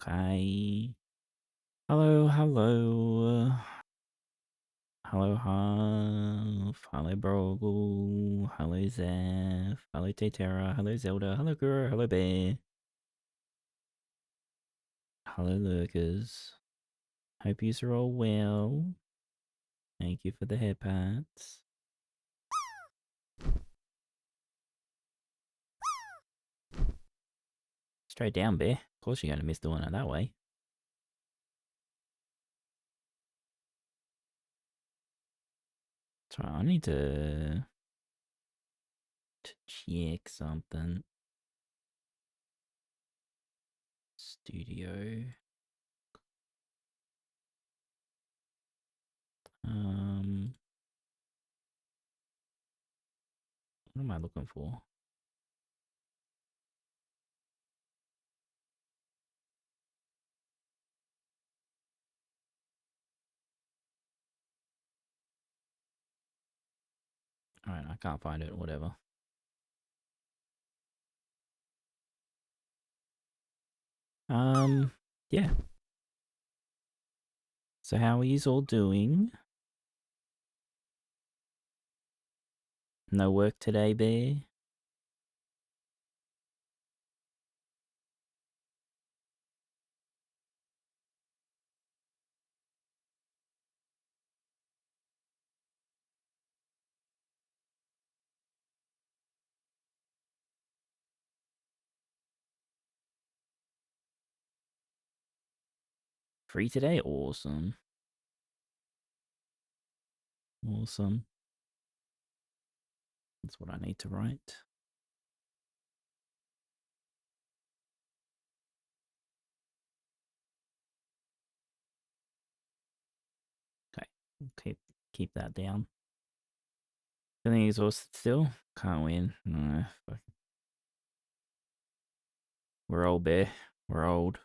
Okay. Hello, hello. Hello, Huff. Hello, Brogle. Hello, Zeph. Hello, Tetera. Hello, Zelda. Hello, Guru. Hello, Bear. Hello, Lurkers. Hope yous are all well. Thank you for the hair pats. Straight down, Bear. Of course you're going to miss doing it that way. Sorry, I need to check something. Studio. What am I looking for? Alright, I can't find it, whatever. Yeah. So how are you all doing? No work today, Bear? Free today? Awesome. Awesome. That's what I need to write. Okay, keep that down. Feeling exhausted still? Can't win. Fuck. We're old, Bear. We're old.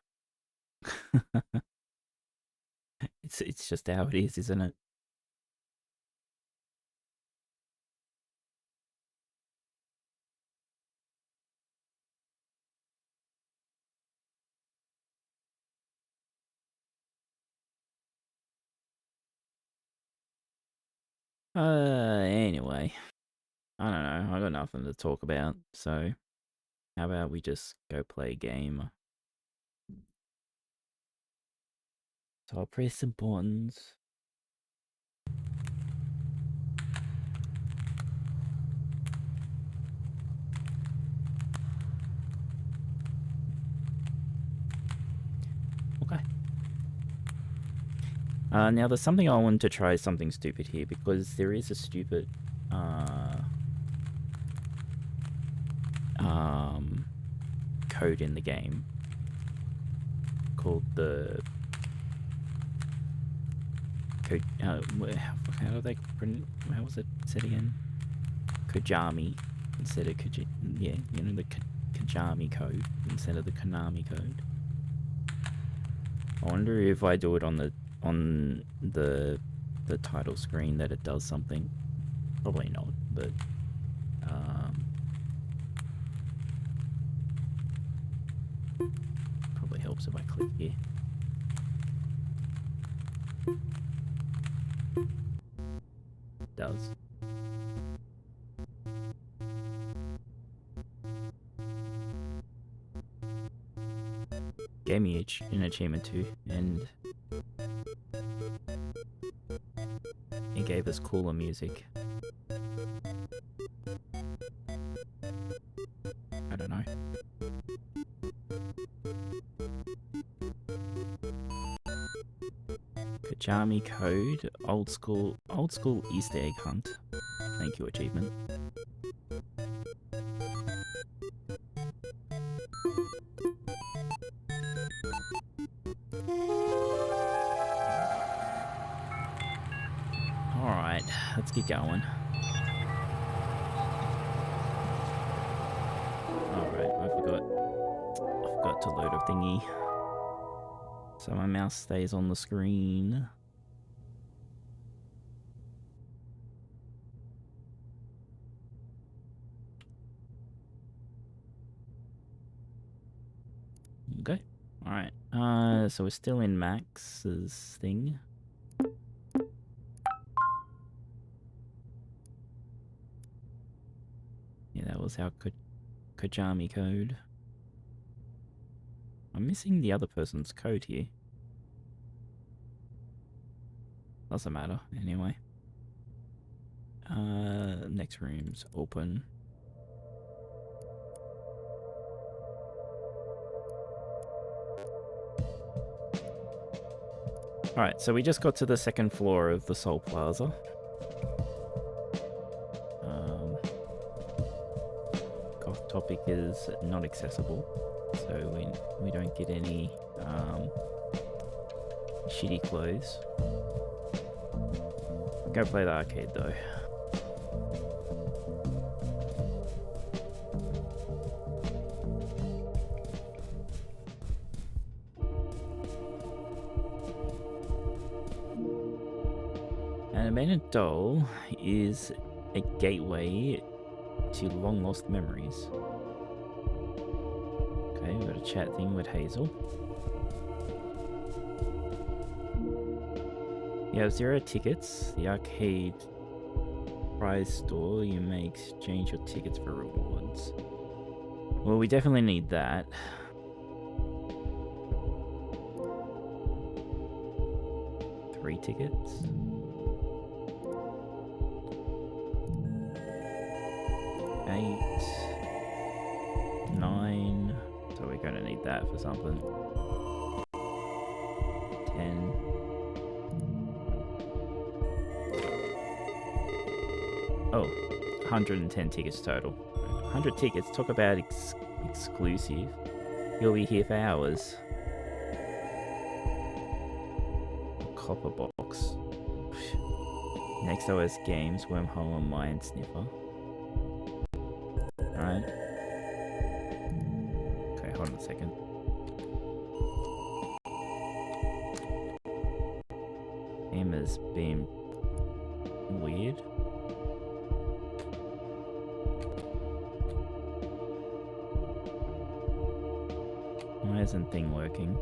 It's just how it is, isn't it? Anyway. I don't know. I got nothing to talk about, so how about we just go play a game? So I'll press some buttons. Okay. Now there's something I wanted to try something stupid here because there is a stupid code in the game called the code. How do they how was it said again? Kojami instead of yeah, you know, the Kojami code instead of the Konami code. I wonder if I do it on the title screen that it does something. Probably not, but probably helps if I click here. It does. Gave me an achievement too, and it gave us cooler music. I don't know. Kojami code, old school Easter egg hunt. Thank you, achievement. Alright, let's get going. Alright, I forgot to load a thingy. So my mouse stays on the screen. Okay, alright. So we're still in Max's thing. Yeah, that was our Kajami code. I'm missing the other person's code here. Doesn't matter, anyway. Next room's open. Alright, so we just got to the second floor of the Seoul Plaza. Goth topic is not accessible, so we don't get any shitty clothes. Go play the arcade though. An abandoned doll is a gateway to long lost memories. Okay, we've got a chat thing with Hazel. You have 0 tickets. The arcade prize store, you may exchange your tickets for rewards. Well, we definitely need that. Three tickets. 8, 9. So we're going to need that for something. 10. Oh, 110 tickets total. 100 tickets, talk about exclusive. You'll be here for hours. Copper box. Next AUS games, wormhole and mind sniffer. Alright. Okay, hold on a second. Emma's been weird. Why isn't thing working?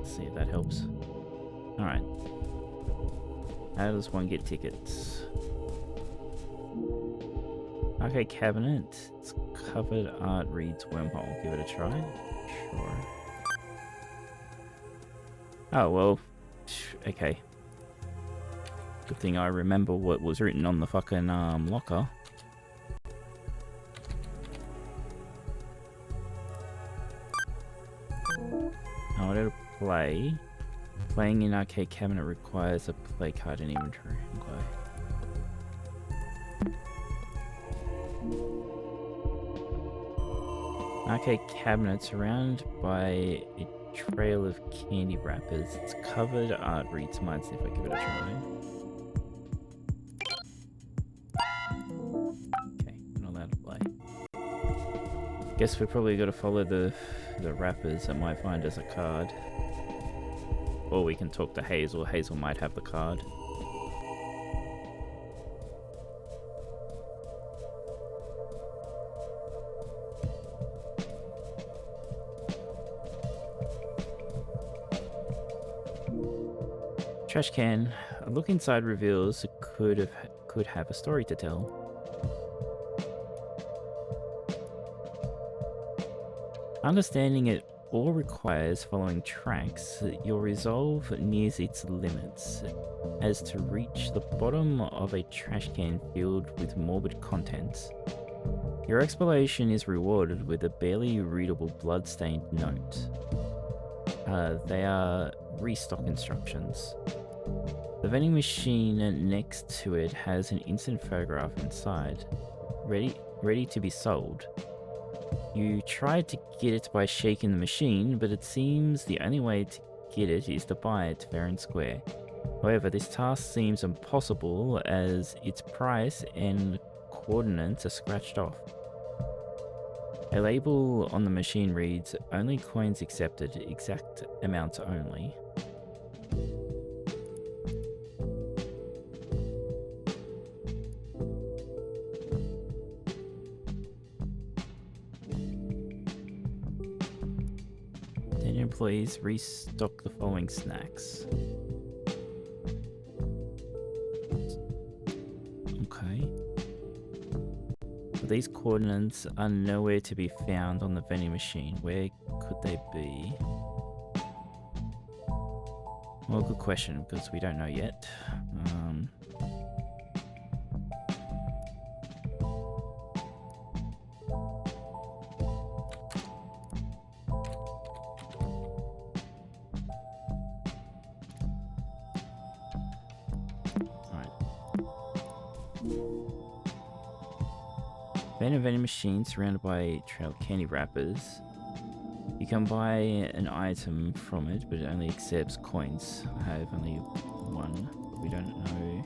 See if that helps. Alright. How does one get tickets? Okay, cabinet. It's covered art reads wormhole. Give it a try. Sure. Oh, well. Okay. Good thing I remember what was written on the fucking locker. I wanted to play. Playing in arcade cabinet requires a play card and inventory. Okay. Arcade cabinet surrounded by a trail of candy wrappers. It's covered art reads mind sniffer. Give it a try. Okay, not allowed to play. Guess we probably got to follow the wrappers that might find us a card. Or we can talk to Hazel. Hazel might have the card. Trash can. A look inside reveals it could have a story to tell. Understanding it all requires following tracks. Your resolve nears its limits, as to reach the bottom of a trash can filled with morbid contents. Your exploration is rewarded with a barely readable blood-stained note. They are restock instructions. The vending machine next to it has an instant photograph inside, ready to be sold. You tried to get it by shaking the machine, but it seems the only way to get it is to buy it fair and square. However, this task seems impossible as its price and coordinates are scratched off. A label on the machine reads, only coins accepted, exact amounts only. Then employees restock the following snacks. Okay. But these coordinates are nowhere to be found on the vending machine. Where could they be? Well, good question, because we don't know yet. Vending machine surrounded by a trail of candy wrappers. You can buy an item from it, but it only accepts coins. I have only one, but we don't know.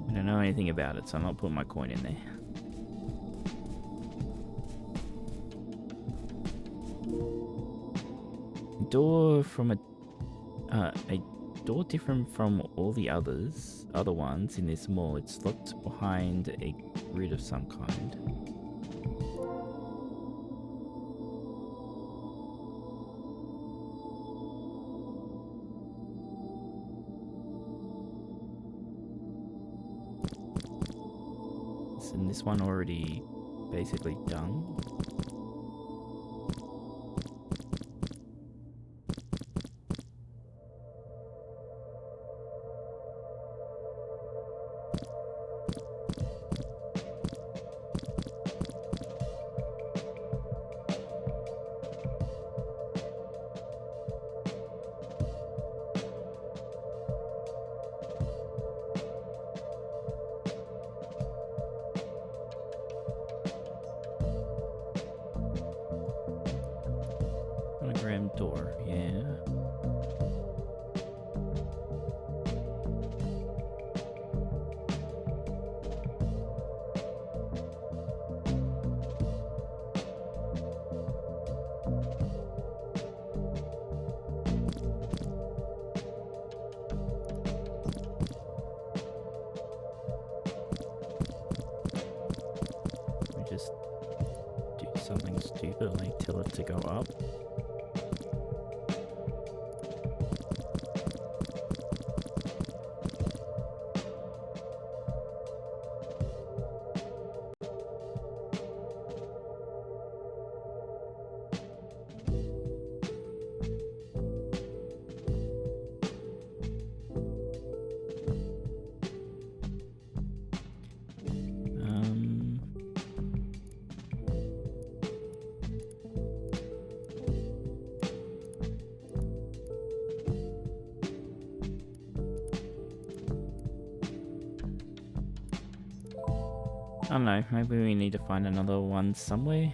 We don't know anything about it, so I'm not putting my coin in there. Door from a door different from all the other ones in this mall. It's locked behind a grid of some kind. Isn't this one already basically done? Monogram door, yeah. We just do something stupid like tell it to go up. I don't know, maybe we need to find another one somewhere.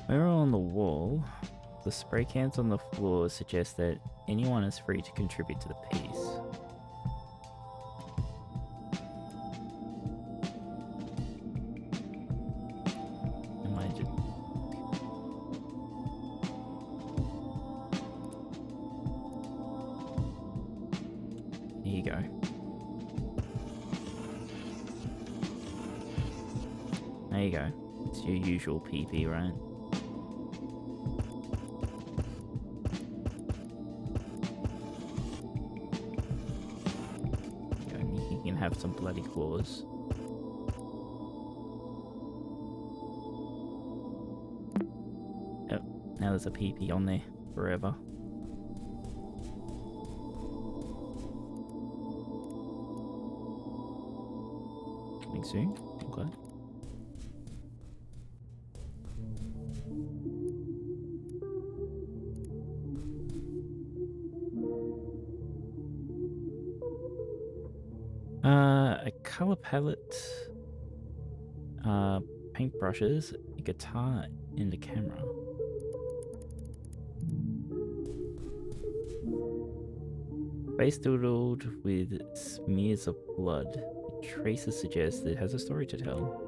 We're on the wall. The spray cans on the floor suggest that anyone is free to contribute to the piece. Here you go. There you go. It's your usual PP, right? You can have some bloody claws. Oh, now there's a PP on there forever. Coming soon? Okay. A color palette paintbrushes, a guitar, and a camera. Face doodled with smears of blood. Traces suggest it has a story to tell.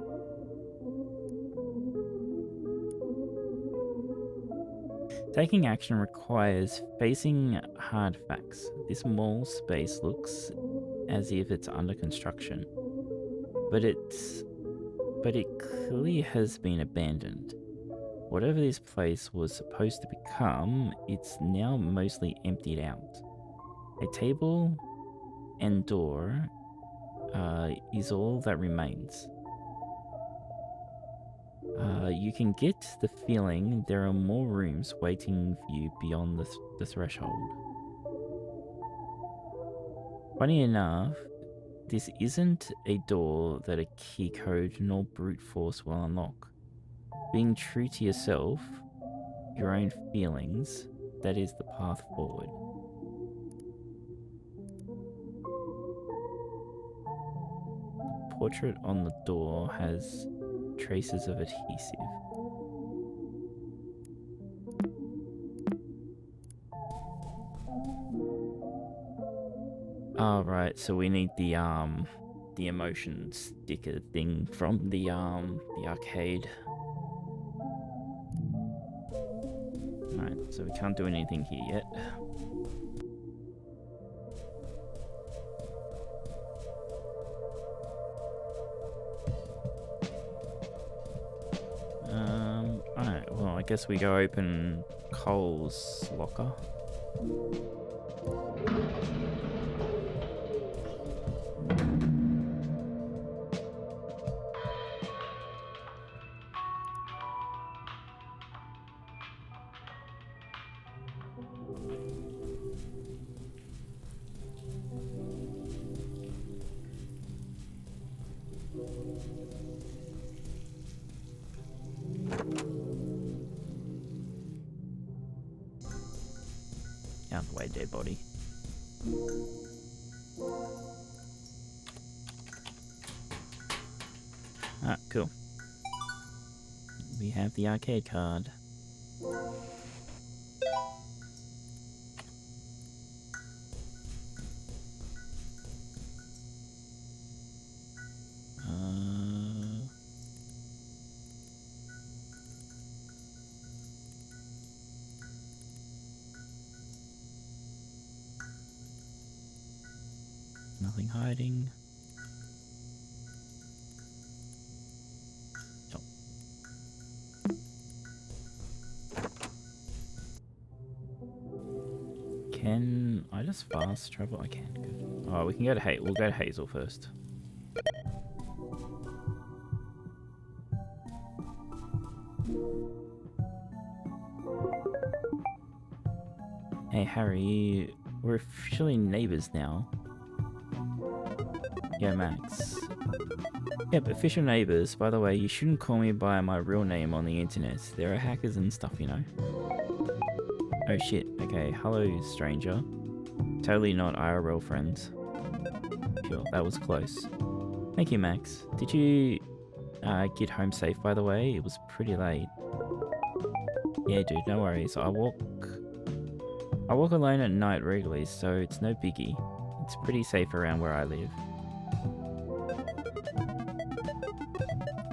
Taking action requires facing hard facts. This mall space looks as if it's under construction, but it clearly has been abandoned. Whatever this place was supposed to become, it's now mostly emptied out. A table and door is all that remains. You can get the feeling there are more rooms waiting for you beyond the threshold. Funny enough, this isn't a door that a key code nor brute force will unlock. Being true to yourself, your own feelings, that is the path forward. The portrait on the door has traces of adhesive. Oh, right, so we need the emotion sticker thing from the arcade. Alright, so we can't do anything here yet. Alright, well, I guess we go open Cole's locker. Out of the way, dead body. Ah, cool. We have the arcade card. Nothing hiding. Oh. Can I just fast travel? I can. Good. Oh, we can go to Hazel. We'll go to Hazel first. Hey Harry, we're officially neighbors now. Yeah, Max. Yep, official neighbors. By the way, you shouldn't call me by my real name on the internet. There are hackers and stuff, you know. Oh shit. Okay, hello, stranger. Totally not IRL friends. Sure, that was close. Thank you, Max. Did you get home safe, by the way? It was pretty late. Yeah, dude, no worries. I walk alone at night regularly, so it's no biggie. It's pretty safe around where I live.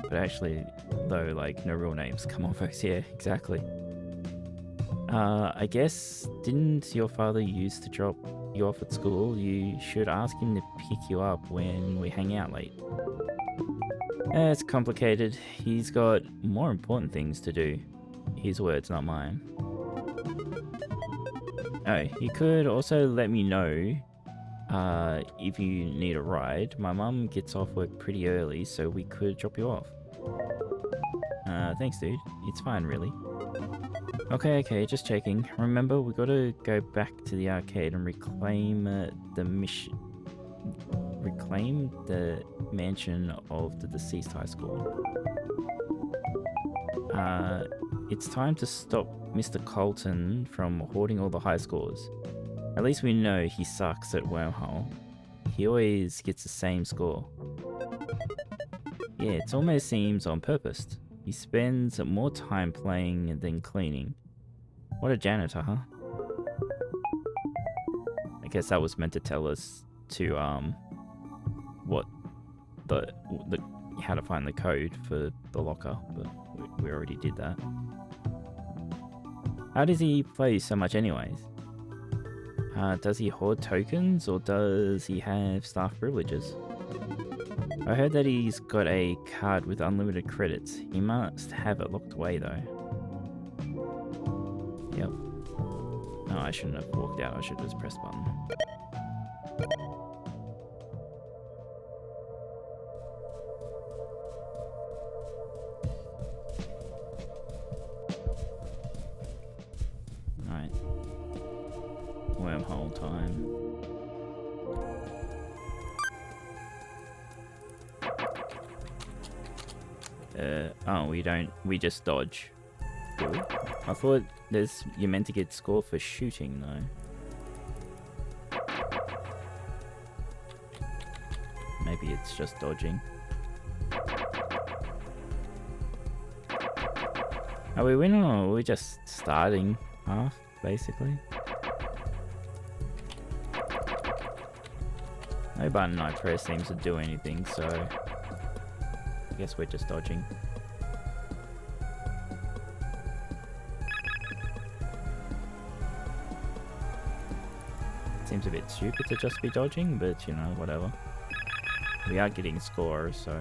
But actually, though, like, no real names. Come on, folks. Yeah, exactly. I guess, didn't your father used to drop you off at school? You should ask him to pick you up when we hang out late. It's complicated. He's got more important things to do. His words, not mine. Oh, you could also let me know if you need a ride. My mum gets off work pretty early, so we could drop you off. Thanks, dude. It's fine, really. Okay, just checking. Remember, we gotta go back to the arcade and reclaim the mansion of the deceased high school. It's time to stop Mr. Colton from hoarding all the high scores. At least we know he sucks at Wormhole. He always gets the same score. Yeah, it almost seems on purpose. He spends more time playing than cleaning. What a janitor, huh? I guess that was meant to tell us to what the how to find the code for the locker, but we already did that. How does he play so much anyways? Does he hoard tokens or does he have staff privileges? I heard that he's got a card with unlimited credits. He must have it locked away though. Yep. No, I shouldn't have walked out. I should have just pressed button. Alright. Wormhole time. Oh, we just dodge. Really? I thought you're meant to get score for shooting though. Maybe it's just dodging. Are we winning or are we just starting half, basically? No button I press seems to do anything, so I guess we're just dodging. Seems a bit stupid to just be dodging, but you know, whatever. We are getting scores, so.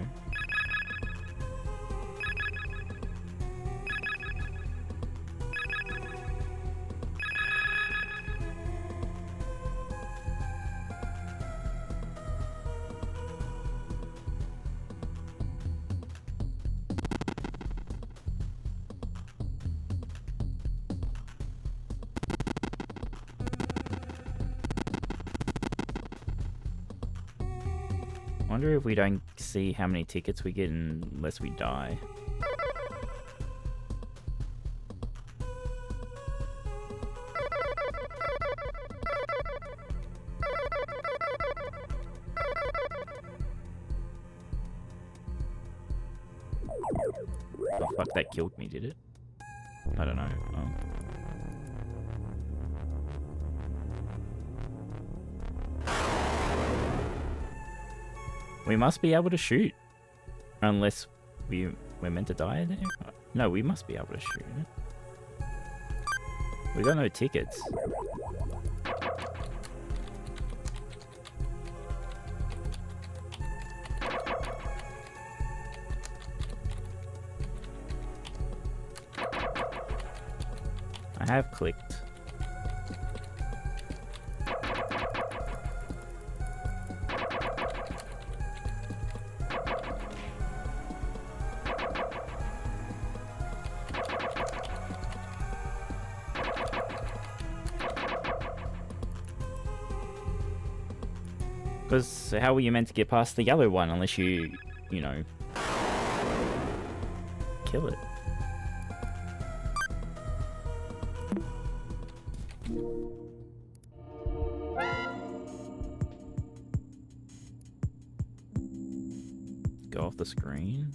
I wonder if we don't see how many tickets we get unless we die. Oh fuck, that killed me, did it? I don't know. Oh. We must be able to shoot. Unless we're meant to die there? No, we must be able to shoot. We got no tickets. I have clicked. Because how were you meant to get past the yellow one unless you know, kill it? Go off the screen?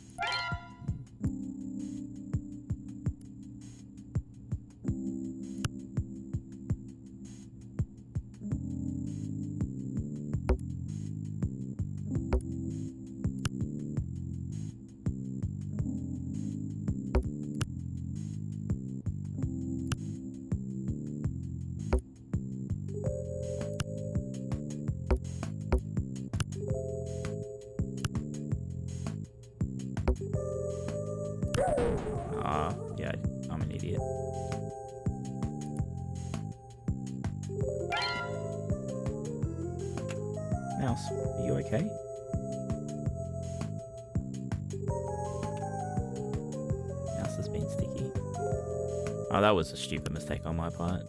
Yeah, I'm an idiot. Mouse, are you okay? Mouse has been sticky. Oh, that was a stupid mistake on my part.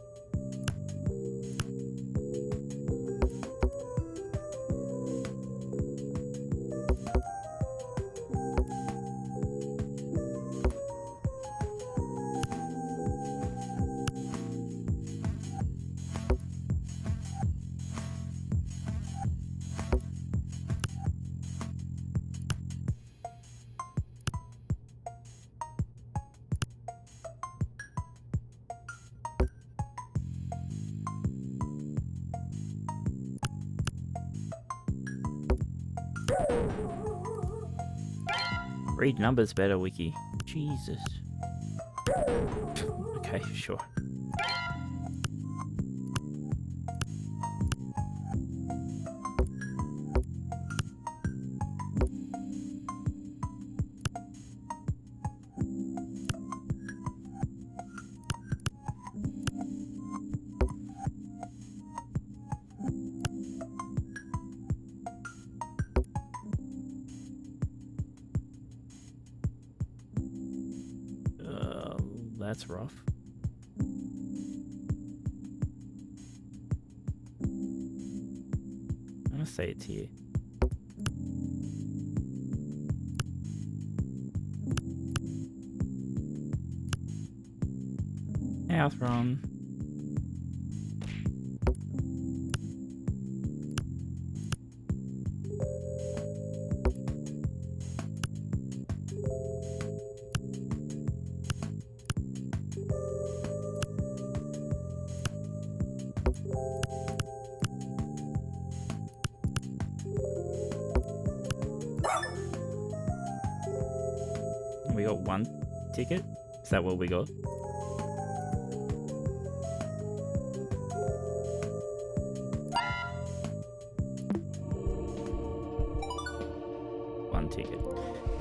Read numbers better, Wiki. Jesus. Okay, sure. That's rough. I'm gonna say it's here. Outrun. We got one ticket? Is that what we got? One ticket.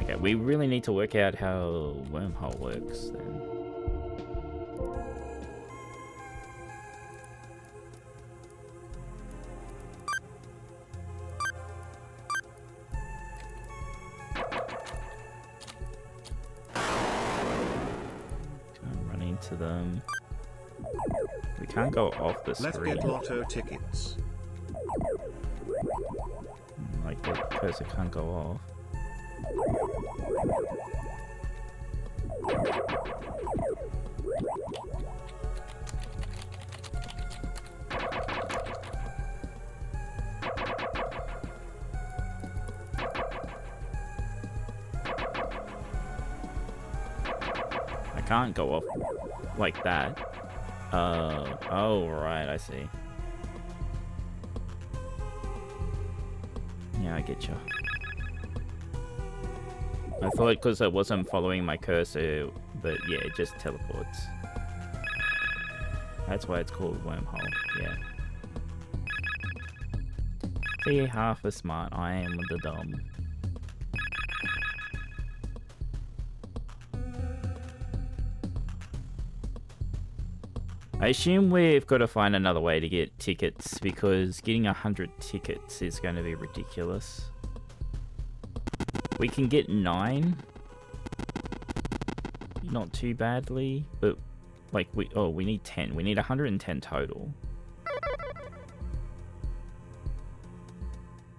Okay, we really need to work out how wormhole works then. To them. We can't go off the screen. Let's get lotto tickets. Like the cursor can't go off. I can't go off like that. Oh, right, I see. Yeah, I get you. I thought because I wasn't following my cursor, but yeah, it just teleports. That's why it's called wormhole, yeah. See, half as smart I am with the dumb. I assume we've got to find another way to get tickets because getting 100 tickets is going to be ridiculous. We can get 9. Not too badly, but like we need 10. We need 110 total.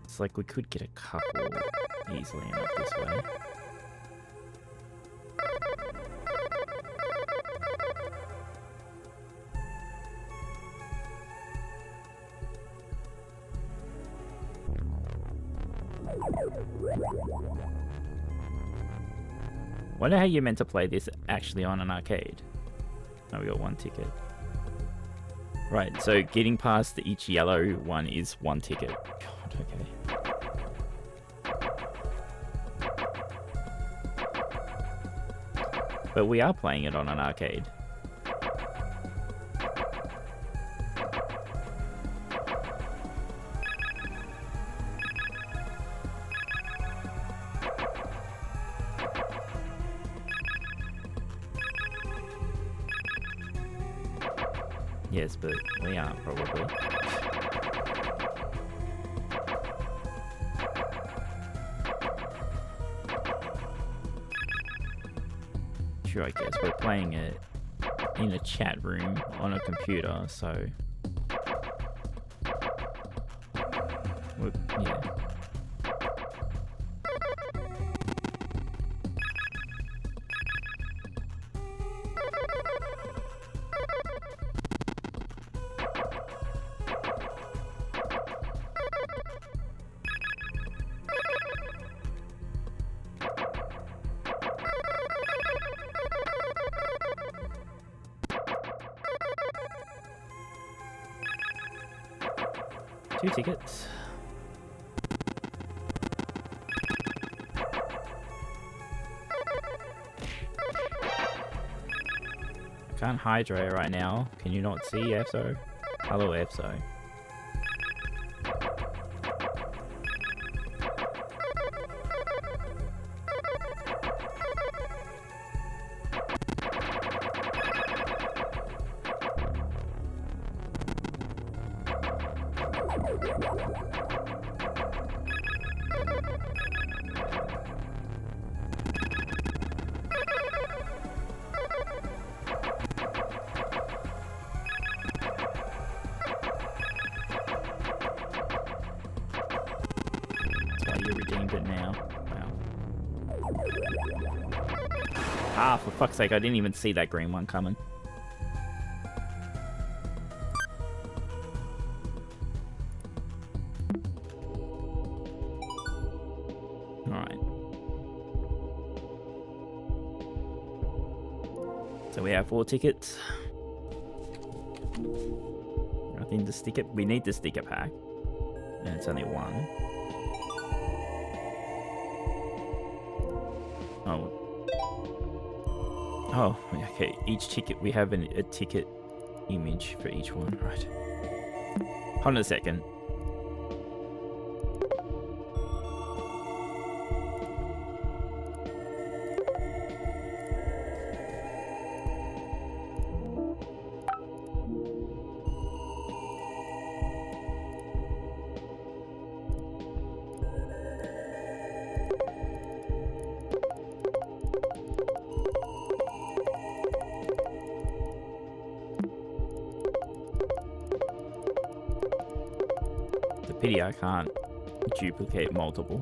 It's like we could get a couple easily enough this way. Wonder how you're meant to play this actually on an arcade. Oh, we got one ticket. Right, so getting past each yellow one is one ticket. God, okay. But we are playing it on an arcade. Yes, but we aren't probably. Sure, I guess we're playing it in a chat room on a computer, so yeah. Two tickets. Can't hydrate right now. Can you not see Efzo? Hello, Efzo. Ah, for fuck's sake, I didn't even see that green one coming. Alright. So we have 4 tickets. I think the sticker, we need the sticker pack. And it's only 1. Oh, okay. Each ticket, we have a ticket image for each one. Right. Hold on a second. Pity I can't duplicate multiple.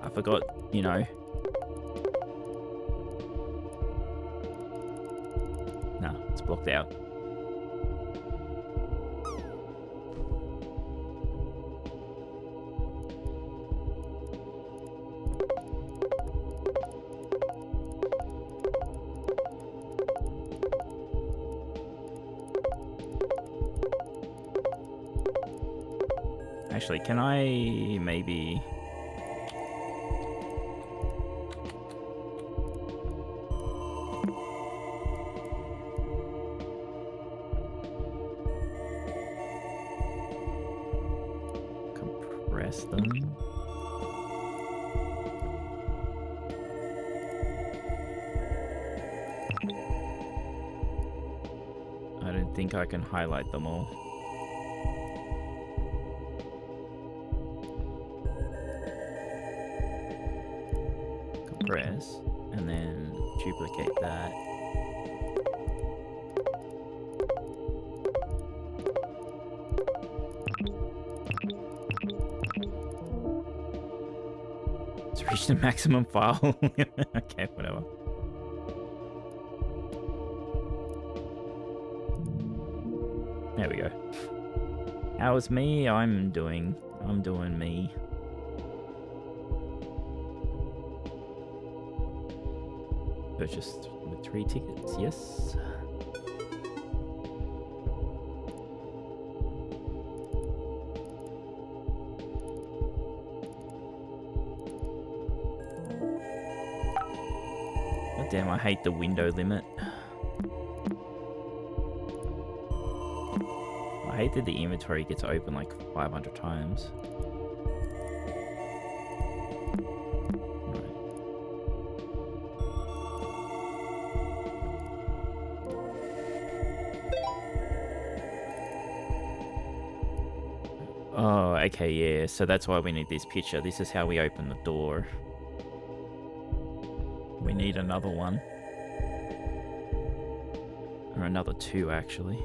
I forgot, you know. No, it's blocked out. Actually, can I maybe... compress them? I don't think I can highlight them all. Press and then duplicate that. It's reached the maximum file. Okay, whatever. There we go. How's me? I'm doing me. Purchased with 3 tickets, yes. God damn, I hate the window limit. I hate that the inventory gets open like 500 times. Oh, okay, yeah, so that's why we need this picture. This is how we open the door. We need another one. Or another 2, actually.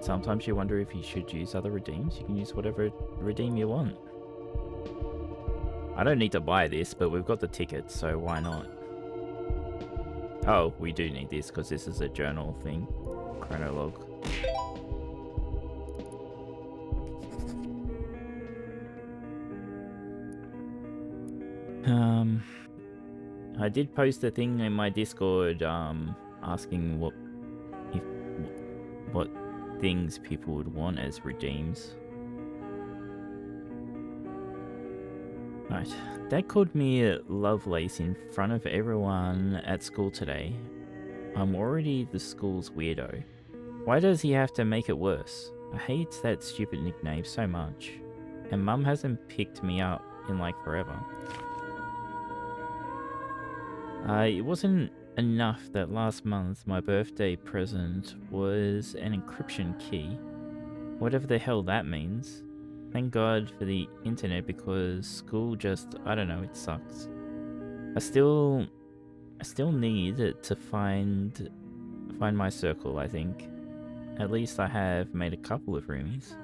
Sometimes you wonder if you should use other redeems. You can use whatever redeem you want. I don't need to buy this, but we've got the tickets, so why not? Oh, we do need this because this is a journal thing. Chronologue. I did post a thing in my Discord asking what things people would want as redeems. Right, Dad called me a Lovelace in front of everyone at school today. I'm already the school's weirdo. Why does he have to make it worse? I hate that stupid nickname so much. And Mum hasn't picked me up in like forever. It wasn't enough that last month my birthday present was an encryption key. Whatever the hell that means. Thank God for the internet because school just, I don't know, it sucks. I still need to find my circle, I think. At least I have made a couple of roomies.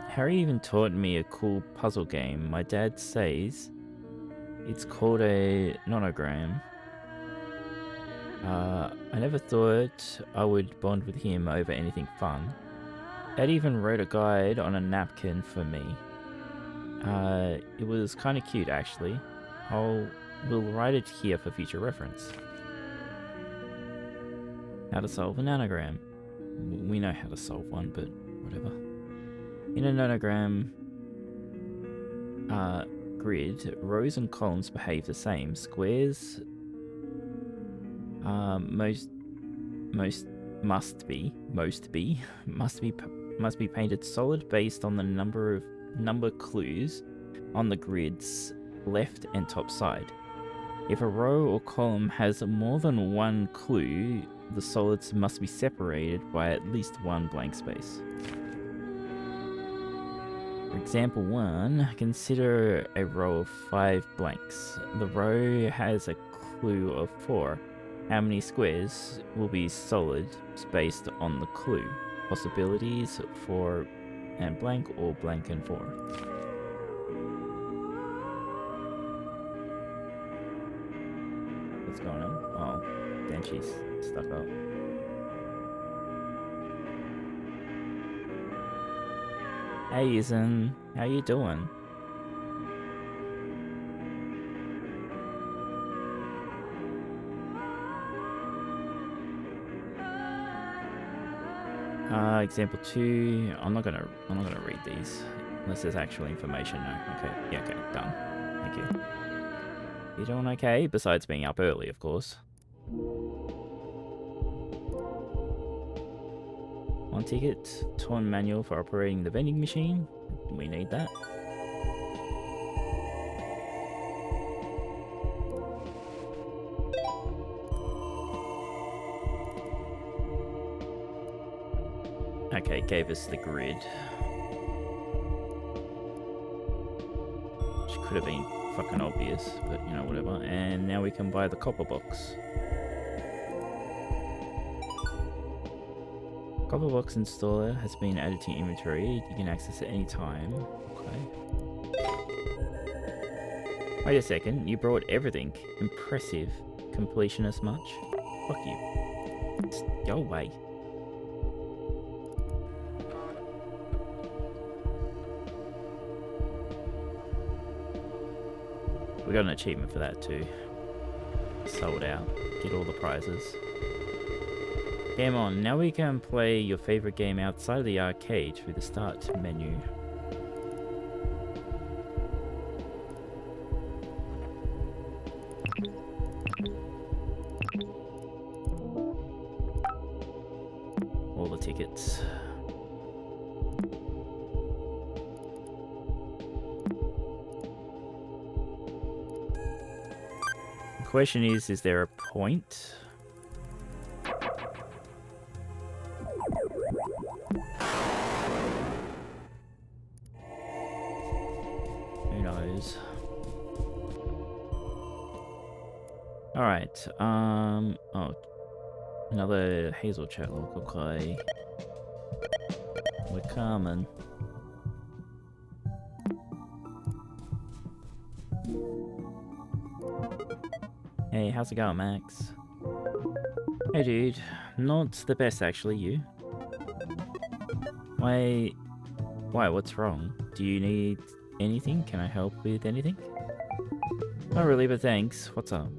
Harry even taught me a cool puzzle game. My dad says it's called a nonogram. I never thought I would bond with him over anything fun. Dad even wrote a guide on a napkin for me. It was kind of cute actually. We'll write it here for future reference. How to solve a nonogram. We know how to solve one, but whatever. In a nonogram grid, rows and columns behave the same. Squares must be painted solid based on the number clues on the grid's left and top side. If a row or column has more than one clue, the solids must be separated by at least one blank space. For example 1, consider a row of 5 blanks. The row has a clue of 4. How many squares will be solid based on the clue? Possibilities 4 and blank, or blank and 4. What's going on? Oh, then she's stuck up. Hey Izan, how you doing? Example 2. I'm not gonna read these unless there's actual information. No. Okay. Yeah. Okay. Done. Thank you. You doing okay? Besides being up early, of course. One ticket. Torn manual for operating the vending machine. We need that. Okay, gave us the grid. Which could have been fucking obvious, but you know, whatever. And now we can buy the copper box. Copper box installer has been added to your inventory. You can access it any time. Okay. Wait a second, you brought everything. Impressive. Completionist much? Fuck you. Just go away. We got an achievement for that too. Sold out. Get all the prizes. Game on. Now we can play your favorite game outside of the arcade through the start menu. All the tickets. The question is there a point? Who knows? Alright, oh, another Hazel chat log, okay. We're coming. Hey, how's it going, Max? Hey, dude. Not the best, actually, you. Why, what's wrong? Do you need anything? Can I help with anything? Not really, but thanks. What's up?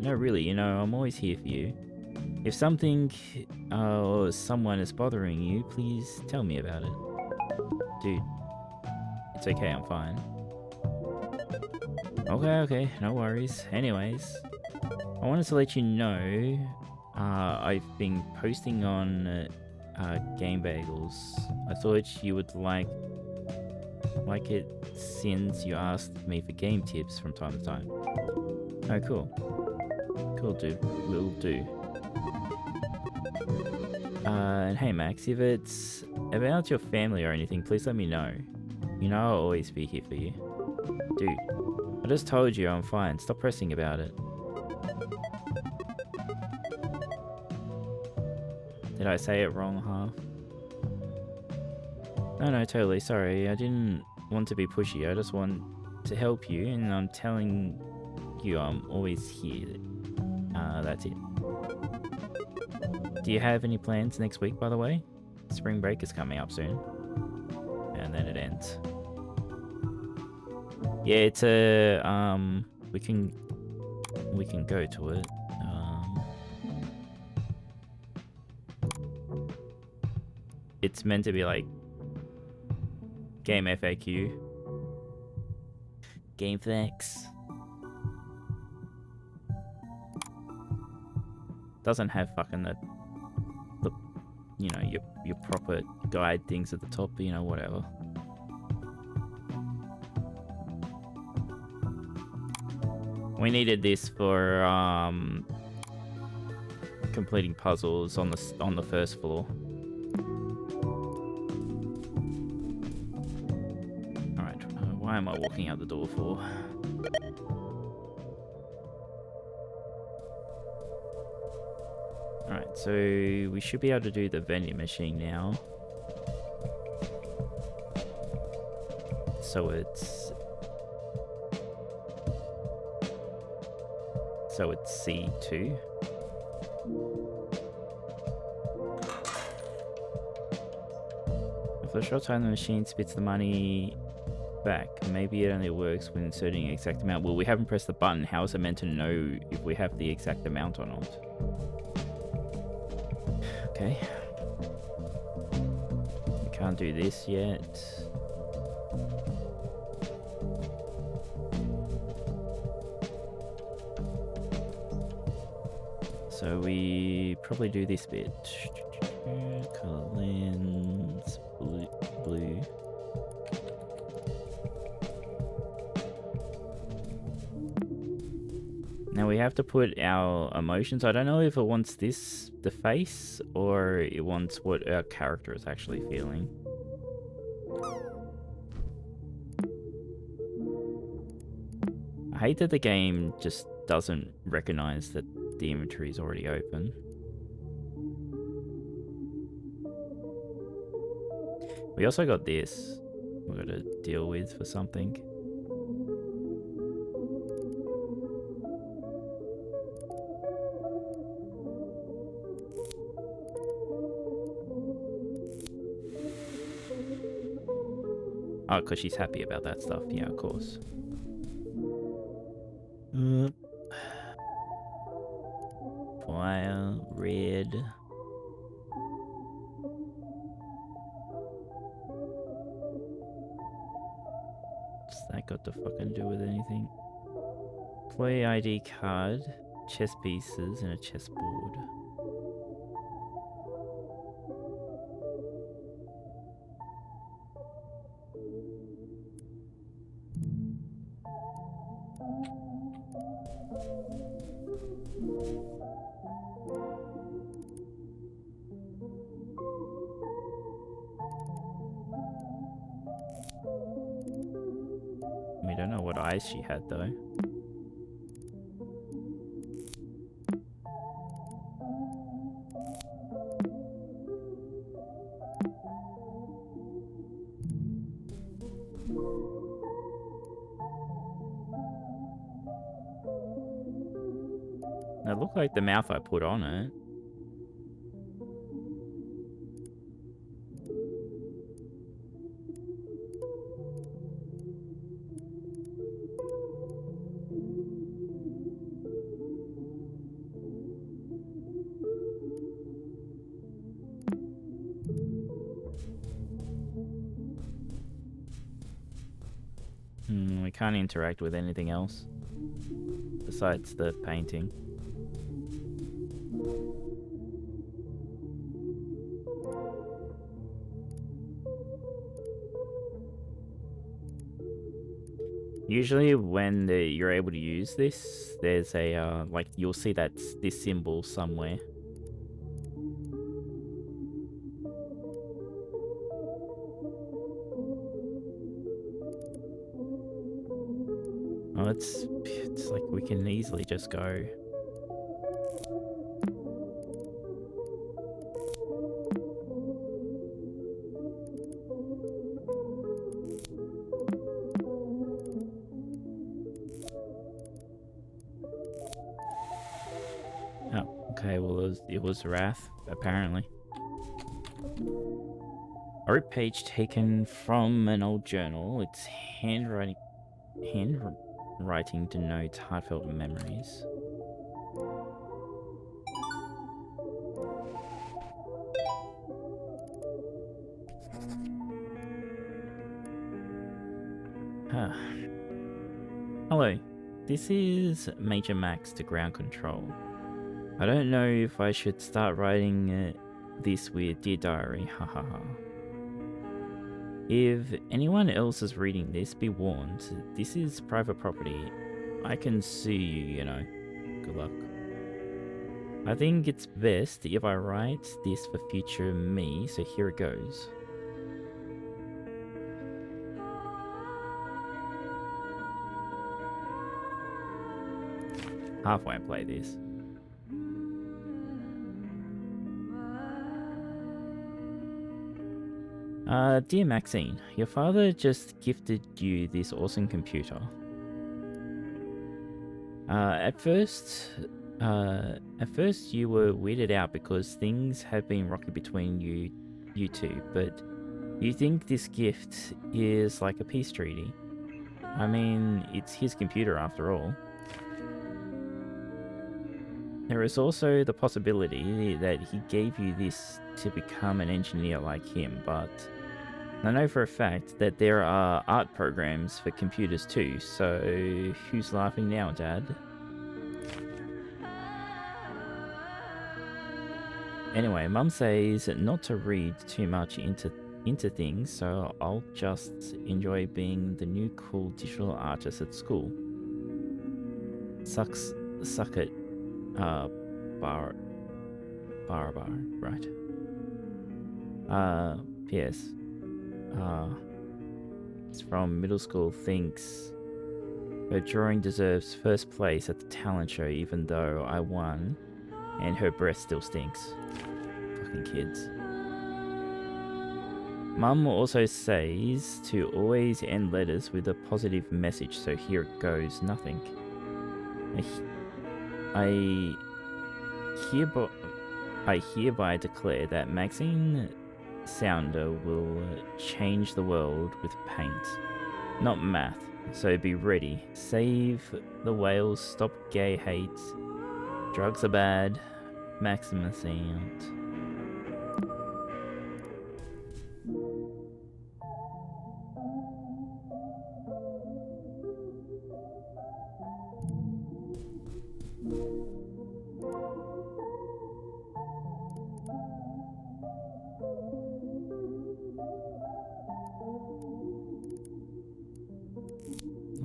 No really, you know, I'm always here for you. If something or someone is bothering you, please tell me about it. Dude, it's okay, I'm fine. Okay, no worries. Anyways, I wanted to let you know, I've been posting on Game Bagels. I thought you would like it since you asked me for game tips from time to time. Oh, cool. Cool, dude. Will do. And hey, Max, if it's about your family or anything, please let me know. You know I'll always be here for you. Dude, I just told you I'm fine. Stop pressing about it. Did I say it wrong, half? No, totally. Sorry. I didn't want to be pushy. I just want to help you, and I'm telling you I'm always here. That's it. Do you have any plans next week, by the way? Spring break is coming up soon. And then it ends. Yeah, it's a, we can go to it. It's meant to be like game FAQ. Game facts. Doesn't have fucking the you know, your proper guide things at the top, but you know, whatever. We needed this for completing puzzles on the first floor. All right, why am I walking out the door for? Alright, so we should be able to do the vending machine now. So it's C2. After a short time, the machine spits the money back. Maybe it only works when inserting an exact amount. Well, we haven't pressed the button. How is it meant to know if we have the exact amount or not? Okay. We can't do this yet. So we probably do this bit. Color lens, blue. Now we have to put our emotions. I don't know if it wants this, the face, or it wants what our character is actually feeling. I hate that the game just doesn't recognize that the inventory is already open. We also got this we've got to deal with for something. Oh, because she's happy about that stuff. Yeah, of course. Fire, red. What's that got to fucking do with anything? Employee ID card, chess pieces, and a chessboard. We don't know what eyes she had though. It looked like the mouth I put on it. can't interact with anything else besides the painting. Usually when you're able to use this, there's a, like, you'll see this symbol somewhere. Oh, it's like we can easily just go. Oh, okay, well it was Wrath, apparently. A rip page taken from an old journal. It's handwriting denotes heartfelt memories. Huh. Hello, this is Major Max to ground control. I don't know if I should start writing this with Dear Diary, hahaha. If anyone else is reading this, be warned, this is private property. I can sue you, you know. Good luck. I think it's best if I write this for future me, so here it goes. Halfway play this. Dear Maxine, your father just gifted you this awesome computer. At first you were weirded out because things have been rocky between you two, but you think this gift is like a peace treaty. I mean, it's his computer after all. There is also the possibility that he gave you this to become an engineer like him, but I know for a fact that there are art programs for computers too, so who's laughing now, Dad? Anyway, Mum says not to read too much into things, so I'll just enjoy being the new cool digital artist at school. Suck it, bar, right. P.S. It's from middle school, thinks her drawing deserves first place at the talent show even though I won, and her breath still stinks. Fucking kids. Mum also says to always end letters with a positive message, so here it goes, nothing. I hereby declare that Maxine Sounder will change the world with paint, not math, so be ready. Save the whales, stop gay hate, drugs are bad, Maximus out.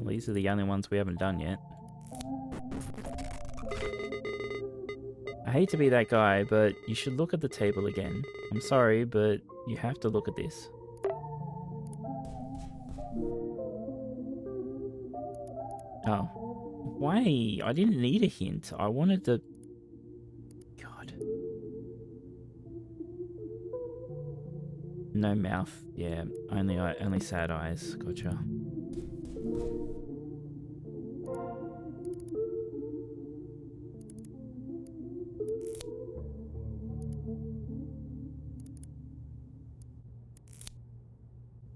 These are the only ones we haven't done yet. I hate to be that guy, but you should look at the table again. I'm sorry, but you have to look at this. Oh. Why? I didn't need a hint. I wanted to... God. No mouth. Yeah, only sad eyes. Gotcha.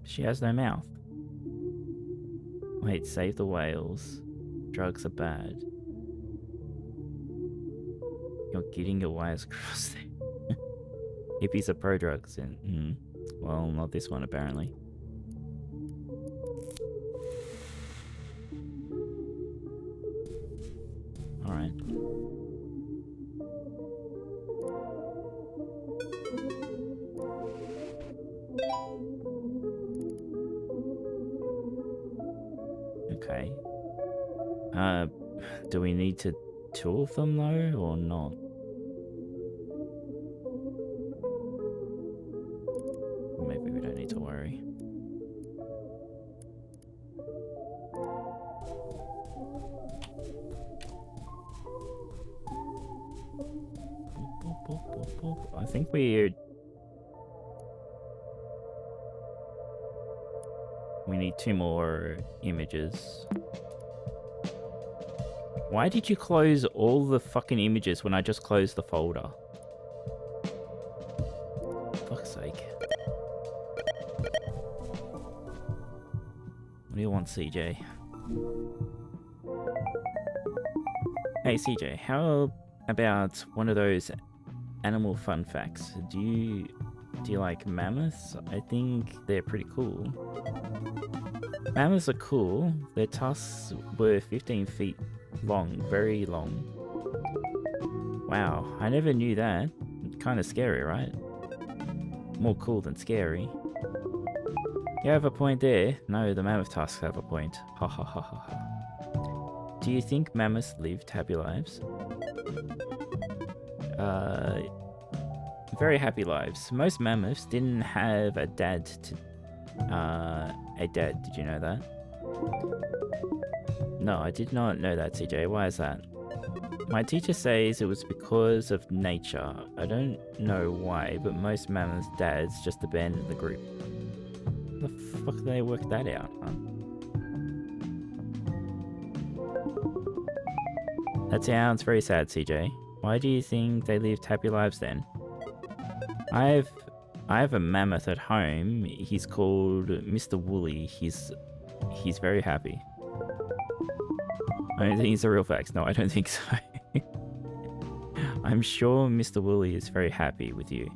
She has no mouth. Wait, save the whales. Drugs are bad. You're getting your wires crossed there. Hippies are pro-drugs and... well, not this one apparently. Do we need to two of them though, or not? Maybe we don't need to worry. I think we need 2 more images. Why did you close all the fucking images when I just closed the folder? Fuck's sake. What do you want, CJ? Hey CJ, how about one of those animal fun facts? Do you like mammoths? I think they're pretty cool. Mammoths are cool. Their tusks were 15 feet long, very long. Wow, I never knew that. Kind of scary, right? More cool than scary. You have a point there. No, the mammoth tusks have a point. Ha ha ha ha ha. Do you think mammoths lived happy lives? Very happy lives. Most mammoths didn't have a dad to... did you know that? No, I did not know that, CJ. Why is that? My teacher says it was because of nature. I don't know why, but most mammoth dads just abandoned the group. How the fuck did they work that out, huh? That sounds very sad, CJ. Why do you think they lived happy lives then? I have a mammoth at home. He's called Mr. Wooly. He's very happy. I don't think it's a real fact. No, I don't think so. I'm sure Mr. Wooly is very happy with you.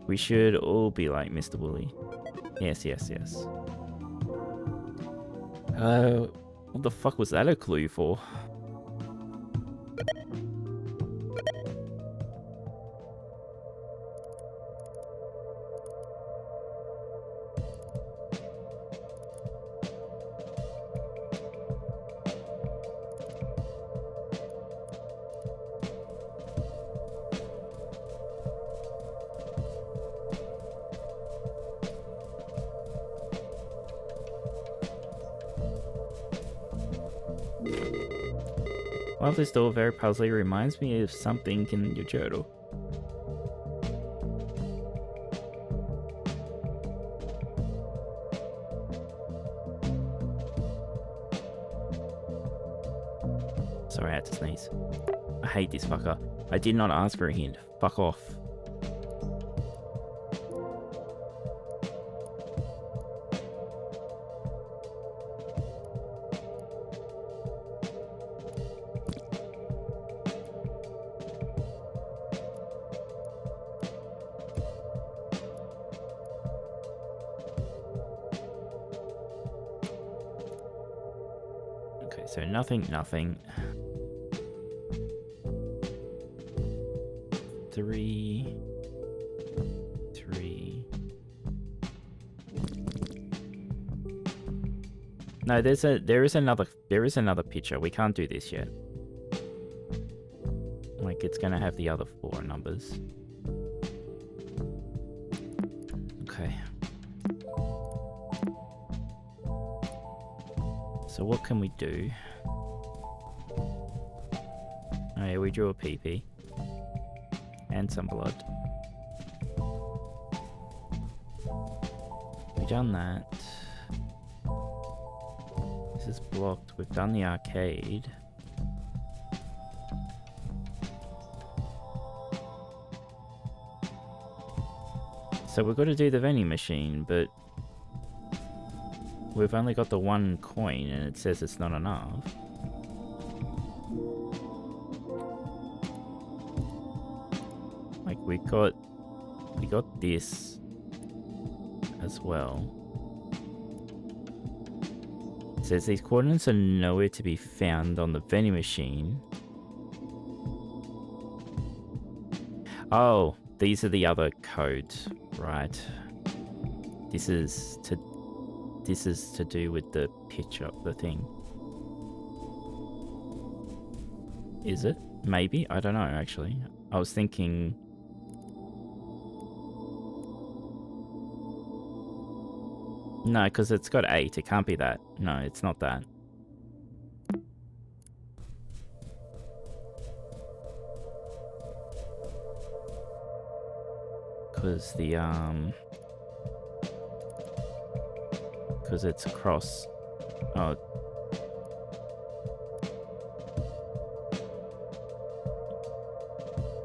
We should all be like Mr. Wooly. Yes, yes, yes. What the fuck was that a clue for? Well, this door very puzzling reminds me of something in your journal. Sorry, I had to sneeze. I hate this fucker. I did not ask for a hint. Fuck off. Okay, so nothing. 3. No, there is another picture. We can't do this yet. Like, it's gonna have the other 4 numbers. Okay. So what can we do? Oh yeah, we drew a PP. And some blood. We've done that. This is blocked. We've done the arcade. So we've got to do the vending machine, but we've only got the 1 coin and it says it's not enough. Like we got this as well. It says these coordinates are nowhere to be found on the vending machine. Oh, these are the other codes, right? This is to do with the picture of the thing. Is it? Maybe? I don't know, actually. I was thinking... No, because it's got 8. It can't be that. No, it's not that. Because the, because it's across... Oh.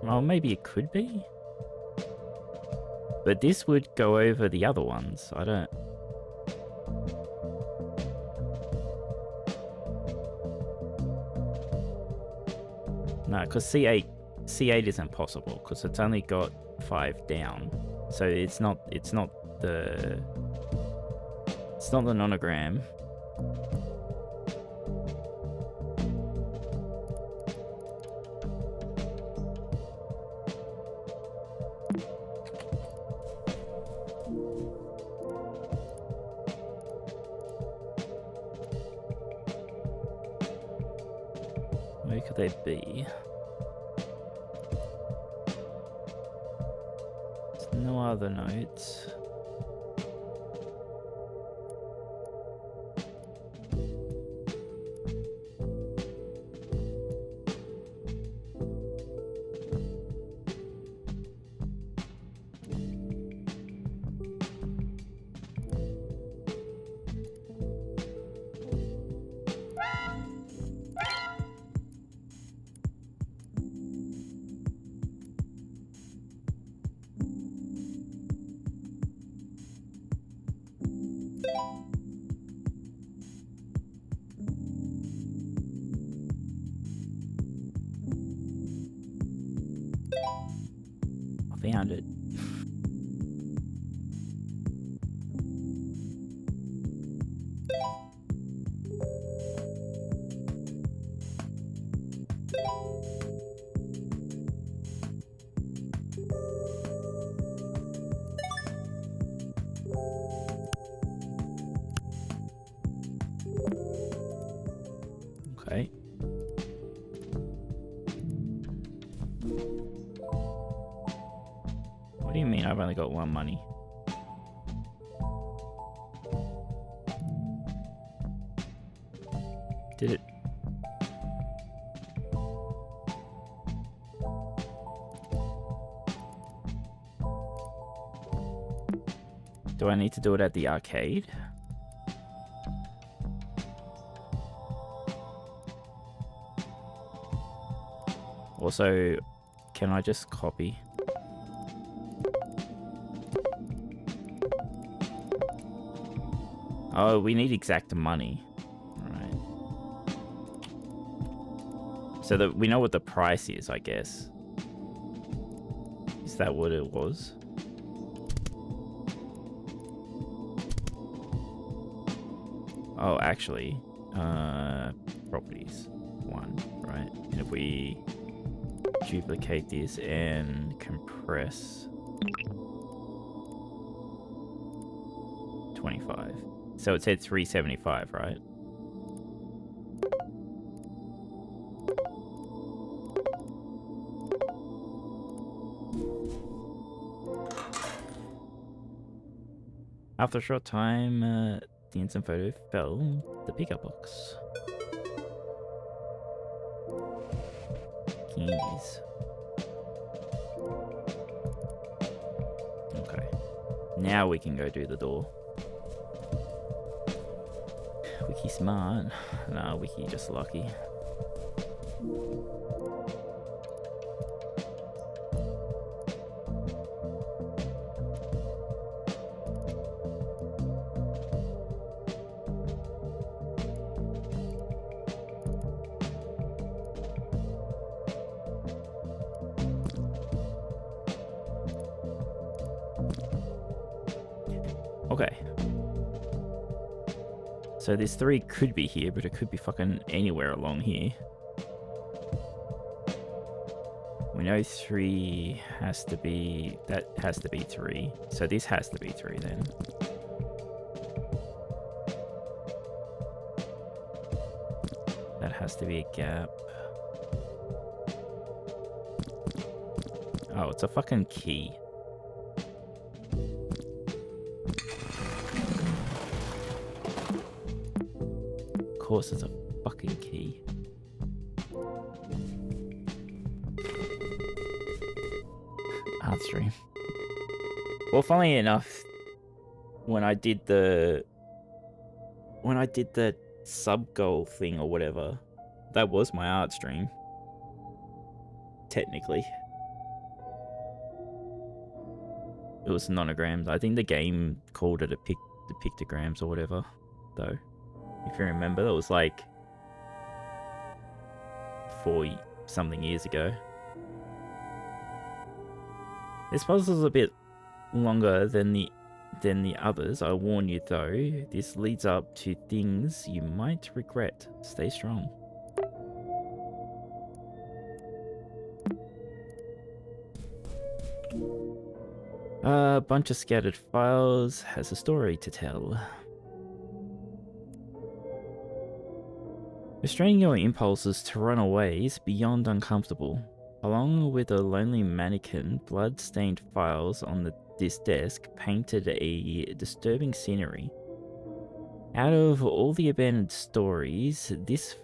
Well, maybe it could be. But this would go over the other ones. I don't... No, because C8 isn't possible because it's only got 5 down, so it's not the nonogram. Where could they be? There's no other notes. I found it. Okay. What do you mean I've only got 1 money? Did it? Do I need to do it at the arcade? Also, can I just copy? Oh, we need exact money. Right. So that we know what the price is, I guess. Is that what it was? Oh, actually, properties 1, right? And if we duplicate this and compress 25. So it said 375, right? After a short time, the instant photo fell the pickup box. Candies. Okay. Now we can go do the door. Wiccy smart. Nah, Wiccy just lucky. Okay. So this 3 could be here, but it could be fucking anywhere along here. We know 3 has to be... That has to be 3. So this has to be 3 then. That has to be a gap. Oh, it's a fucking key. Of course it's a fucking key. Art stream. Well, funnily enough, when I did the sub goal thing or whatever, that was my art stream. Technically. It was nonograms. I think the game called it the pictograms or whatever, though. If you remember, that was like 40-something years ago. This puzzle's a bit longer than the others. I warn you though, this leads up to things you might regret. Stay strong. A bunch of scattered files has a story to tell. Restraining your impulses to run away is beyond uncomfortable. Along with a lonely mannequin, blood-stained files on this desk painted a disturbing scenery. Out of all the abandoned stories, this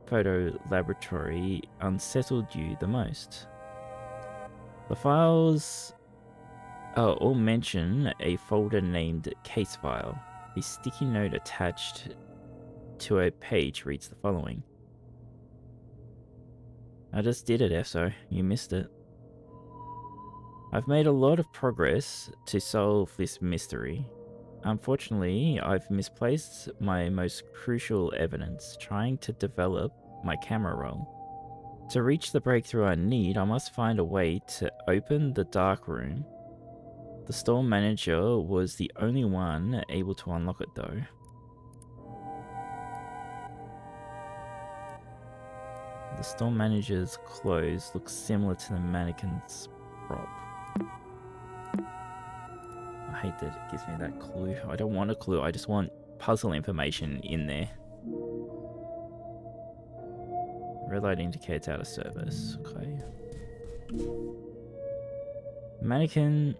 photo laboratory unsettled you the most. The files all mention a folder named Case File. A sticky note attached to a page reads the following. I just did it, Efso. You missed it. I've made a lot of progress to solve this mystery. Unfortunately, I've misplaced my most crucial evidence, trying to develop my camera roll. To reach the breakthrough I need, I must find a way to open the dark room. The store manager was the only one able to unlock it though. The store manager's clothes look similar to the mannequin's prop. I hate that it gives me that clue. I don't want a clue, I just want puzzle information in there. Red light indicates out of service. Okay. Mannequin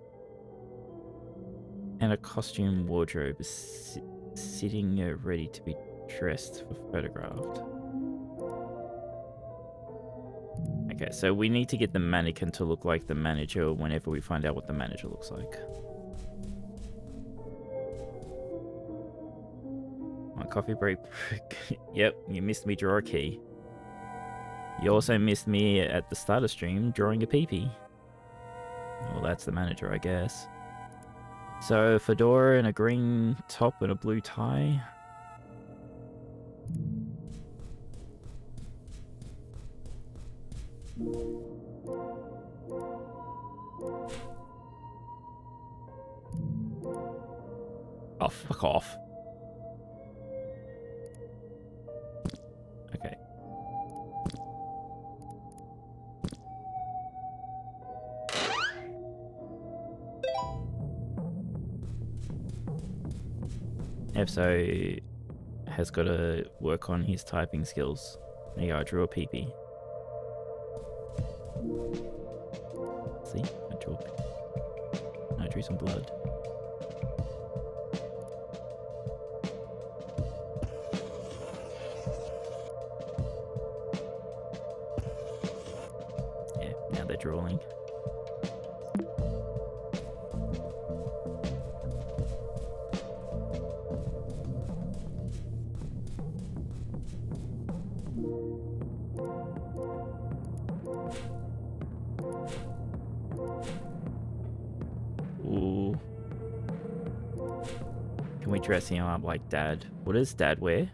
and a costume wardrobe is sitting ready to be dressed for photographed. Okay, so we need to get the mannequin to look like the manager whenever we find out what the manager looks like. My coffee break. Yep, you missed me draw a key. You also missed me at the start of stream drawing a peepee. Well, that's the manager, I guess. So, fedora and a green top and a blue tie. Oh, fuck off. Okay. Efso has got to work on his typing skills. There you go, I drew a peepee. See? I drew some blood. Yeah, now they're drawing. Ooh. Can we dress him up like Dad? What does Dad wear?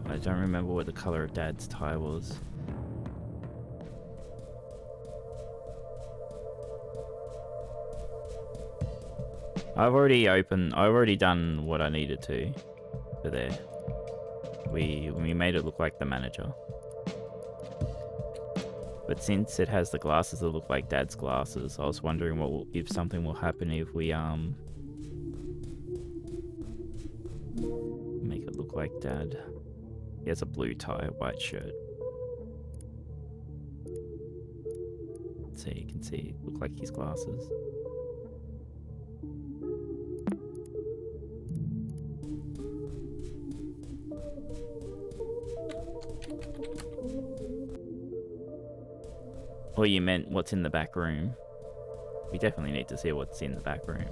I don't remember what the color of Dad's tie was. I've already done what I needed to for there. We made it look like the manager. But since it has the glasses that look like Dad's glasses, I was wondering if something will happen if we make it look like Dad. He has a blue tie, white shirt. So you can see, look like his glasses. Or you meant what's in the back room? We definitely need to see what's in the back room.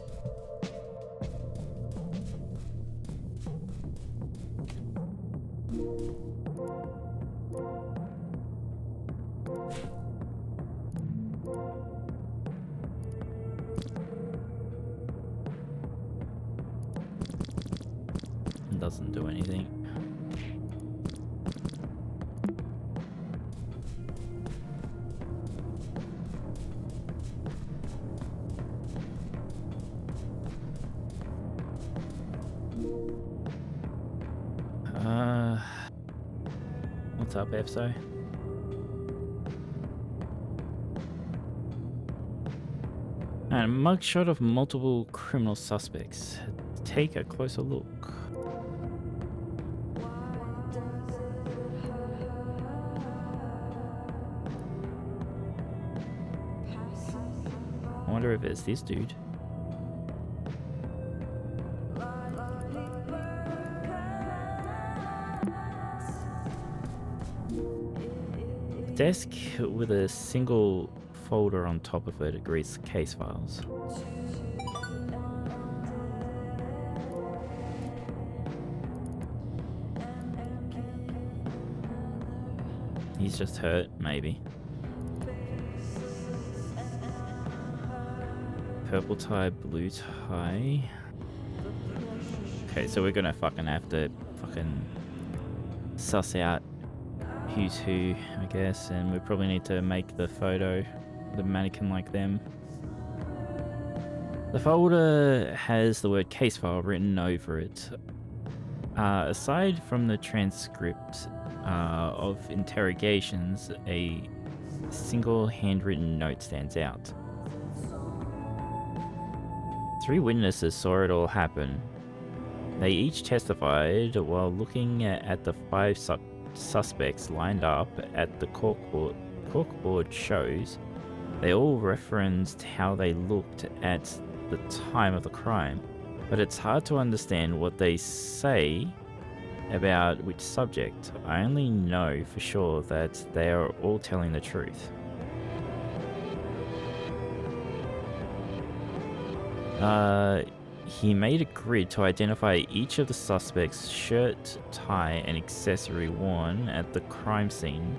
It doesn't do anything. What's up, EFSO? And a mugshot of multiple criminal suspects. Take a closer look. I wonder if it's this dude. Desk with a single folder on top of it agrees case files. He's just hurt, maybe. Purple tie, blue tie. Okay, so we're gonna fucking have to fucking suss out who's who, I guess, and we probably need to make the photo, the mannequin like them. The folder has the word case file written over it. Aside from the transcript of interrogations, a single handwritten note stands out. 3 witnesses saw it all happen. They each testified while looking at the 5 suspects lined up at the corkboard shows. They all referenced how they looked at the time of the crime, but it's hard to understand what they say about which subject. I only know for sure that they are all telling the truth. He made a grid to identify each of the suspects' shirt, tie, and accessory worn at the crime scene.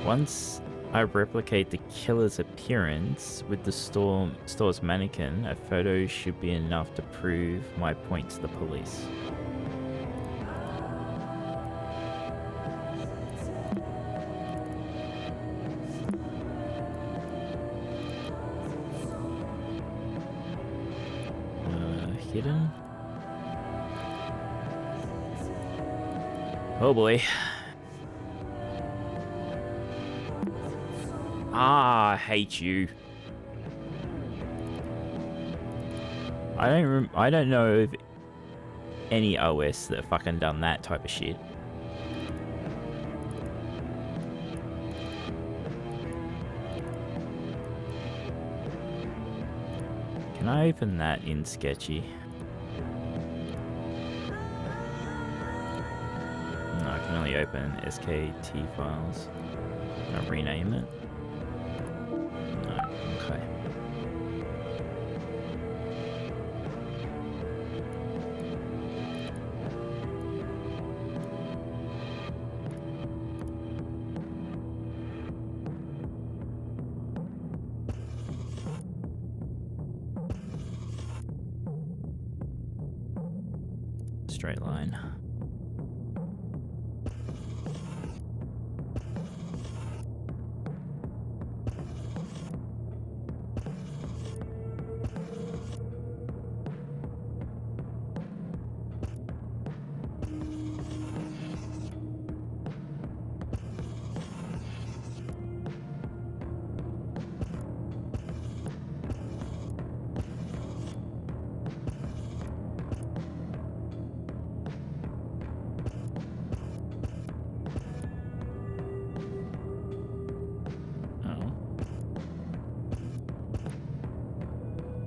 Once I replicate the killer's appearance with the store's mannequin, a photo should be enough to prove my point to the police. Hidden. Oh boy. Ah, I hate you. I don't know of any OS that fucking done that type of shit. Can I open that in Sketchy? No, I can only open SKT files. Can I rename it? No, okay. Straight line.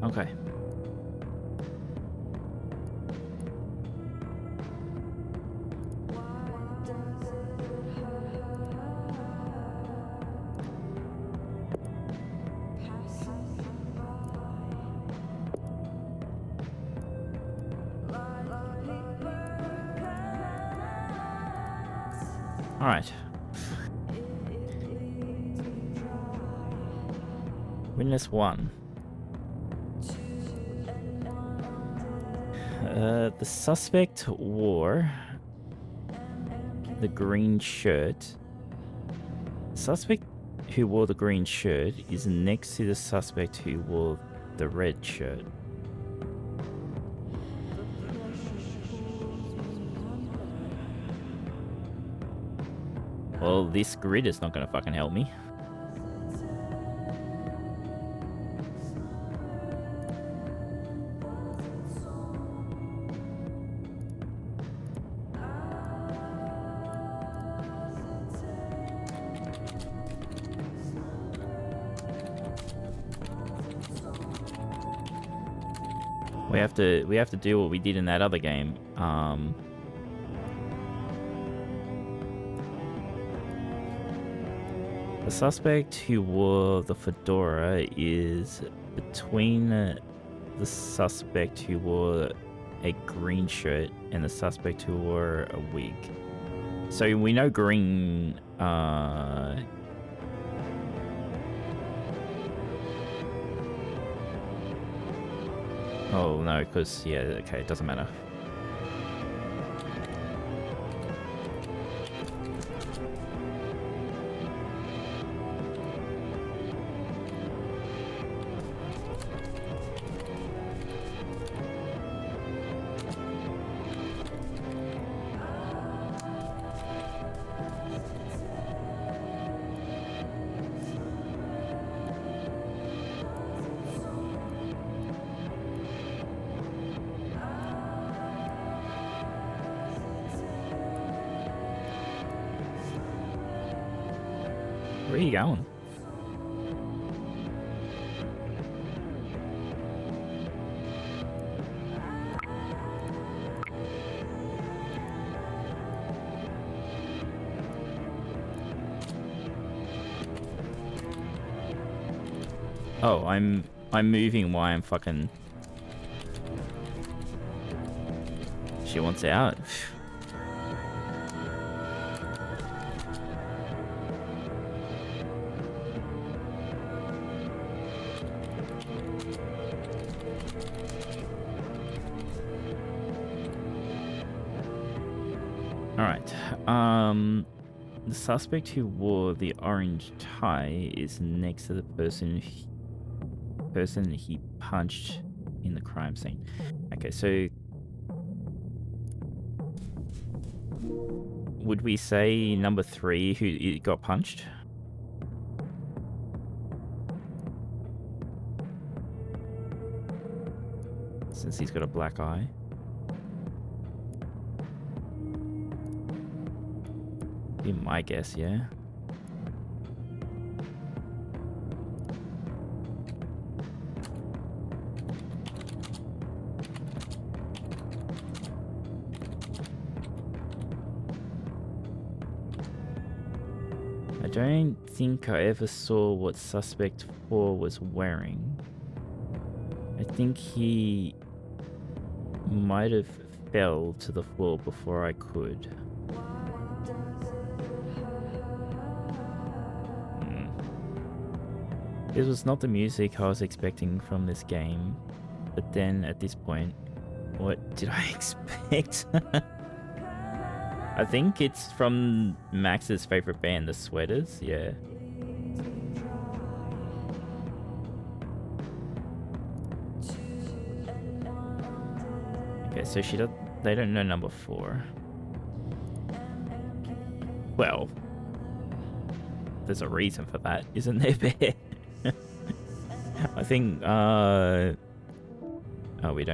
Okay. All right. Witness 1. The suspect wore the green shirt. The suspect who wore the green shirt is next to the suspect who wore the red shirt. Well, this grid is not gonna fucking help me. We have to do what we did in that other game. The suspect who wore the fedora is between the suspect who wore a green shirt and the suspect who wore a wig. So we know green. Oh no, because yeah, okay, it doesn't matter. Where are you going? Oh, I'm moving while I'm fucking... She wants out. Alright, the suspect who wore the orange tie is next to the person he punched in the crime scene. Okay, so would we say number 3 who got punched? Since he's got a black eye. Be my guess, yeah. I don't think I ever saw what suspect 4 was wearing. I think he might have fell to the floor before I could. This was not the music I was expecting from this game, but then at this point, what did I expect? I think it's from Max's favorite band, the Sweaters, yeah. Okay, so they don't know number 4. Well, there's a reason for that, isn't there, Bear? I think, oh, we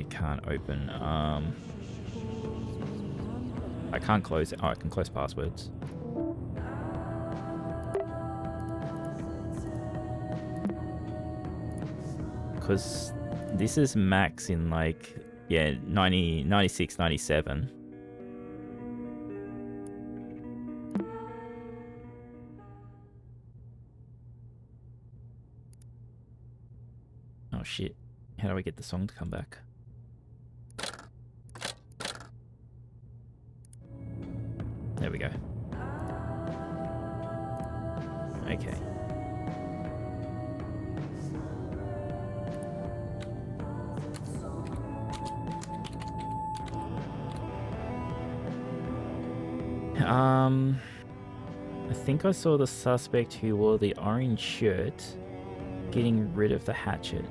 can't open, I can't close it. Oh, I can close passwords. Because this is max in like, yeah, 90, 96, 97. Oh shit. How do I get the song to come back? There we go. Okay. I think I saw the suspect who wore the orange shirt getting rid of the hatchet.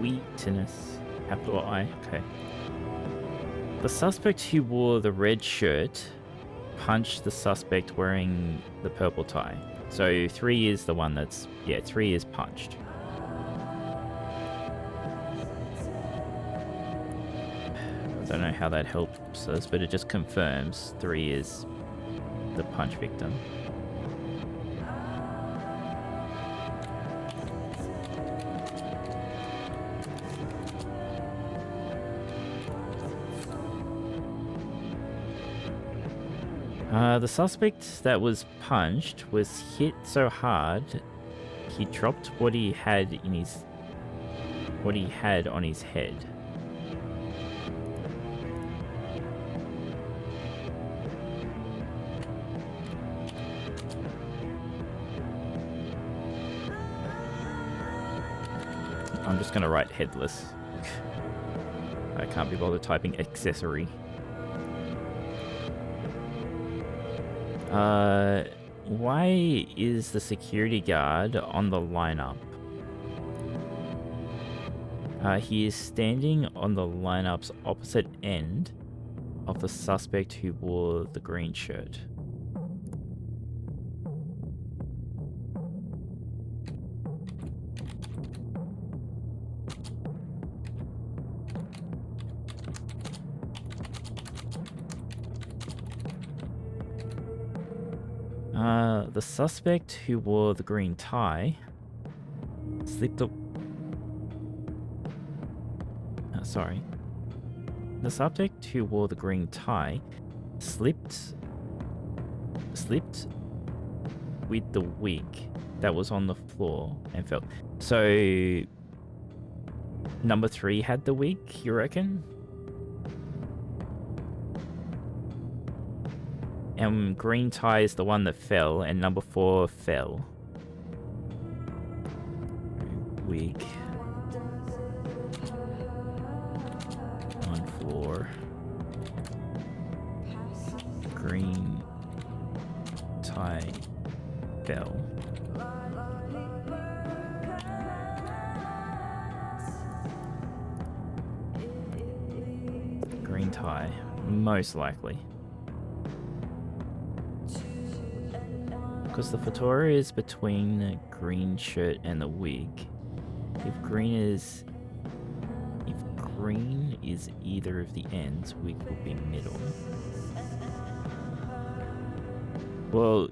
Weakness. Capital I. Okay. The suspect who wore the red shirt punched the suspect wearing the purple tie. So 3 is the one that's... Yeah, 3 is punched. I don't know how that helps us, but it just confirms 3 is the punch victim. The suspect that was punched was hit so hard he dropped what he had on his head. I'm just gonna write headless. I can't be bothered typing accessory. Why is the security guard on the lineup? He is standing on the lineup's opposite end of the suspect who wore the green shirt. The suspect who wore the green tie slipped up. Sorry. The suspect who wore the green tie slipped with the wig that was on the floor and fell. So number 3 had the wig, you reckon? And green tie is the one that fell, and number 4 fell. Wig. On floor. Green tie fell. Green tie, most likely. Because the fedora is between the green shirt and the wig. If green is either of the ends, wig will be middle. Well,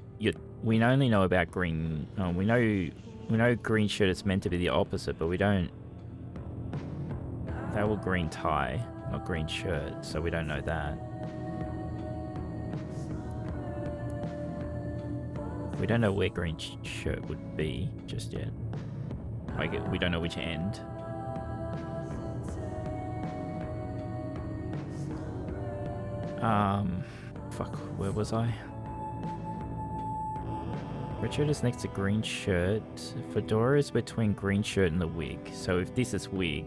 we only know about green. We know green shirt is meant to be the opposite, but we don't. They were green tie, not green shirt, so we don't know that. We don't know where green shirt would be just yet. Like, we don't know which end. Fuck, where was I? Red shirt is next to green shirt. Fedora is between green shirt and the wig. So if this is wig,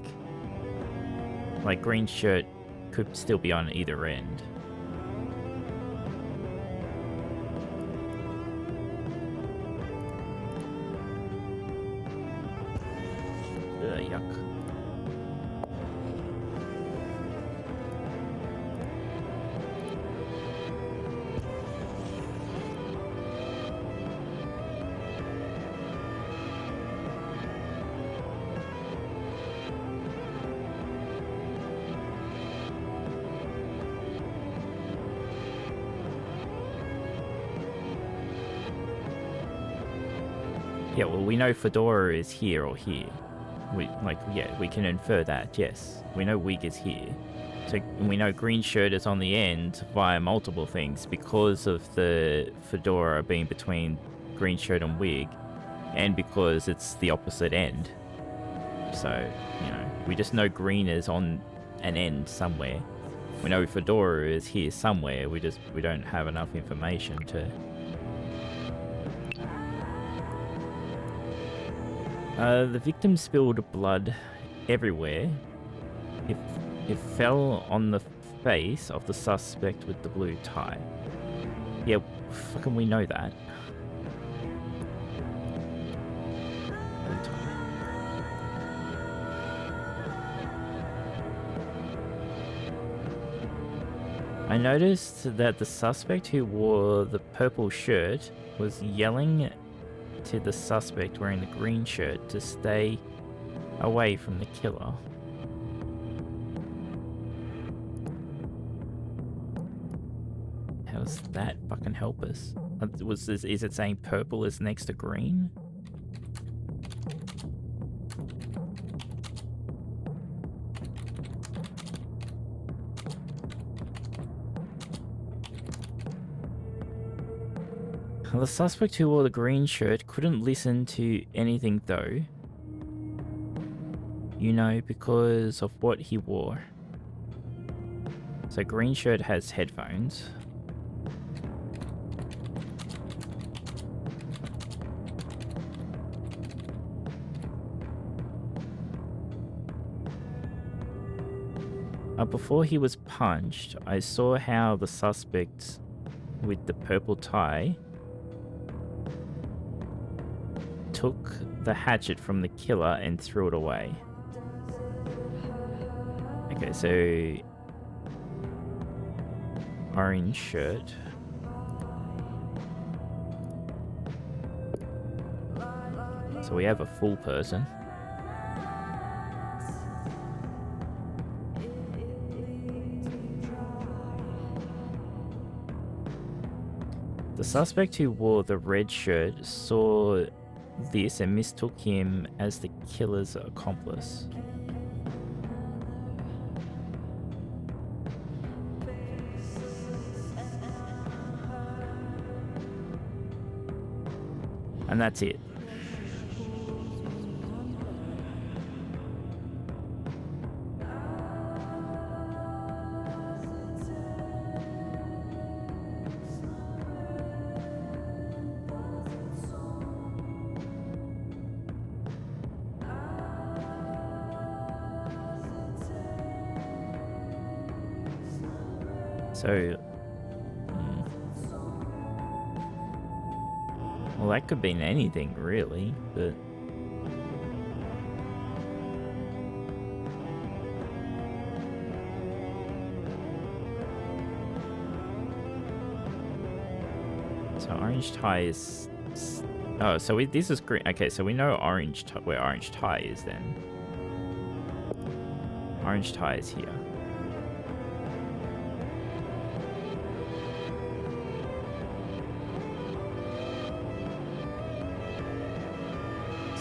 like green shirt could still be on either end. Yuck. Yeah, well, we know Fedora is here or here. We can infer that, yes. We know Wig is here. So we know green shirt is on the end via multiple things because of the Fedora being between green shirt and Wig, and because it's the opposite end. So, you know, we just know green is on an end somewhere. We know Fedora is here somewhere, we don't have enough information to... the victim spilled blood everywhere. It fell on the face of the suspect with the blue tie. Yeah, fucking we know that. Blue tie. I noticed that the suspect who wore the purple shirt was yelling to the suspect wearing the green shirt to stay away from the killer. How does that fucking help us? Is it saying purple is next to green? The suspect who wore the green shirt couldn't listen to anything though. You know, because of what he wore. So green shirt has headphones. Before he was punched, I saw how the suspect with the purple tie took the hatchet from the killer and threw it away. Okay, so orange shirt. So we have a full person. The suspect who wore the red shirt saw this and mistook him as the killer's accomplice. And that's it. So, well, that could mean anything, really, but... So orange tie is... Oh, so this is green. Okay, so we know orange where orange tie is then. Orange tie is here.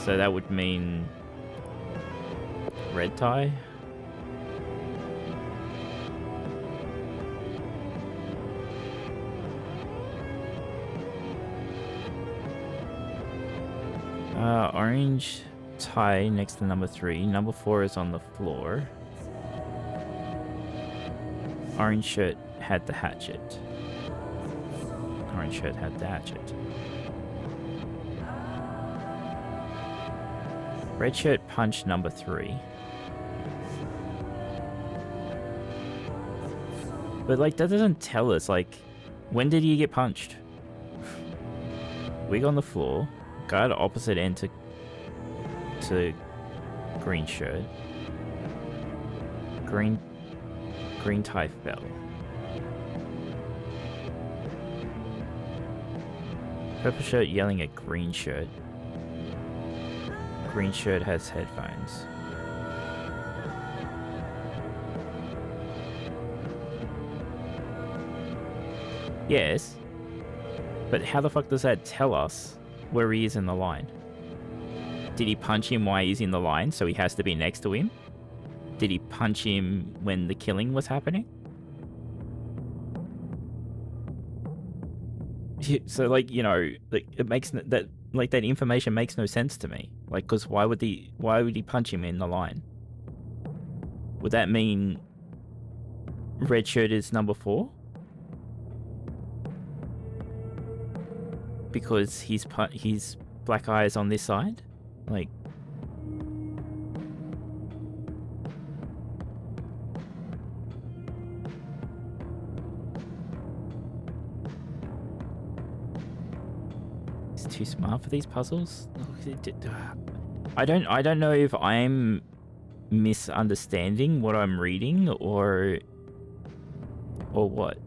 So that would mean red tie. Orange tie next to number 3. Number 4 is on the floor. Orange shirt had the hatchet. Orange shirt had the hatchet. Red shirt punched number 3. But, like, that doesn't tell us, like, when did he get punched? Wig on the floor. Guy at opposite end to green shirt. Green tie fell. Purple shirt yelling at green shirt. Green shirt has headphones. Yes, but how the fuck does that tell us where he is in the line? did he punch him while he's in the line, so he has to be next to him? Did he punch him when the killing was happening? So, like, you know, like, it makes that, like, that information makes no sense to me. Like, because why would he punch him in the line? Would that mean red shirt is number 4? Because his black eye is on this side? Like... He's too smart for these puzzles? I don't know if I'm misunderstanding what I'm reading or what.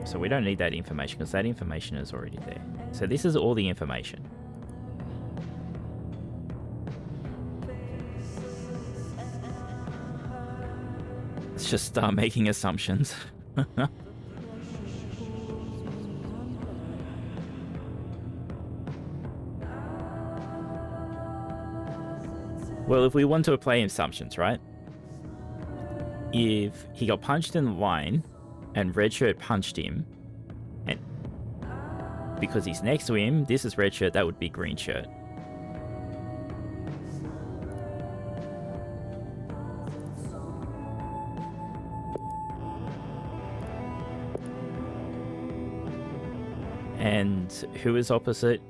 So we don't need that information because that information is already there. So this is all the information. Let's just start making assumptions. Well, if we want to play assumptions, right? If he got punched in the line and red shirt punched him, and because he's next to him, this is red shirt, that would be green shirt. And who is opposite?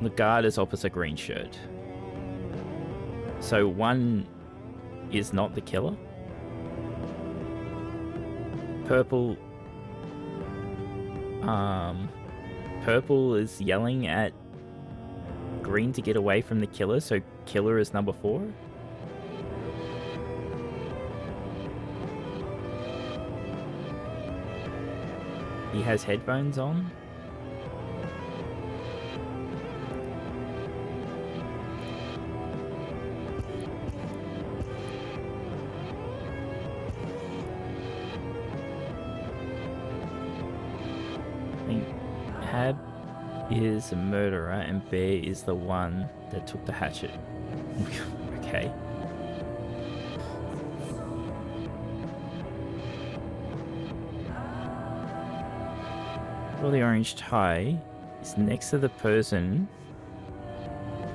The guard is opposite green shirt. So one is not the killer. Purple is yelling at green to get away from the killer, so killer is number 4. He has headphones on. Hab is a murderer and Bear is the one that took the hatchet. Okay. Well, the orange tie is next to the person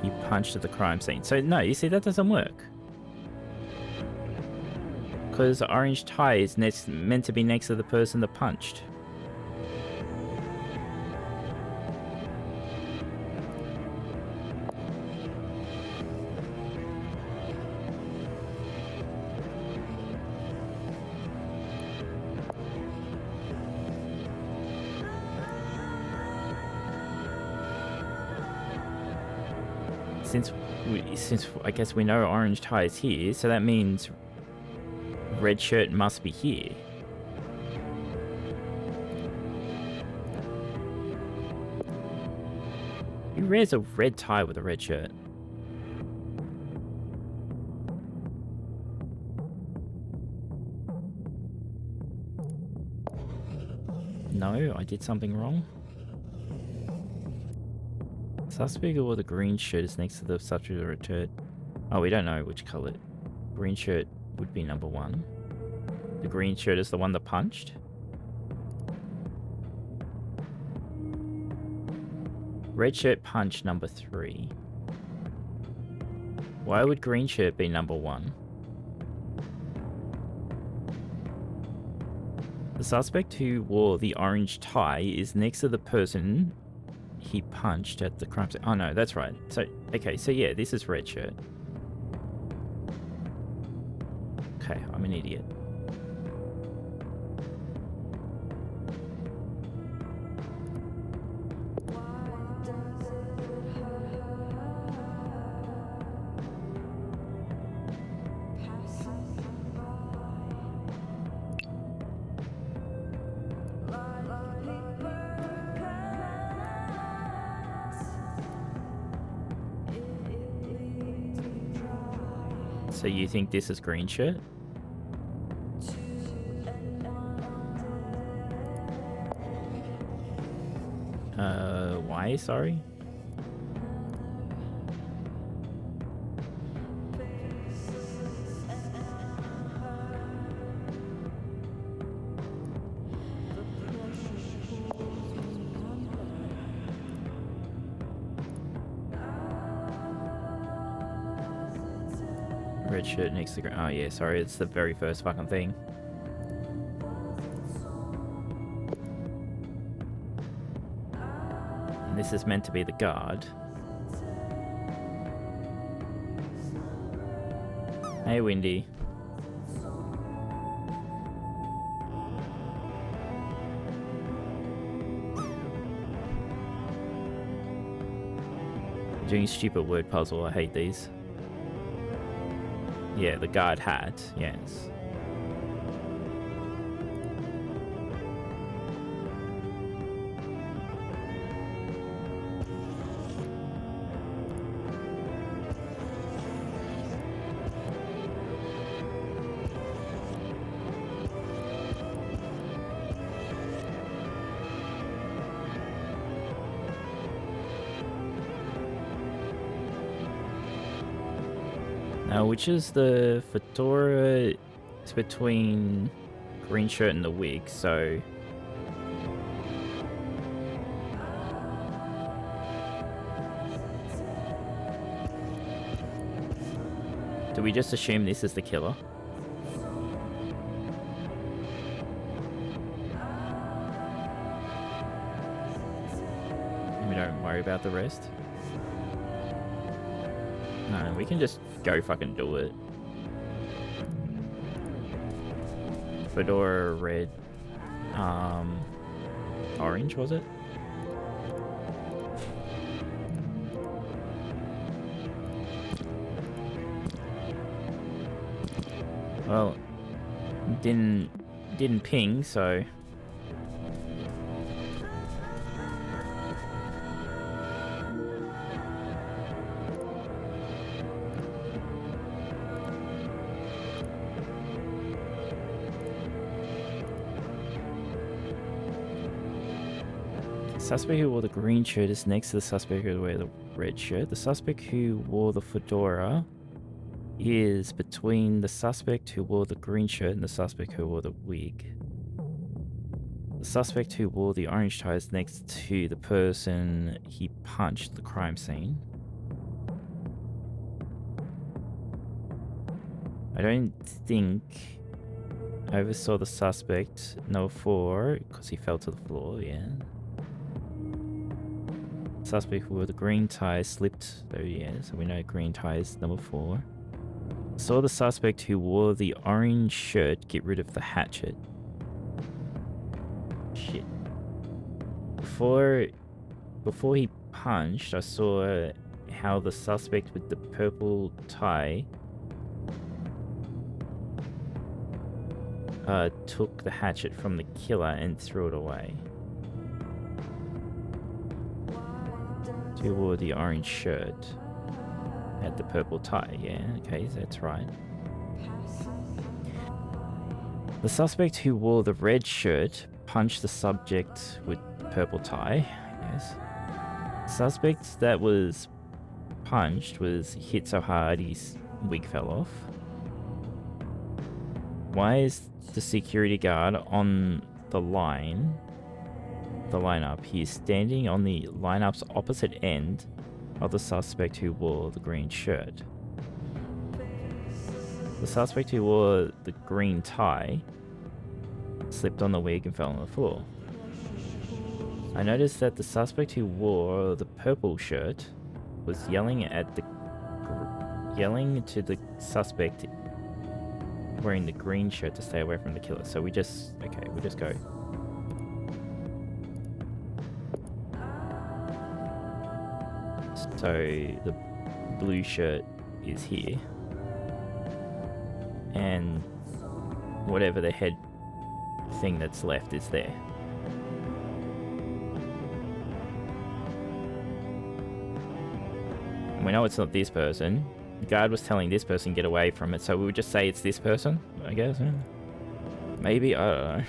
he punched at the crime scene. So no, you see, that doesn't work. Because the orange tie is meant to be next to the person that punched. Since I guess we know orange tie is here, so that means red shirt must be here. Who wears a red tie with a red shirt? No, I did something wrong. Suspect or the green shirt is next to the subject or return. Oh, we don't know which color. Green shirt would be number 1. The green shirt is the one that punched. Red shirt punch number 3. Why would green shirt be number 1? The suspect who wore the orange tie is next to the person he punched at the crime scene. Oh no, that's right. So, okay, so yeah, this is red shirt. Okay, I'm an idiot. So you think this is green shirt? Why? Sorry? Red shirt next to green. Oh yeah, sorry, it's the very first fucking thing. And this is meant to be the guard. Hey, Windy. Doing stupid word puzzle, I hate these. Yeah, the guard hat, yes. Now, which is the fedora? It's between green shirt and the wig, so... Do we just assume this is the killer? And we don't worry about the rest? No, we can just go fucking do it. Fedora red, orange, was it? Well, didn't ping, so... The suspect who wore the green shirt is next to the suspect who wore the red shirt. The suspect who wore the fedora is between the suspect who wore the green shirt and the suspect who wore the wig. The suspect who wore the orange tie is next to the person he punched at the crime scene. I don't think I oversaw the suspect number 4 because he fell to the floor, yeah. Suspect who wore the green tie slipped, so yeah, so we know green tie is number 4. Saw the suspect who wore the orange shirt get rid of the hatchet. Shit. Before he punched, I saw how the suspect with the purple tie took the hatchet from the killer and threw it away. Who wore the orange shirt had the purple tie, yeah, okay, that's right. The suspect who wore the red shirt punched the subject with the purple tie, yes. The suspect that was punched was hit so hard his wig fell off. Why is the security guard on the lineup? He is standing on the lineup's opposite end of the suspect who wore the green shirt. The suspect who wore the green tie slipped on the wig and fell on the floor. I noticed that the suspect who wore the purple shirt was yelling to the suspect wearing the green shirt to stay away from the killer. So we just go. So the blue shirt is here, and whatever the head thing that's left is there. We know it's not this person The guard was telling this person get away from it, so we would just say it's this person, I guess. Yeah. Maybe, I don't know.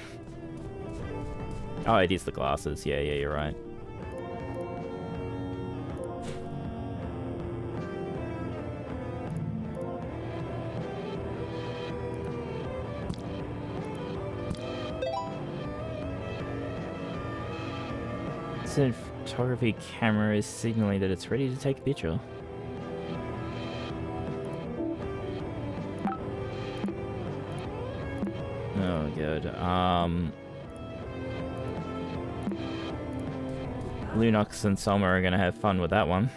Oh, it is the glasses. Yeah, you're right. The photography camera is signaling that it's ready to take a picture. Oh god. Lunox and Soma are gonna have fun with that one.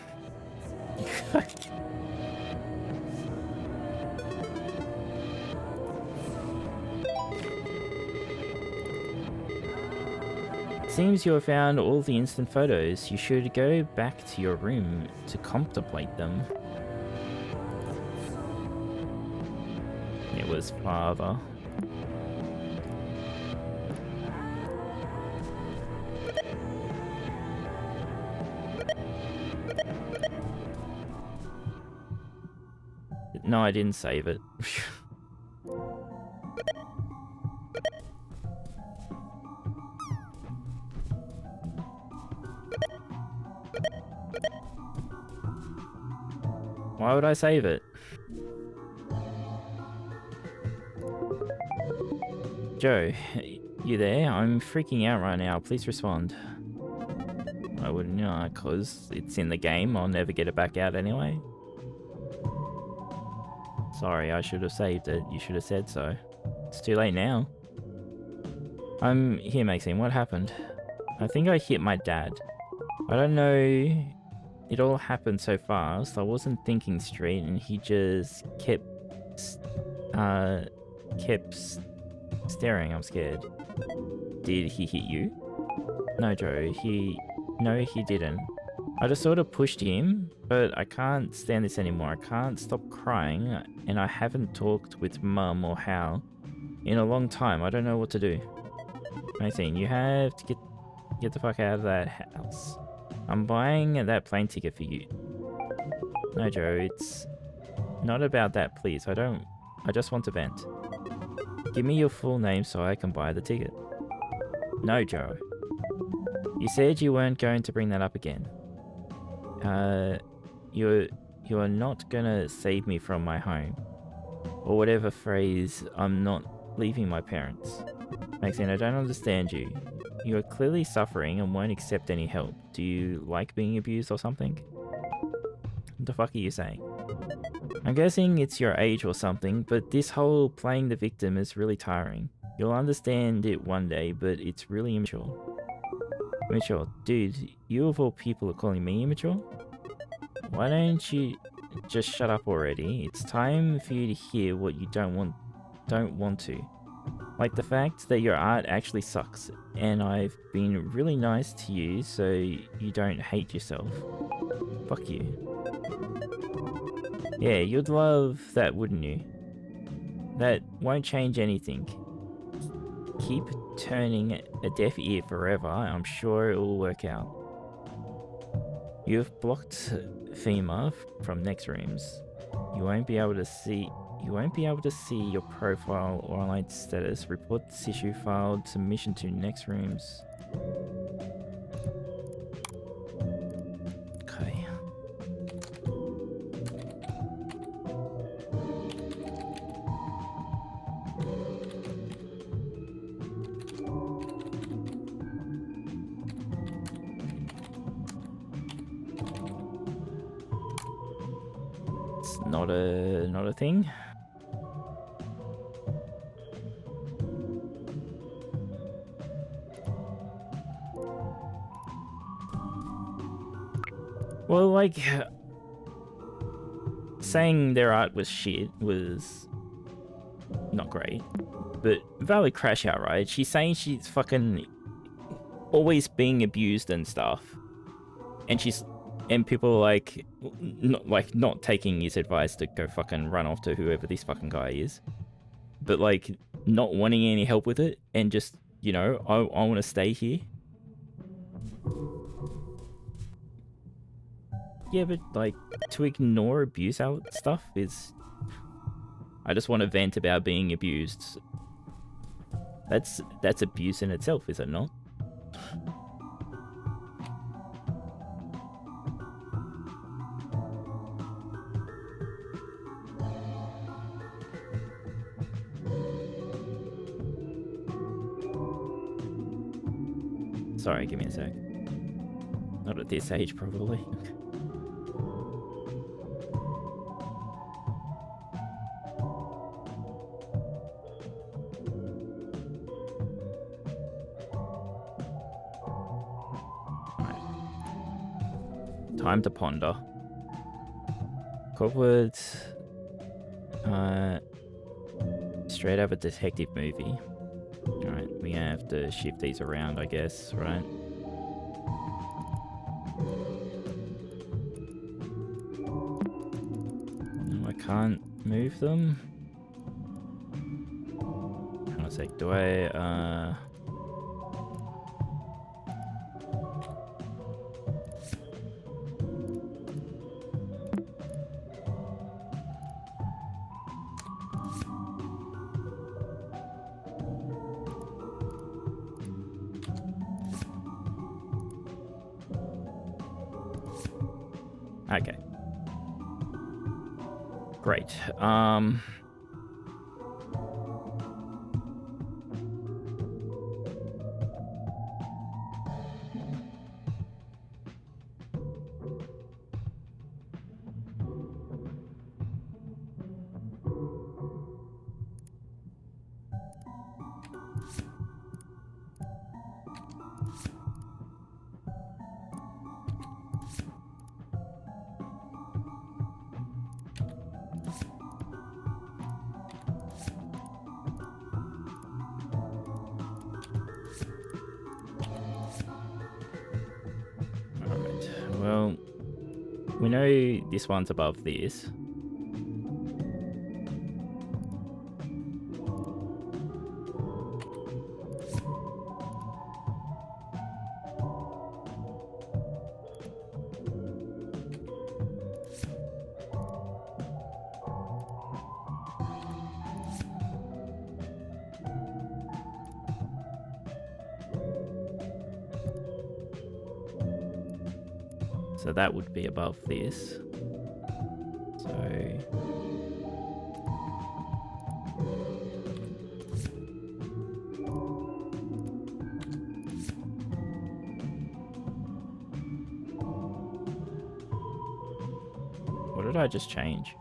Seems you have found all the instant photos. You should go back to your room to contemplate them. It was father. No, I didn't save it. Why would I save it? Joe, you there? I'm freaking out right now. Please respond. I wouldn't know, because it's in the game. I'll never get it back out anyway. Sorry, I should have saved it. You should have said so. It's too late now. I'm here, Maxine. What happened? I think I hit my dad. I don't know. It all happened so fast. I wasn't thinking straight, and he just kept staring. I'm scared. Did he hit you? No, Joe. No, he didn't. I just sort of pushed him, but I can't stand this anymore. I can't stop crying, and I haven't talked with Mum or Hal in a long time. I don't know what to do. Maxine, you have to get the fuck out of that house. I'm buying that plane ticket for you. No, Joe, it's not about that, please. I just want to vent. Give me your full name so I can buy the ticket. No, Joe. You said you weren't going to bring that up again. You are not gonna save me from my home. Or whatever phrase, I'm not leaving my parents. Maxine, I don't understand you. You are clearly suffering and won't accept any help. Do you like being abused or something? What the fuck are you saying? I'm guessing it's your age or something, but this whole playing the victim is really tiring. You'll understand it one day, but it's really immature. Immature? Dude, you of all people are calling me immature? Why don't you just shut up already? It's time for you to hear what you don't want to. Like the fact that your art actually sucks, and I've been really nice to you so you don't hate yourself. Fuck you. Yeah, you'd love that, wouldn't you? That won't change anything. Keep turning a deaf ear forever, I'm sure it will work out. You've blocked FEMA from next rooms. You won't be able to see your profile or online status. Report this issue filed submission to next rooms. Okay. It's not a thing. Well, like, saying their art was shit was not great, but valid crash out, right? She's saying she's fucking always being abused and stuff, and people are not taking his advice to go fucking run off to whoever this fucking guy is, but like not wanting any help with it, and just, you know, I want to stay here. Yeah, but like to ignore abuse out stuff is. I just want to vent about being abused. That's abuse in itself, is it not? Sorry, give me a sec. Not at this age, probably. Time to ponder. Cobwoods. Straight out of a detective movie. Alright, we have to shift these around, I guess, right? No, I can't move them. Hang on a sec, do I, Okay. Great. Alright, well, we know this one's above this. So that would be above this. So what did I just change?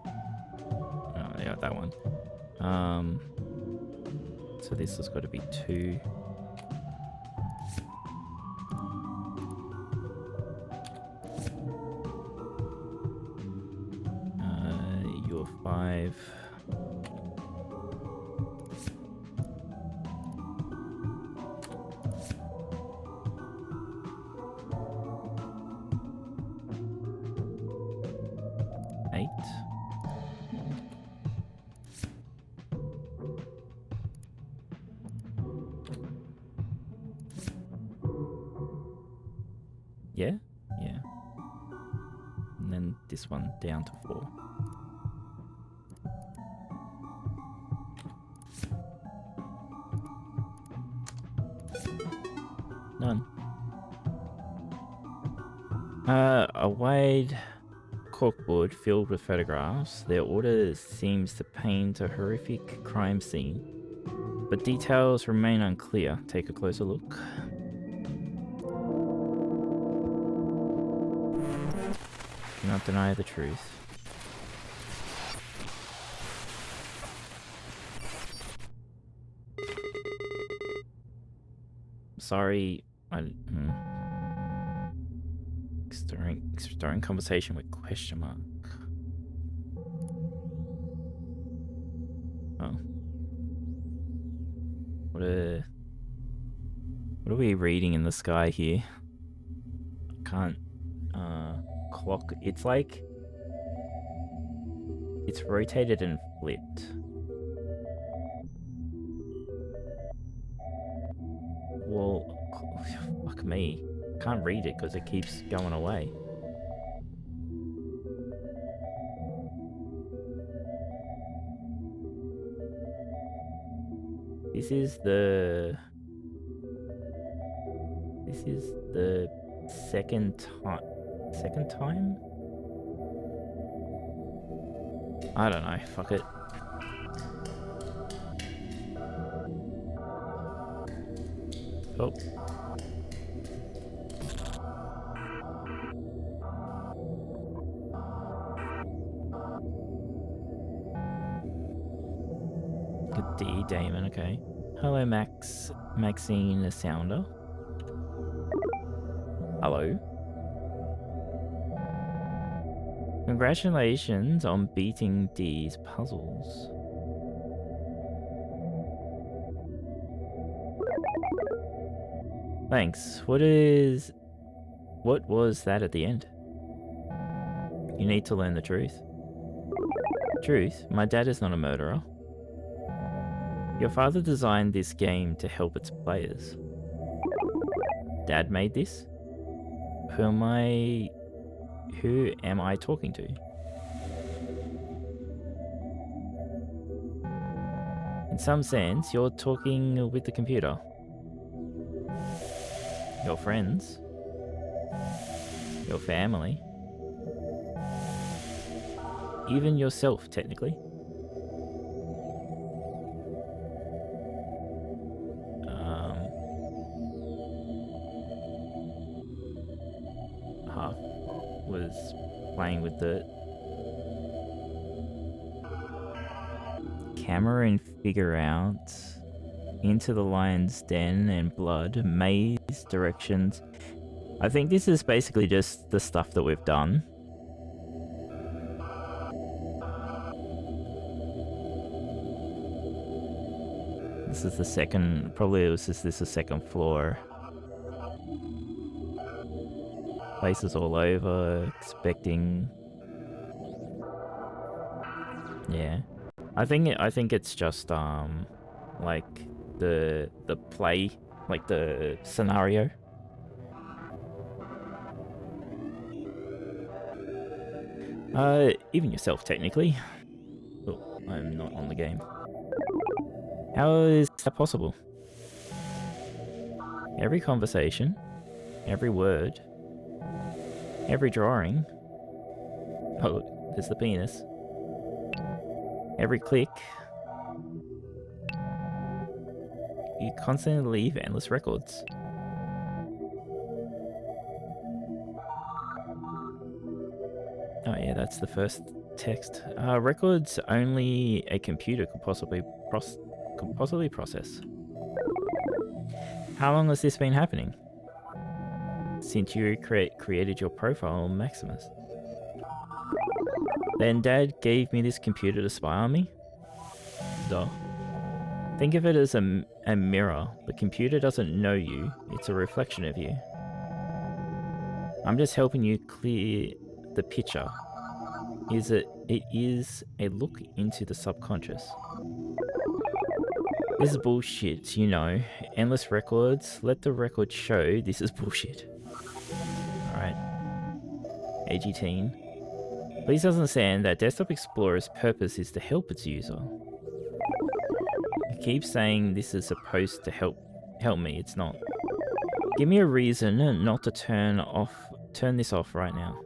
Oh yeah, that one. So this has got to be 2. You're 5. Yeah? Yeah. And then this one down to 4. None. A wide corkboard filled with photographs. Their order seems to paint a horrific crime scene, but details remain unclear. Take a closer look. Do not deny the truth. Sorry, Starting conversation with question mark. Oh. What are we reading in the sky here? I can't clock. It's like it's rotated and flipped. Well, fuck me. Can't read it because it keeps going away. This is the second time. Second time? I don't know. Fuck it. Oh. Good D, Damon, okay. Hello, Maxine the Sounder. Hello. Congratulations on beating D's puzzles. Thanks. What was that at the end? You need to learn the truth. Truth? My dad is not a murderer. Your father designed this game to help its players. Dad made this? Who am I talking to? In some sense, you're talking with the computer. Your friends. Your family. Even yourself, technically. Was playing with the camera and figure out into the lion's den and blood, maze, directions. I think this is basically just the stuff that we've done. This is the second, probably it was just this the second floor. Places all over, expecting. Yeah, I think it's just like the play, like the scenario. Even yourself technically. Oh, I'm not on the game. How is that possible? Every conversation, every word. Every drawing. Oh, look, there's the penis. Every click. You constantly leave endless records. Oh yeah, that's the first text. Records only a computer could possibly process. How long has this been happening? Since you created your profile, Maximus. Then Dad gave me this computer to spy on me? Duh. Think of it as a mirror. The computer doesn't know you, it's a reflection of you. I'm just helping you clear the picture. It is a look into the subconscious. This is bullshit, you know. Endless records. Let the record show this is bullshit. Alright. AG teen. Please understand that Desktop Explorer's purpose is to help its user. You keep saying this is supposed to help me, it's not. Give me a reason not to turn this off right now.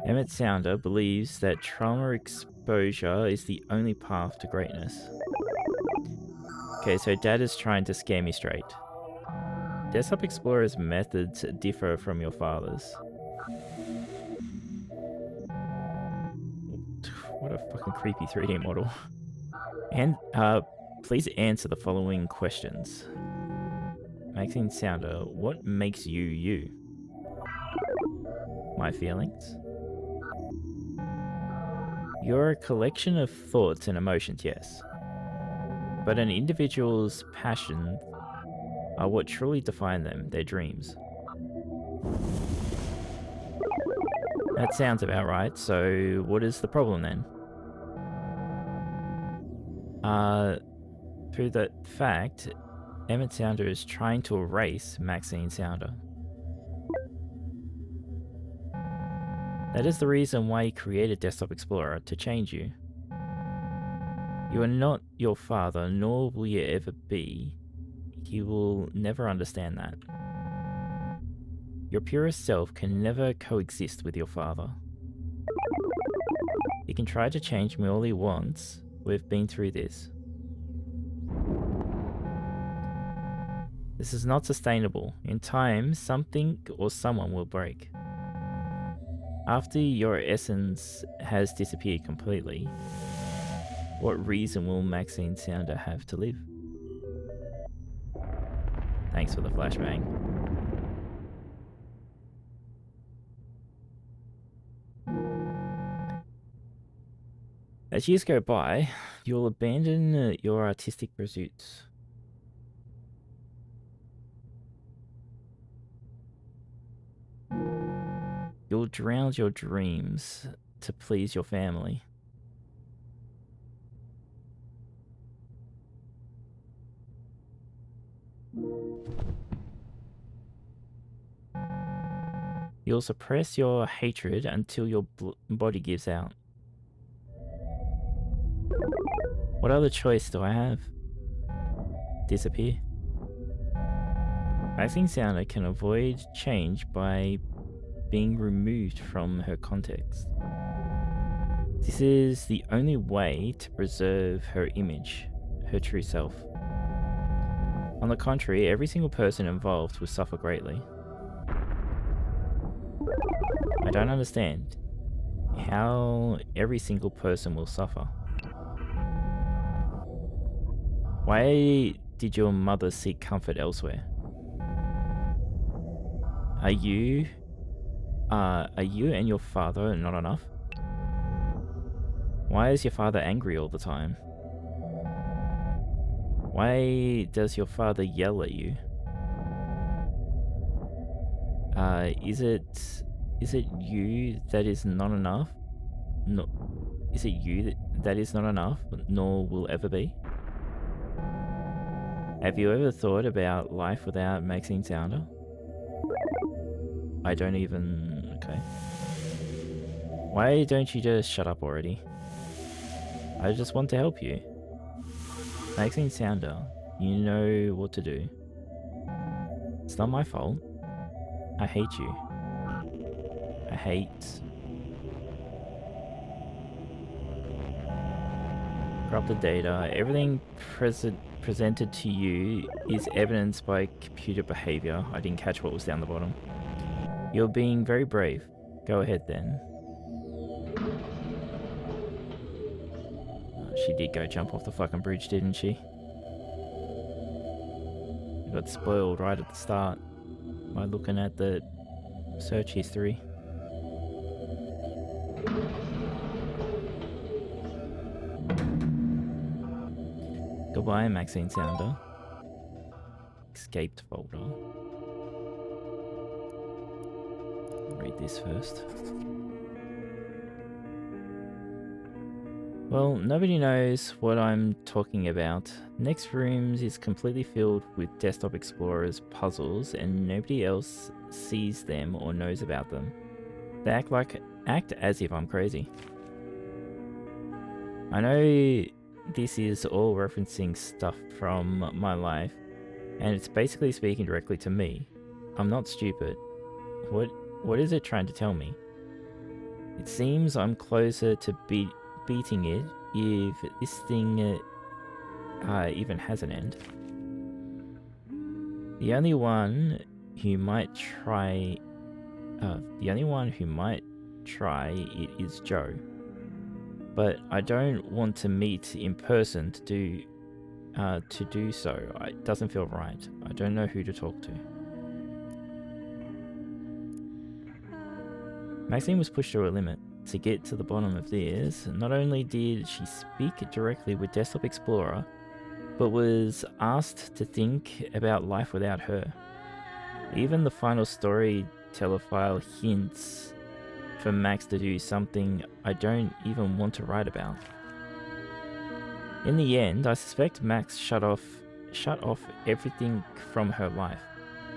Emmett Sounder believes that trauma exposure is the only path to greatness. Okay, so Dad is trying to scare me straight. Desktop Explorer's methods differ from your father's. What a fucking creepy 3D model. And, please answer the following questions. Maxine Sounder, what makes you you? My feelings? You're a collection of thoughts and emotions, yes. But an individual's passions are what truly define them, their dreams. That sounds about right, so what is the problem then? Through that fact, Emmett Sounder is trying to erase Maxine Sounder. That is the reason why he created Desktop Explorer, to change you. You are not your father, nor will you ever be. He will never understand that. Your purest self can never coexist with your father. He can try to change me all he wants. We've been through this. This is not sustainable. In time, something or someone will break. After your essence has disappeared completely, what reason will Maxine Sounder have to live? Thanks for the flashbang. As years go by, you'll abandon your artistic pursuits. You'll drown your dreams to please your family. You'll suppress your hatred until your body gives out. What other choice do I have? Disappear? Maxine Sounder can avoid change by being removed from her context. This is the only way to preserve her image, her true self. On the contrary, every single person involved will suffer greatly. I don't understand how every single person will suffer. Why did your mother seek comfort elsewhere? Are you and your father not enough? Why is your father angry all the time? Why does your father yell at you? Is it you that is not enough? No, is it you that is not enough, nor will ever be? Have you ever thought about life without Maxine Sounder? I don't even... okay. Why don't you just shut up already? I just want to help you. Maxine Sounder, you know what to do. It's not my fault. I hate you. I hate... corrupted data. Everything presented to you is evidenced by computer behavior. I didn't catch what was down the bottom. You're being very brave. Go ahead then. She did go jump off the fucking bridge, didn't she? You got spoiled right at the start by looking at the search history. Goodbye, Maxine Sounder. Escaped folder. Read this first. Well, nobody knows what I'm talking about. Next rooms is completely filled with Desktop Explorer's puzzles and nobody else sees them or knows about them. They act as if I'm crazy. I know this is all referencing stuff from my life, and it's basically speaking directly to me. I'm not stupid. What is it trying to tell me? It seems I'm closer to beating it if this thing even has an end. The only one who might try it is Joe. But I don't want to meet in person to do so. It doesn't feel right. I don't know who to talk to. Maxine was pushed to her limit. To get to the bottom of this, not only did she speak directly with Desktop Explorer, but was asked to think about life without her. Even the final storyteller file hints for Max to do something I don't even want to write about. In the end, I suspect Max shut off everything from her life.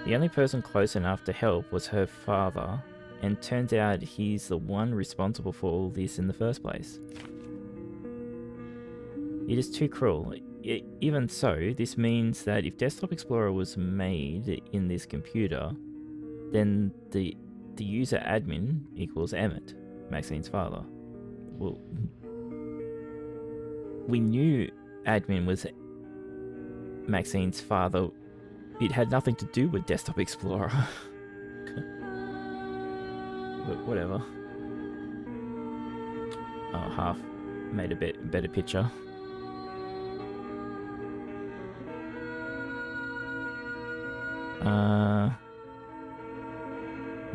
The only person close enough to help was her father, and turns out he's the one responsible for all this in the first place. It is too cruel. Even so, this means that if Desktop Explorer was made in this computer, then the user admin equals Emmett, Maxine's father. Well, we knew admin was Maxine's father. It had nothing to do with Desktop Explorer. But whatever. Oh, half made a better picture.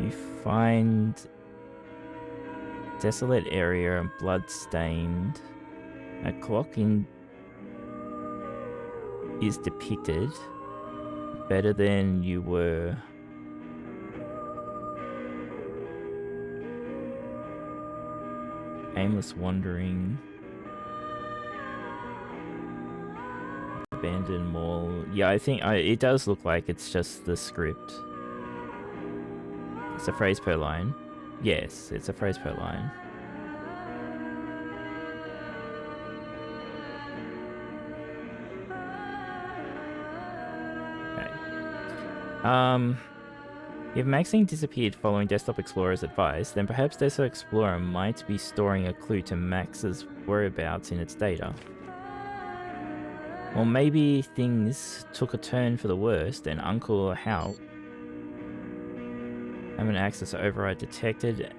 You find desolate area and blood-stained. A clock is depicted. Better than you were. Aimless wandering. Abandoned mall. Yeah, I think it does look like it's just the script. It's a phrase per line. Yes, it's a phrase per line. Okay. If Maxine disappeared following Desktop Explorer's advice, then perhaps Desktop Explorer might be storing a clue to Max's whereabouts in its data. Or maybe things took a turn for the worst and Uncle Hal having access override detected,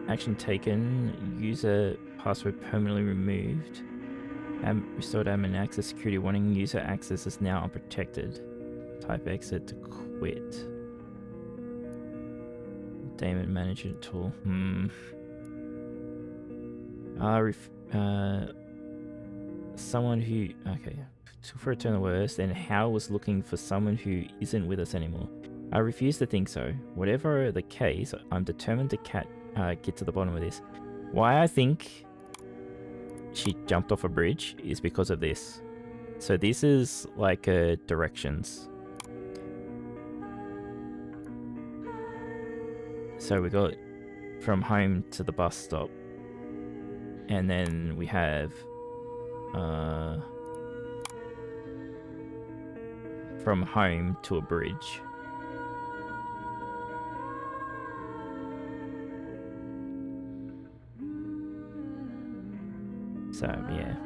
action taken, user password permanently removed, restored admin access, security warning, user access is now unprotected. Type exit to quit. Damon manager tool. Someone who... Okay. For return the worst, and Hal was looking for someone who isn't with us anymore. I refuse to think so. Whatever the case, I'm determined to get to the bottom of this. Why I think she jumped off a bridge is because of this. So this is like directions. So we got from home to the bus stop. And then we have from home to a bridge. So, yeah.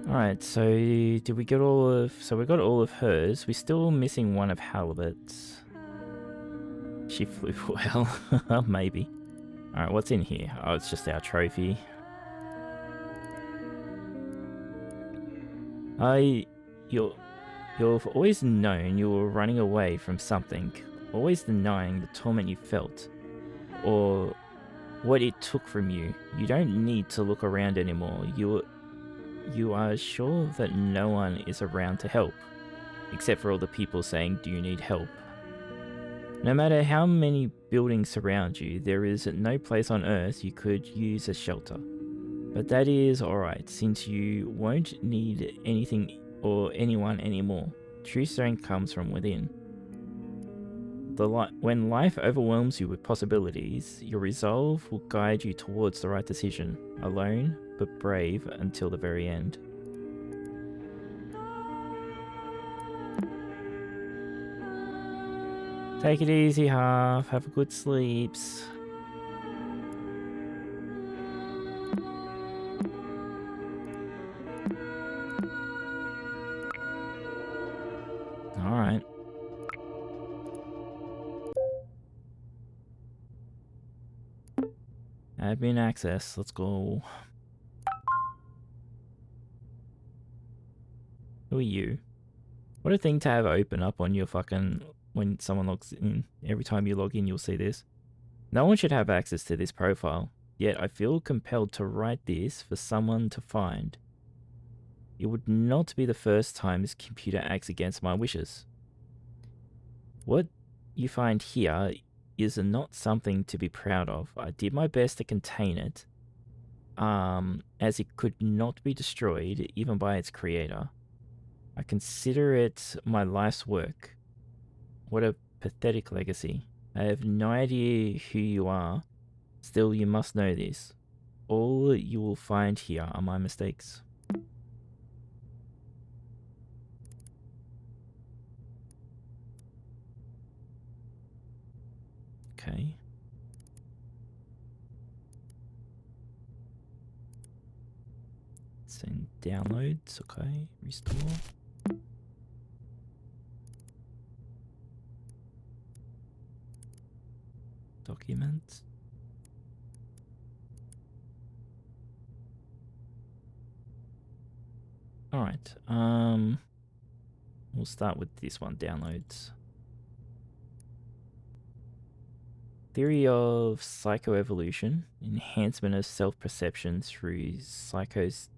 Alright, so did we get all of... So we got all of hers. We're still missing one of Halibut's. She flew well. Maybe. Alright, what's in here? Oh, it's just our trophy. You've always known you were running away from something. Always denying the torment you felt. Or what it took from you. You don't need to look around anymore. You are sure that no one is around to help. Except for all the people saying, do you need help? No matter how many buildings surround you, there is no place on Earth you could use as shelter. But that is alright, since you won't need anything or anyone anymore. True strength comes from within. When life overwhelms you with possibilities, your resolve will guide you towards the right decision. Alone, but brave until the very end. Take it easy, Half. Have a good sleeps. Alright. Admin access. Let's go. Who are you? What a thing to have open up on your fucking... When someone logs in. Every time you log in, you'll see this. No one should have access to this profile. Yet I feel compelled to write this for someone to find. It would not be the first time this computer acts against my wishes. What you find here is not something to be proud of. I did my best to contain it, as it could not be destroyed even by its creator. I consider it my life's work. What a pathetic legacy. I have no idea who you are. Still, you must know this. All you will find here are my mistakes. Okay. Send downloads. Okay. Restore. Documents. Alright. We'll start with this one, downloads. Theory of psychoevolution, enhancement of self-perception through psychostimuli.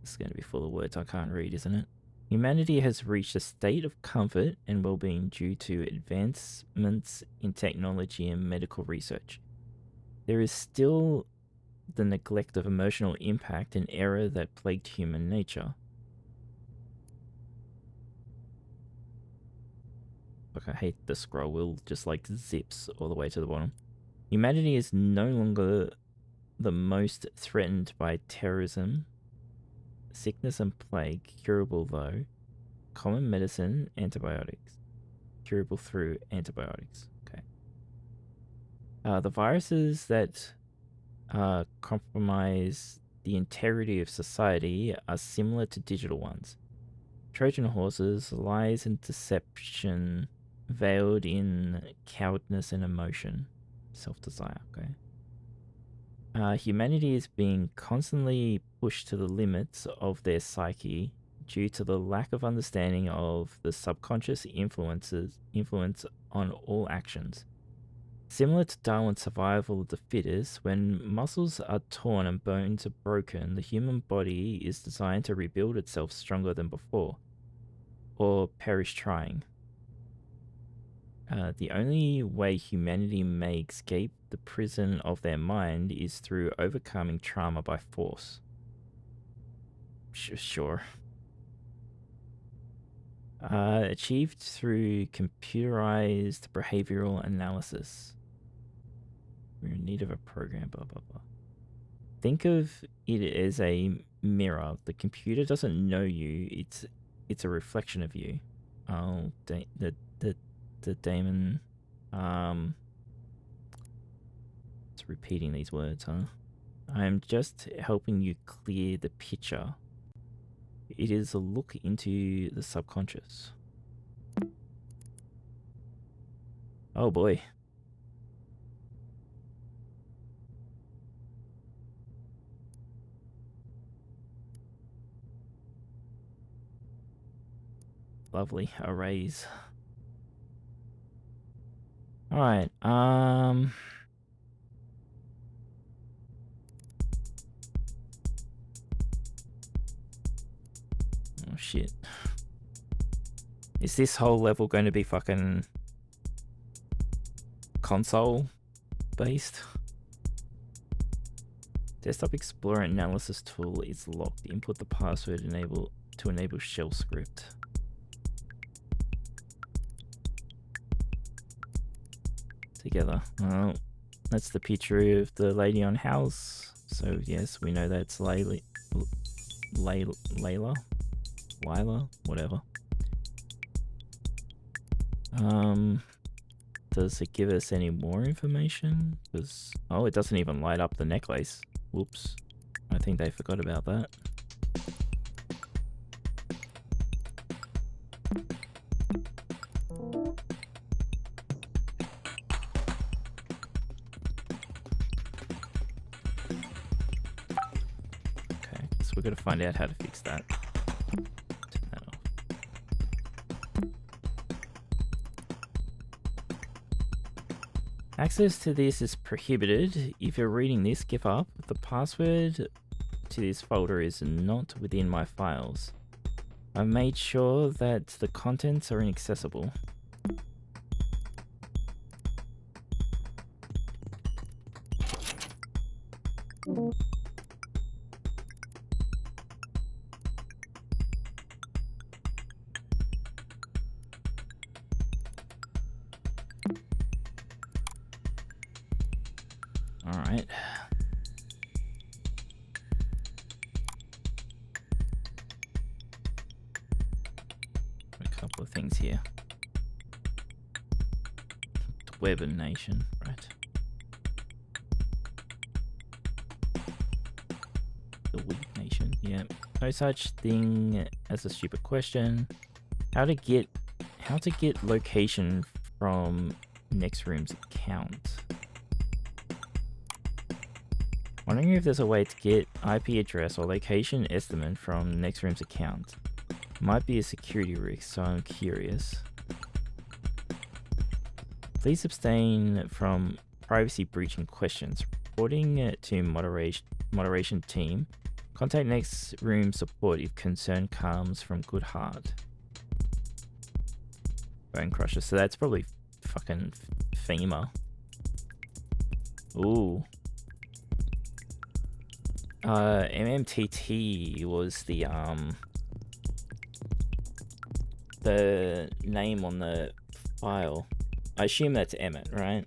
This is going to be full of words I can't read, isn't it? Humanity has reached a state of comfort and well-being due to advancements in technology and medical research. There is still the neglect of emotional impact and error that plagued human nature. Look, I hate the scroll wheel, just like zips all the way to the bottom. Humanity is no longer the most threatened by terrorism, sickness and plague, curable though. Common medicine, antibiotics. Curable through antibiotics. Okay. The viruses that compromise the integrity of society are similar to digital ones. Trojan horses, lies and deception veiled in cowardness and emotion. Self-desire, okay. Humanity is being constantly pushed to the limits of their psyche due to the lack of understanding of the subconscious influence on all actions. Similar to Darwin's survival of the fittest, when muscles are torn and bones are broken, the human body is designed to rebuild itself stronger than before, or perish trying. The only way humanity may escape the prison of their mind is through overcoming trauma by force. Sure. Achieved through computerized behavioral analysis. We're in need of a program, blah, blah, blah. Think of it as a mirror. The computer doesn't know you. It's a reflection of you. Oh, the Damon. It's repeating these words, huh? I am just helping you clear the picture. It is a look into the subconscious. Oh boy. Lovely arrays. Alright, oh shit. Is this whole level going to be fucking console based? Desktop Explorer analysis tool is locked. Input the password to enable shell script. Together. Well, that's the picture of the lady on house. So yes, we know that's Lila, whatever. Does it give us any more information? Because, oh, it doesn't even light up the necklace. Whoops. I think they forgot about that. Okay, so we're gonna find out how to fix that. Turn that off. Access to this is prohibited. If you're reading this, give up. The password to this folder is not within my files. I've made sure that the contents are inaccessible. All right. A couple of things here. Web nation, right? The weak nation, yeah. No such thing as a stupid question. How to get location from next room's account. Wondering if there's a way to get IP address or location estimate from next room's account. Might be a security risk, so I'm curious. Please abstain from privacy breaching questions. Reporting to moderation team. Contact next room support if concern comes from good heart. Bone Crusher, so that's probably fucking FEMA. Ooh. MMTT was the name on the file. I assume that's Emmett, right?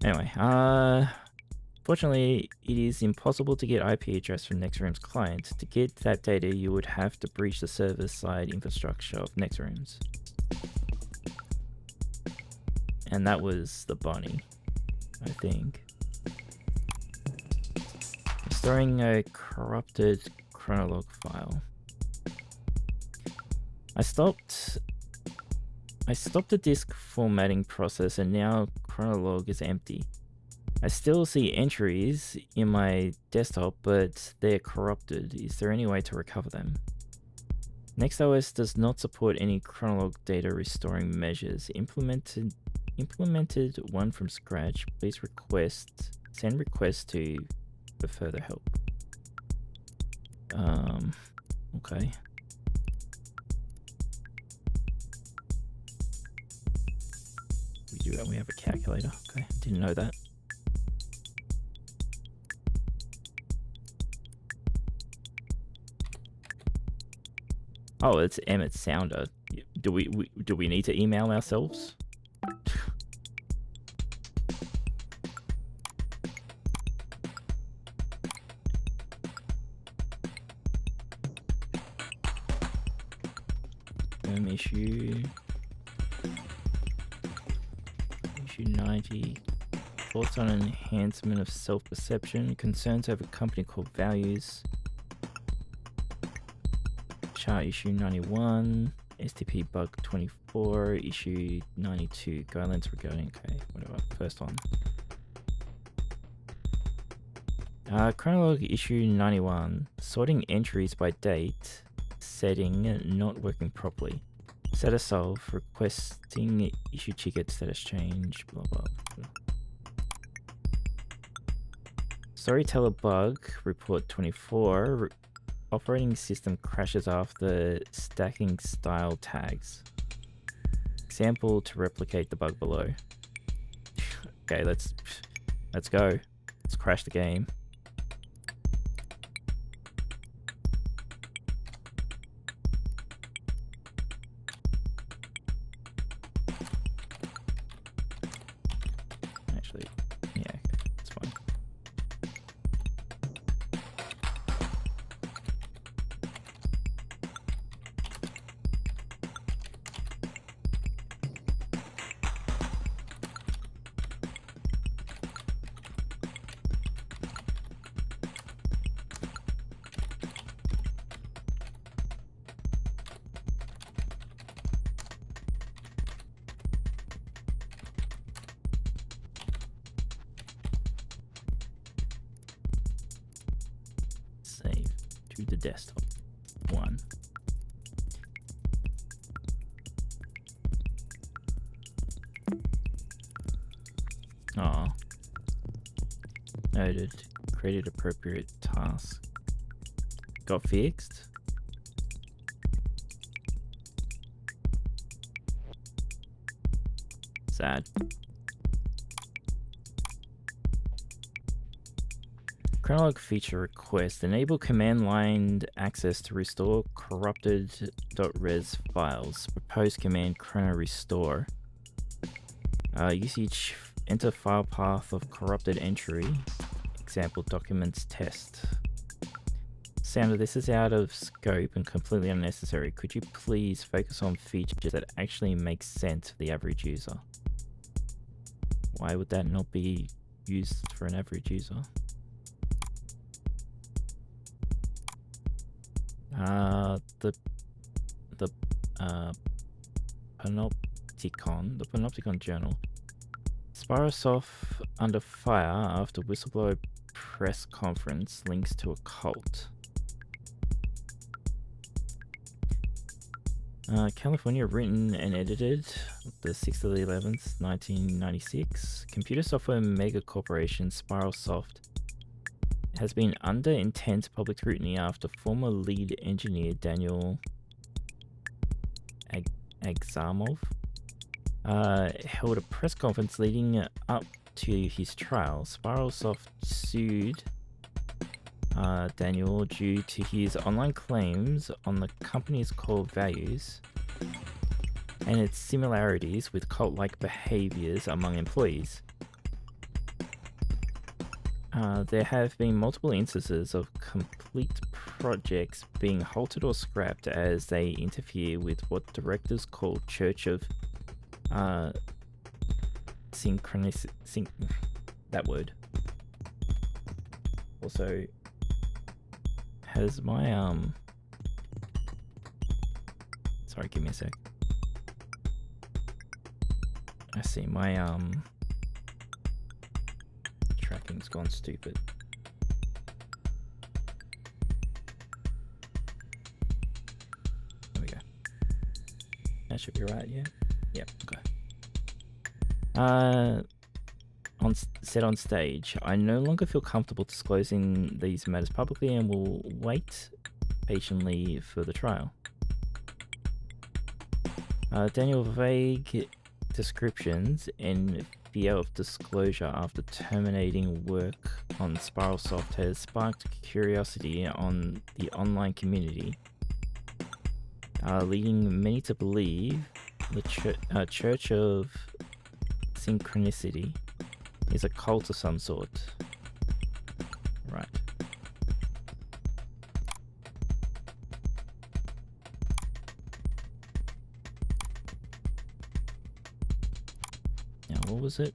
Anyway, fortunately, it is impossible to get IP address from Nextroom's client. To get that data, you would have to breach the server-side infrastructure of Nextrooms. And that was the bunny, I think. Storing a corrupted chronolog file. I stopped the disk formatting process and now chronolog is empty. I still see entries in my desktop, but they're corrupted. Is there any way to recover them? NextOS does not support any chronolog data restoring measures. Implemented one from scratch. Please send request to for further help. Okay. We have a calculator. Okay, didn't know that. Oh, it's Emmett Sounder. Do we need to email ourselves? Issue 90. Thoughts on enhancement of self-perception. Concerns over company core values. Chart issue 91. STP bug 24. Issue 92. Guidelines regarding... Okay, whatever. First one. Chronolog issue 91. Sorting entries by date. Setting not working properly. Status solve, requesting issue ticket, status change, blah blah blah. Storyteller bug, report 24. Operating system crashes after stacking style tags. Example to replicate the bug below. Okay, let's go. Let's crash the game. The desktop one. Oh, noted. Created appropriate task. Got fixed. Sad. Chronolog feature request. Enable command line access to restore corrupted.res files. Proposed command chrono restore. Usage, enter file path of corrupted entry. Example documents test. Sounder, this is out of scope and completely unnecessary. Could you please focus on features that actually make sense for the average user? Why would that not be used for an average user? The Panopticon journal. Spyrosoft under fire after whistleblower press conference links to a cult. California, written and edited the 6th of the 11th, 1996. Computer software mega corporation Spyrosoft has been under intense public scrutiny after former lead engineer Daniel Agzamov held a press conference leading up to his trial. Spyrosoft sued Daniel due to his online claims on the company's core values and its similarities with cult-like behaviors among employees. There have been multiple instances of complete projects being halted or scrapped as they interfere with what directors call Church of that word. Also, has my sorry, give me a sec. I see my tracking's gone stupid. There we go. That should be right, yeah? Yep, okay. Said on stage, I no longer feel comfortable disclosing these matters publicly and will wait patiently for the trial. Daniel, vague descriptions and fear of disclosure after terminating work on Spyrosoft has sparked curiosity on the online community, leading many to believe the Church of Synchronicity is a cult of some sort. Right. Now, what was it?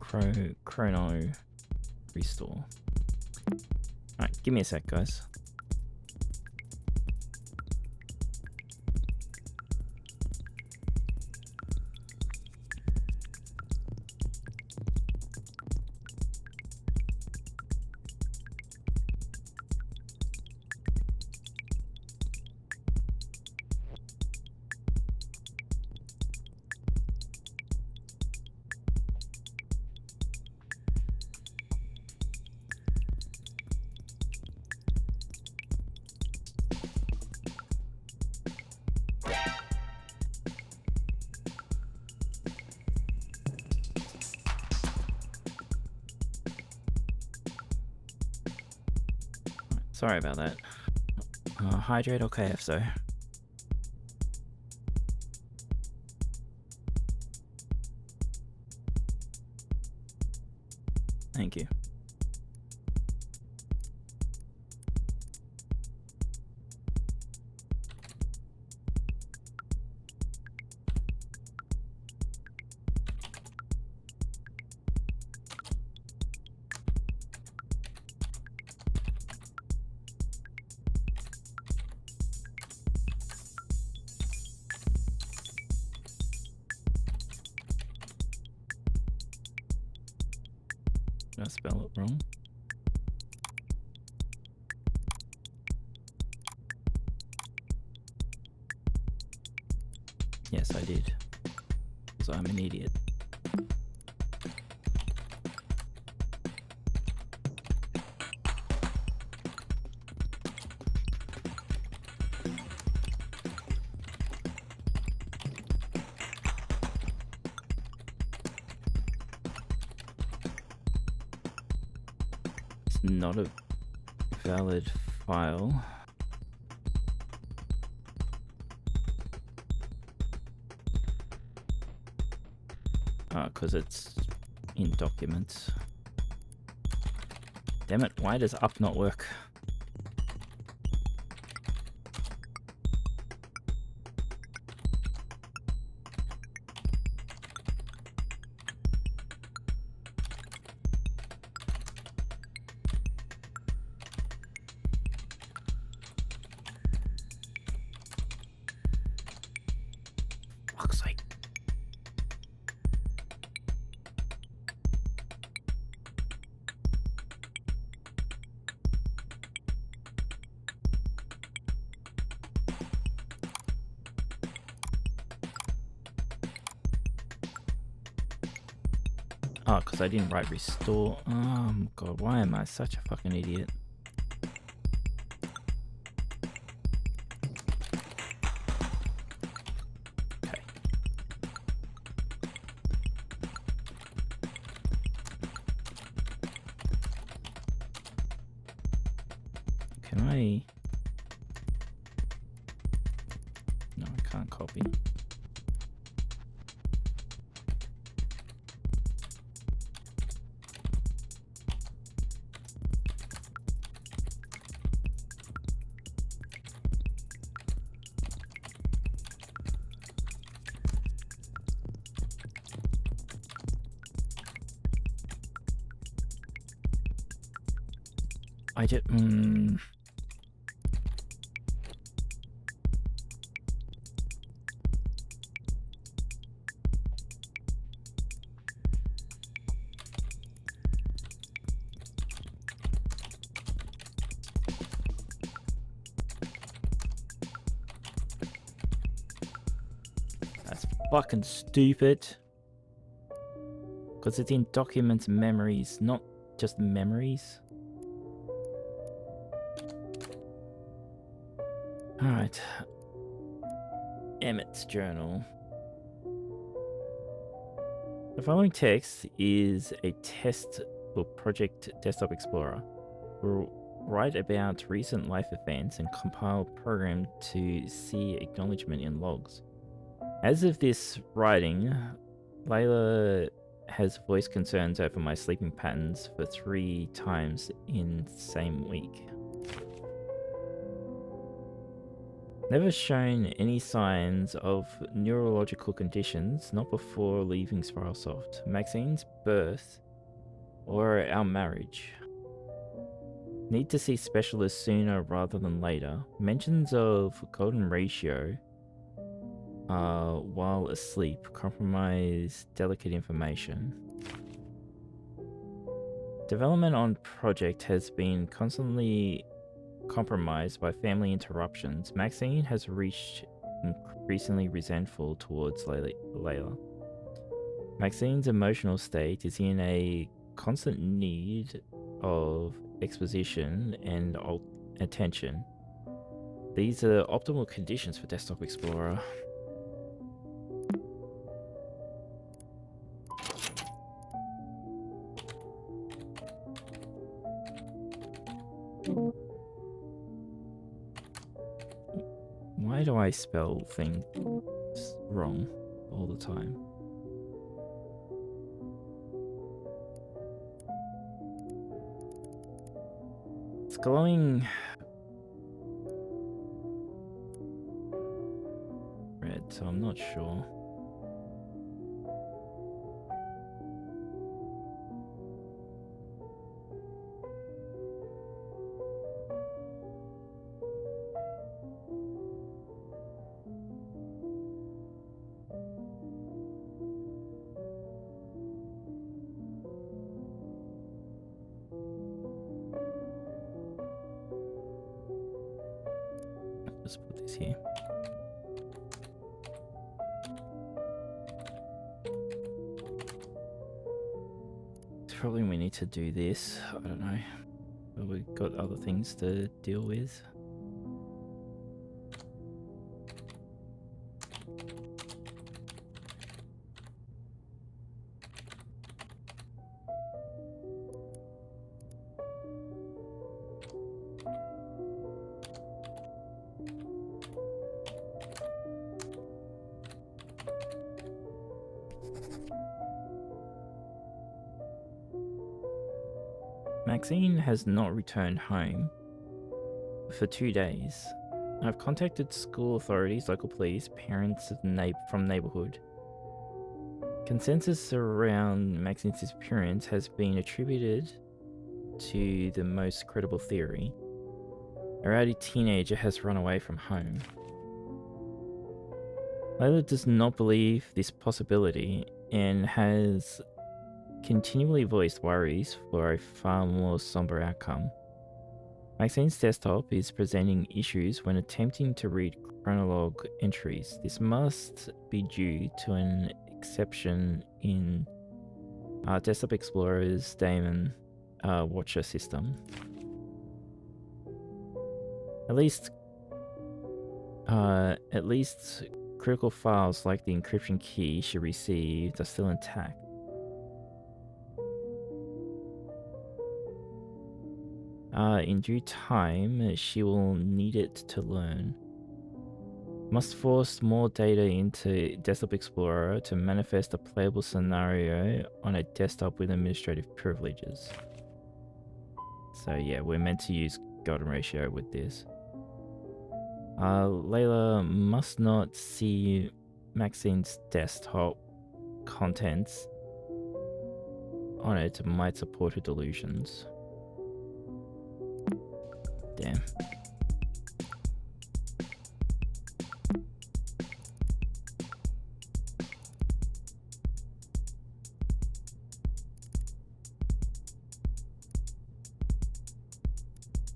Chrono restore. Alright, give me a sec, guys. Sorry about that. Hydrate or KFSO? Thank you. Did I spell it wrong? Yes, I did. Because I'm an idiot. Not a valid file. Because it's in documents. Damn it, why does up not work? Fuck's sake. Oh, because I didn't write restore. Oh god, why am I such a fucking idiot? Okay. Can I... No, I can't copy. I just... That's fucking stupid. Because it's in documents and memories, not just memories. Alright. Emmett's journal. The following text is a test for Project Desktop Explorer. We'll write about recent life events and compile a program to see acknowledgement in logs. As of this writing, Layla has voiced concerns over my sleeping patterns for 3 times in the same week. Never shown any signs of neurological conditions, not before leaving Spiralsoft, Maxine's birth, or our marriage. Need to see specialists sooner rather than later. Mentions of golden ratio while asleep compromise delicate information. Development on project has been constantly compromised by family interruptions. Maxine has reached increasingly resentful towards Layla. Maxine's emotional state is in a constant need of exposition and attention. These are optimal conditions for Desktop Explorer. Why do I spell things wrong all the time? It's glowing red, so I'm not sure. Let's put this here. Probably we need to do this. I don't know. But we've got other things to deal with. Maxine has not returned home for 2 days. I've contacted school authorities, local police, parents of from neighborhood. Consensus around Maxine's disappearance has been attributed to the most credible theory. A rowdy teenager has run away from home. Layla does not believe this possibility and has continually voiced worries for a far more somber outcome. Maxine's desktop is presenting issues when attempting to read chronologue entries. This must be due to an exception in Desktop Explorer's daemon watcher system. At least critical files like the encryption key she received are still intact. In due time, she will need it to learn. Must force more data into Desktop Explorer to manifest a playable scenario on a desktop with administrative privileges. So yeah, we're meant to use golden ratio with this. Layla must not see Maxine's desktop contents on it might support her delusions. Damn.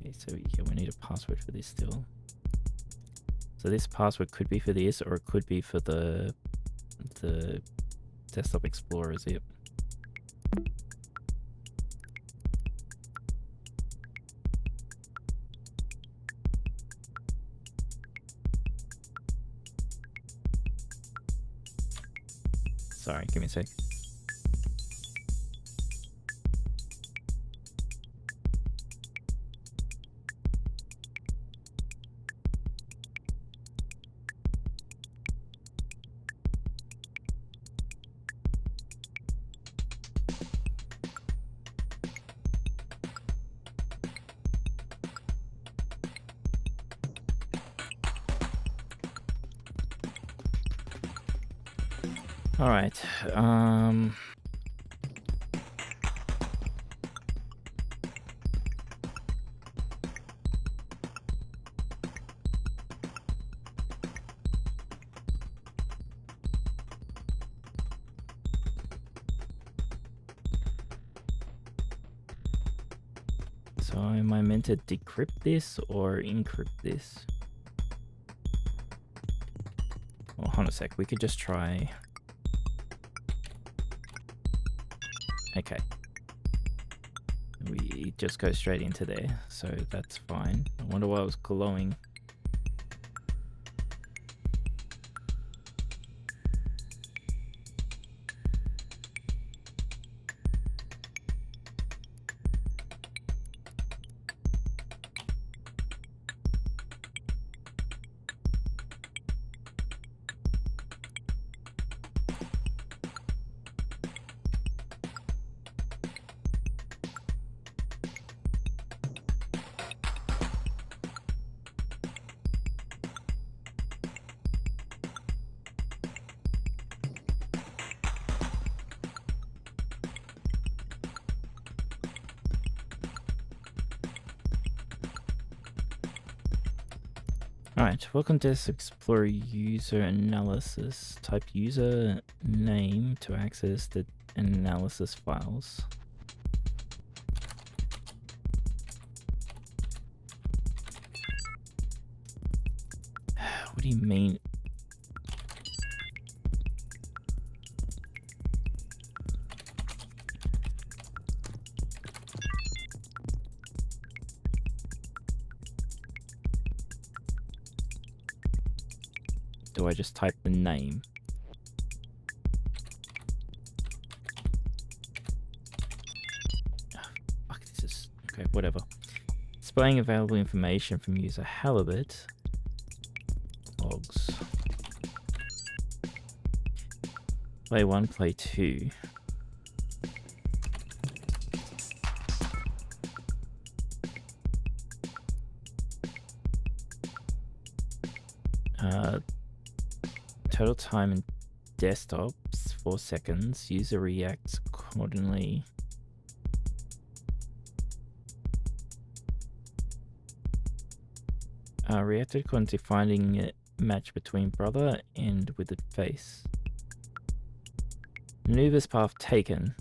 Okay, so yeah, we need a password for this still. So this password could be for this, or it could be for the Desktop Explorer zip. Sorry, give me a sec. All right. So am I meant to decrypt this or encrypt this? Well, hold on a sec. We could just try. Okay. We just go straight into there, so that's fine. I wonder why it was glowing. Alright, welcome to this Explorer user analysis. Type user name to access the analysis files. What do you mean? Do I just type the name? Oh, fuck, this is... Okay, whatever. Displaying available information from user Halibut. Logs. Play 1, play 2. Total time in desktops 4 seconds. User reacts accordingly. Reacted according to finding a match between brother and withered face. Maneuver's path taken.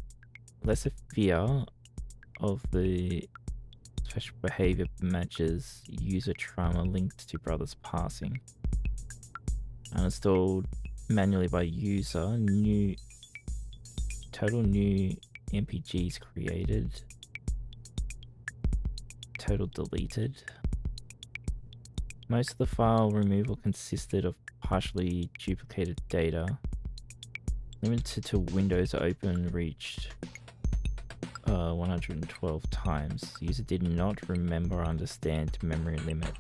Lesser fear of the special behavior matches user trauma linked to brother's passing. Uninstalled manually by user. Total new MPGs created. Total deleted. Most of the file removal consisted of partially duplicated data. Limited to Windows open reached 112 times. User did not remember or understand memory limit.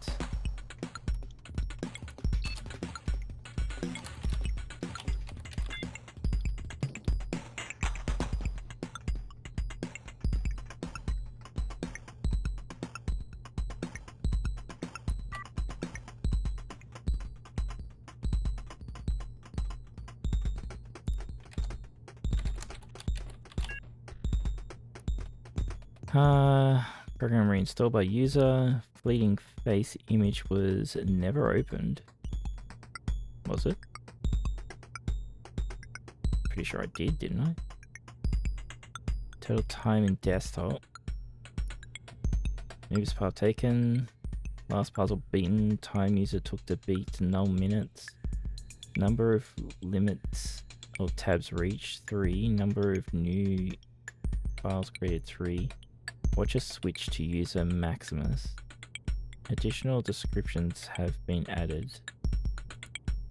Program reinstalled by user. Fleeting face image was never opened. Was it? Pretty sure I didn't I? Total time in desktop. Moves path taken. Last puzzle beaten. Time user took to beat null minutes. Number of limits of tabs reached 3. Number of new files created 3. Watch a switch to user Maximus. Additional descriptions have been added.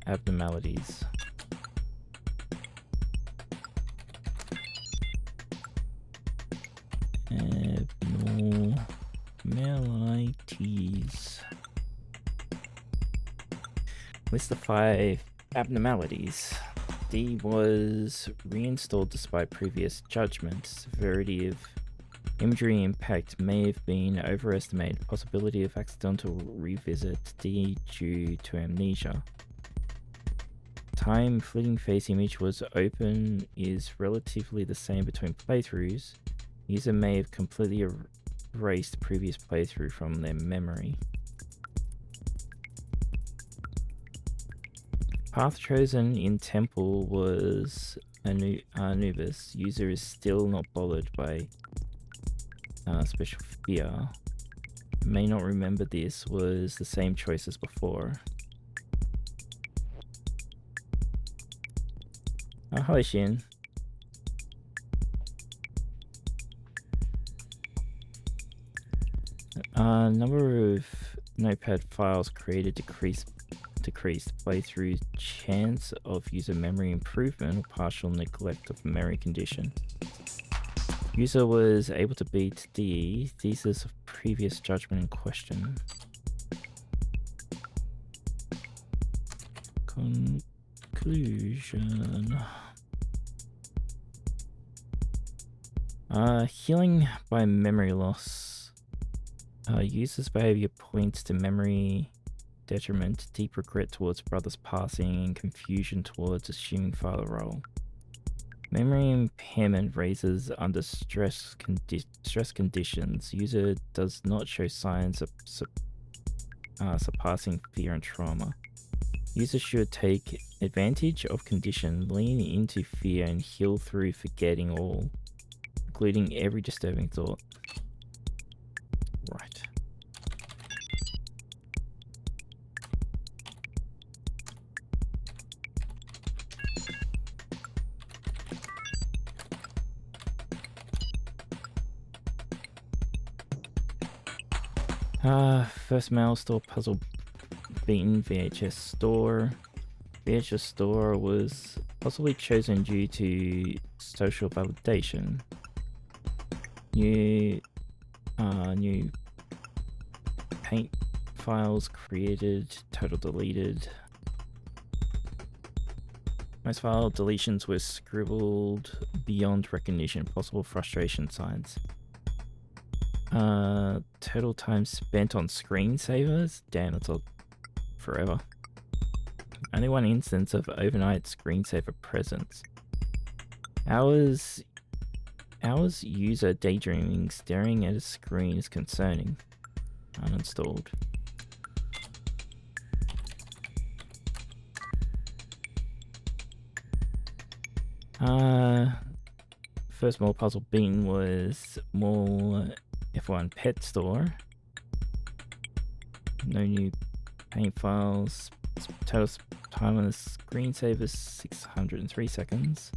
Abnormalities. Abnormalities. List the 5 abnormalities. D was reinstalled despite previous judgment. Severity of imagery impact may have been overestimated. Possibility of accidental revisit. D due to amnesia. Time fleeting face image was open is relatively the same between playthroughs. User may have completely erased previous playthrough from their memory. Path chosen in temple was Anubis. User is still not bothered by special fear. May not remember this was the same choice as before. Hi Shin. Number of notepad files created decreased. Playthrough chance of user memory improvement or partial neglect of memory condition. User was able to beat DE, thesis of previous judgment in question. Conclusion. Healing by memory loss. User's behavior points to memory detriment, deep regret towards brother's passing, and confusion towards assuming father role. Memory impairment raises under stress conditions. User does not show signs of surpassing fear and trauma. User should take advantage of condition, lean into fear, and heal through forgetting all, including every disturbing thought. Right. First mail store puzzle beaten. VHS store. VHS store was possibly chosen due to social validation. New paint files created. Total deleted. Most file deletions were scribbled beyond recognition. Possible frustration signs. Total time spent on screensavers. Damn, that's all forever. Only one instance of overnight screensaver presence. Hours user daydreaming staring at a screen is concerning. Uninstalled. First mall puzzle bean was mall F1 pet store. No new paint files. Total time on the screensaver 603 seconds.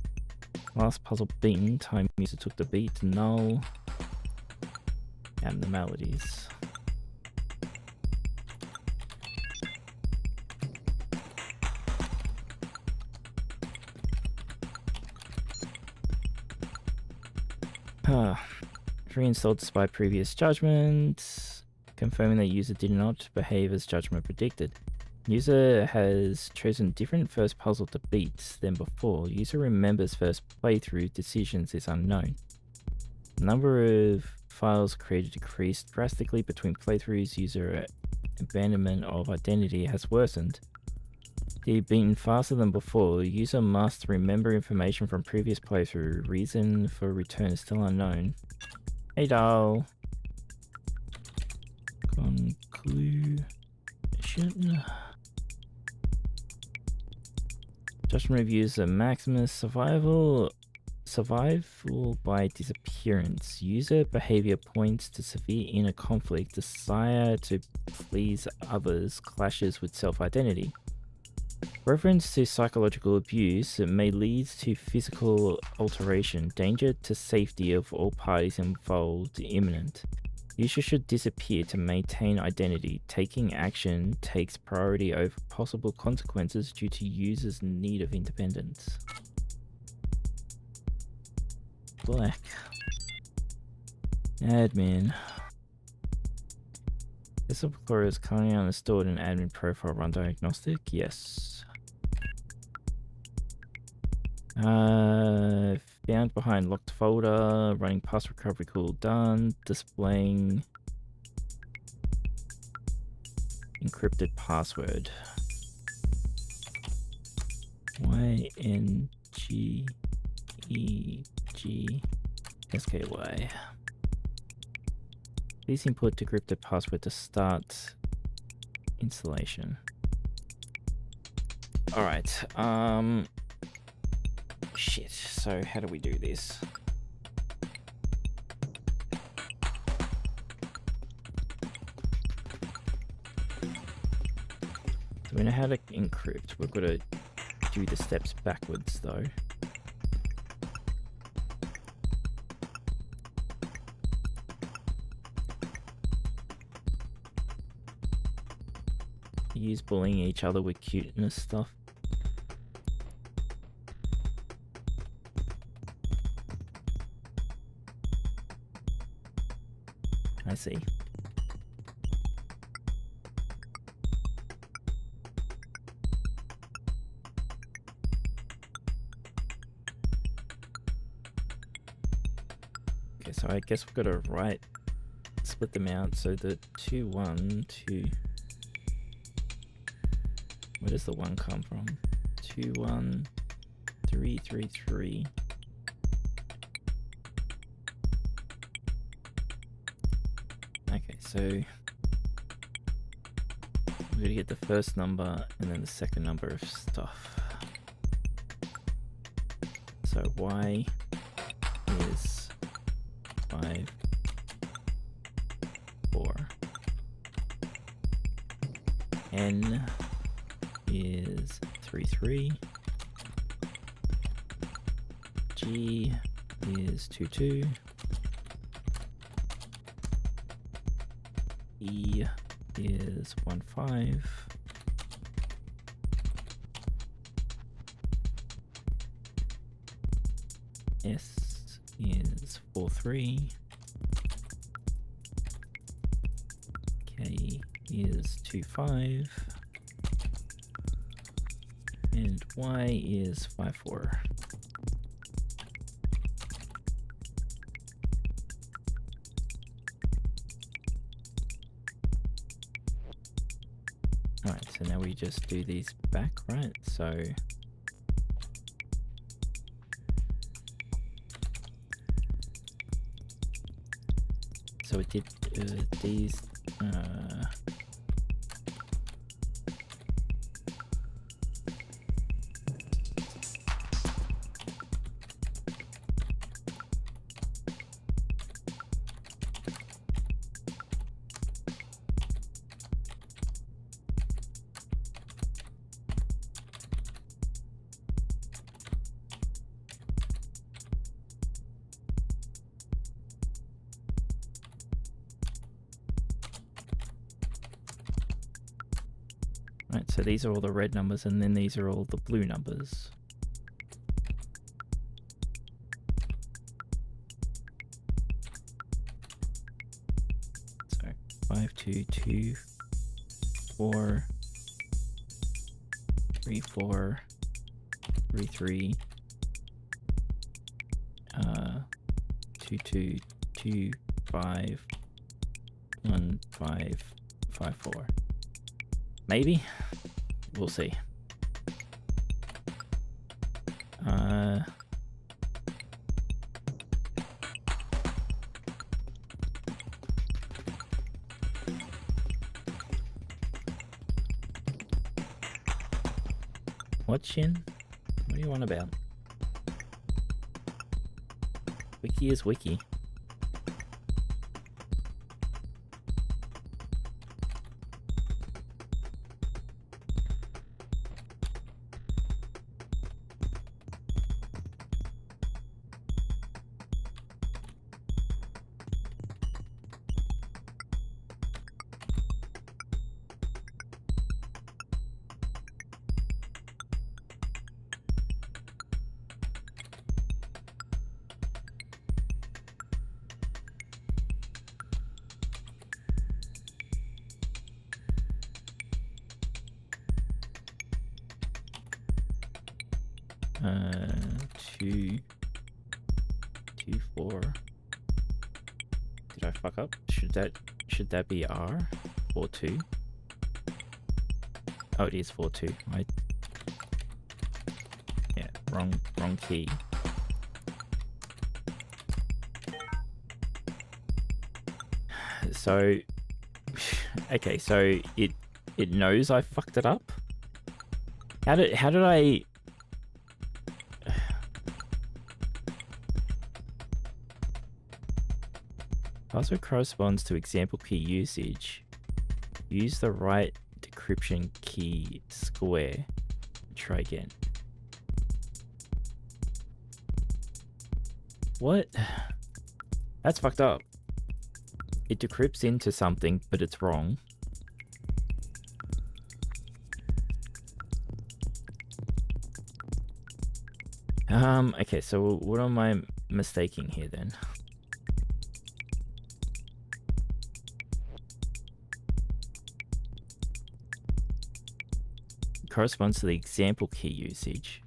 Last puzzle beaten. Time user took the beat to null. Abnormalities. Reinstalled despite previous judgment, confirming that user did not behave as judgment predicted. User has chosen different first puzzle to beat than before. User remembers first playthrough decisions is unknown. Number of files created decreased drastically between playthroughs. User abandonment of identity has worsened. Beaten faster than before. User must remember information from previous playthrough. Reason for return is still unknown. Hey doll. Conclusion. Judgment reviews a Maximus survival by disappearance. User behavior points to severe inner conflict. Desire to please others clashes with self-identity. Reference to psychological abuse may lead to physical alteration. Danger to safety of all parties involved imminent. User should disappear to maintain identity. Taking action takes priority over possible consequences due to user's need of independence. Black. Admin. This explorer is currently uninstalled in admin profile run diagnostic. Yes. Found behind locked folder. Running pass recovery cool done. Displaying encrypted password. YNGEGSKY. Please input decrypted password to start installation. Alright, shit, so how do we do this? So we know how to encrypt. We've got to do the steps backwards though. Use bullying each other with cuteness stuff. I see. Okay, so I guess we've got to split them out. So the 2, 1, 2. Where does the 1 come from? 2, 1, 3, 3, 3. Okay, so we're going to get the first number and then the second number of stuff. So Y is 5, 4. N is 3, 3. G is 2, 2. E is 1, 5. S is 4, 3. K is 2, 5. And Y is 5, 4. Alright, so now we just do these back, right? So it did these right, so these are all the red numbers, and then these are all the blue numbers. So 5, 2, 2, 4, 3, 4, 3, 3, 2, 2, 2, 5, 1, 5, 5, 4. Maybe? We'll see. What, Shin? What do you want about? Wiki is wiki. Two, 4. Did I fuck up? Should that be R? 4, 2? Oh, it is 4, 2. Yeah, wrong key. So, okay, so it knows I fucked it up. How did I? Password corresponds to example key usage. Use the right decryption key square. Try again. What? That's fucked up. It decrypts into something, but it's wrong. Okay, so what am I mistaking here then? Corresponds to the example key usage.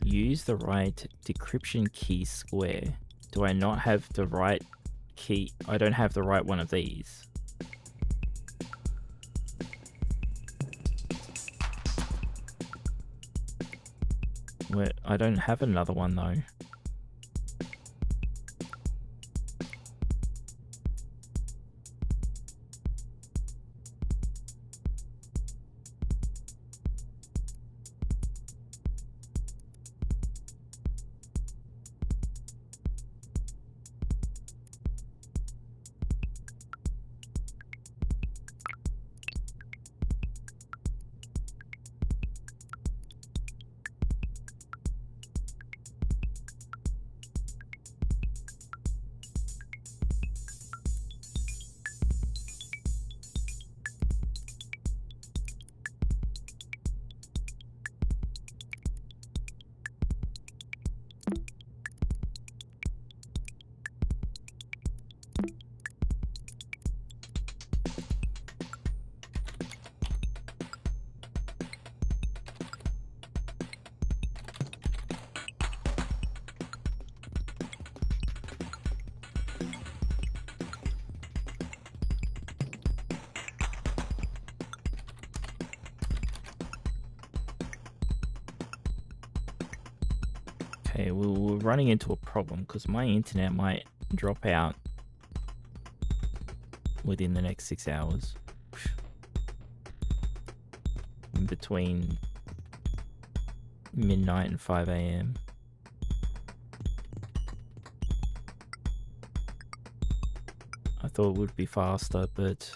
Use the right decryption key square. Do I not have the right key? I don't have the right one of these. Where I don't have another one though. Okay, we're running into a problem because my internet might drop out within the next 6 hours. In between midnight and 5 a.m. I thought it would be faster, but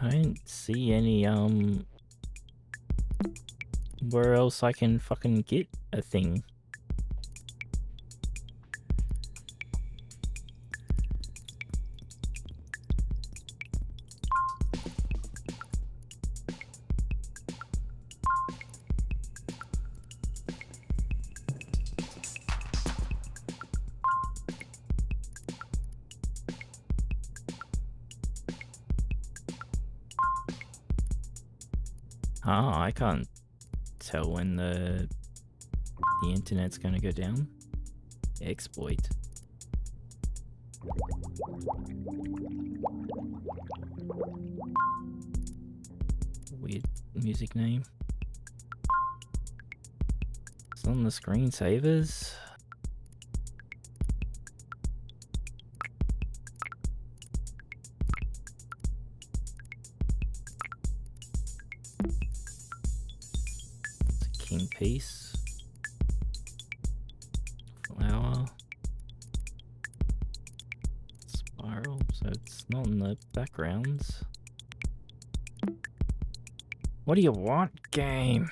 I don't see any, where else I can fucking get a thing. Ah, I can't tell when the internet's gonna go down. Exploit. Weird music name. It's on the screensavers. King piece. Flower. Spiral, so it's not in the backgrounds. What do you want, game?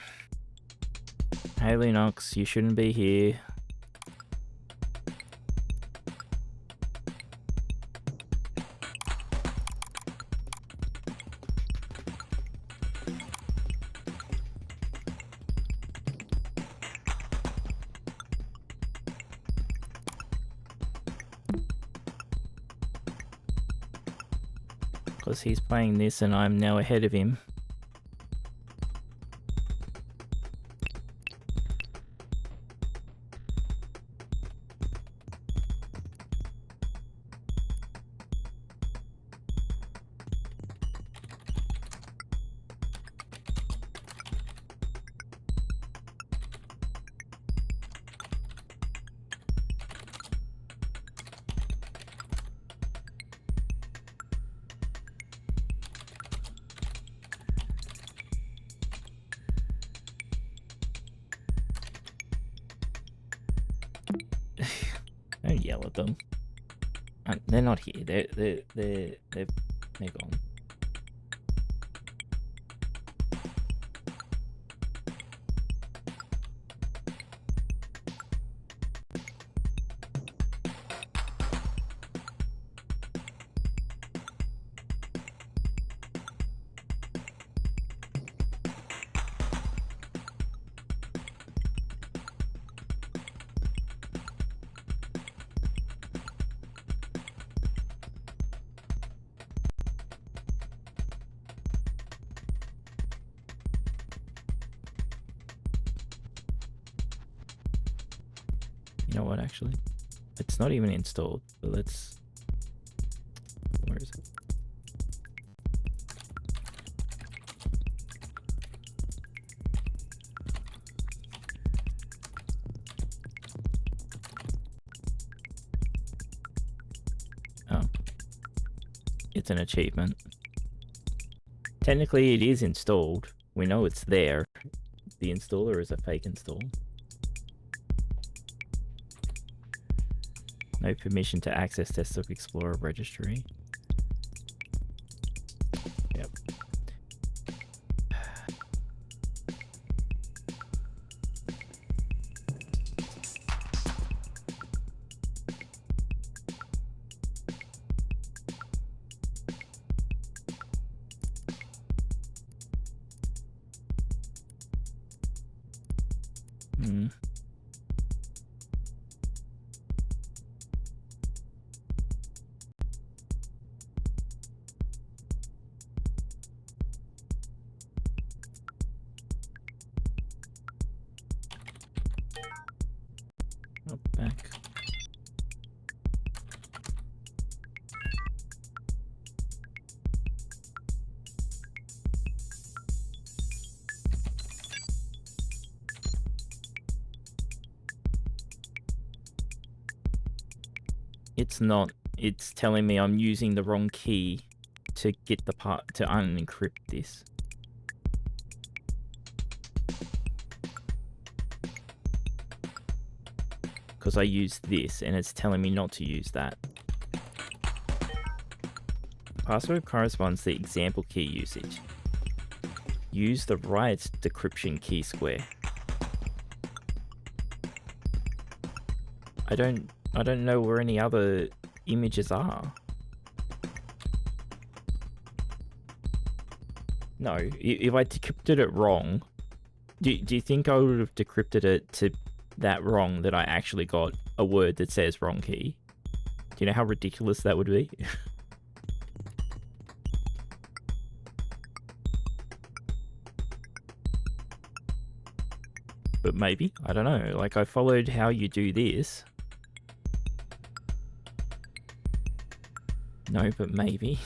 Hey Linux, you shouldn't be here. Because he's playing this and I'm now ahead of him. Don't yell at them. They're not here. They're gone. You know what, actually? It's not even installed, but let's... Where is it? It's an achievement. Technically, it is installed. We know it's there. The installer is a fake install. No permission to access Desktop Explorer registry. Yep. Back. It's not. It's telling me I'm using the wrong key to get the part to unencrypt this. Because I used this and it's telling me not to use that. Password corresponds to the example key usage. Use the right decryption key square. I don't know where any other images are. No, if I decrypted it wrong, do you think I would have decrypted it to that wrong that I actually got a word that says wrong key? Do you know how ridiculous that would be? But maybe, I don't know. Like, I followed how you do this. No, but maybe.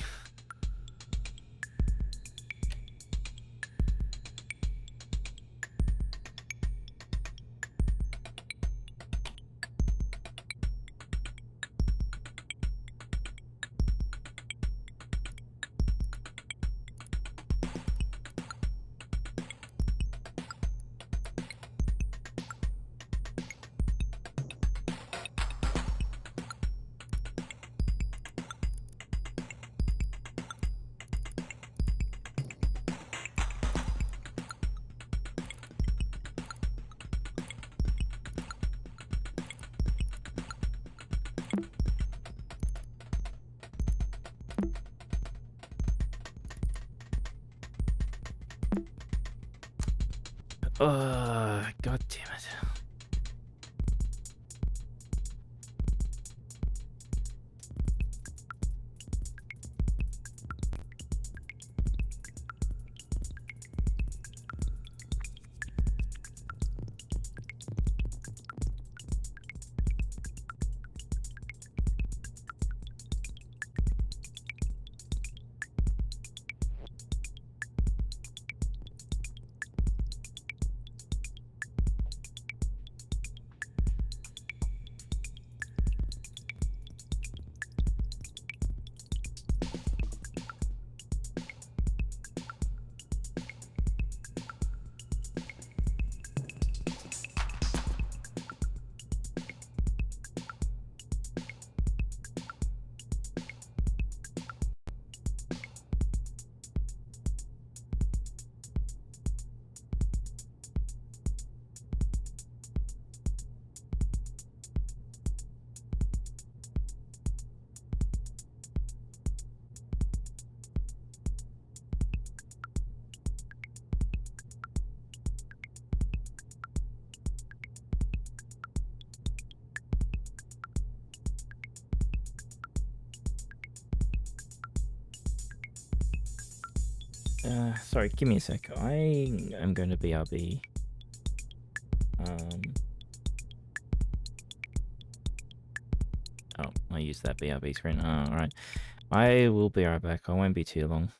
God damn it. Sorry, give me a sec. I am going to BRB. Oh, I used that BRB screen. Oh, alright. I will be right back. I won't be too long.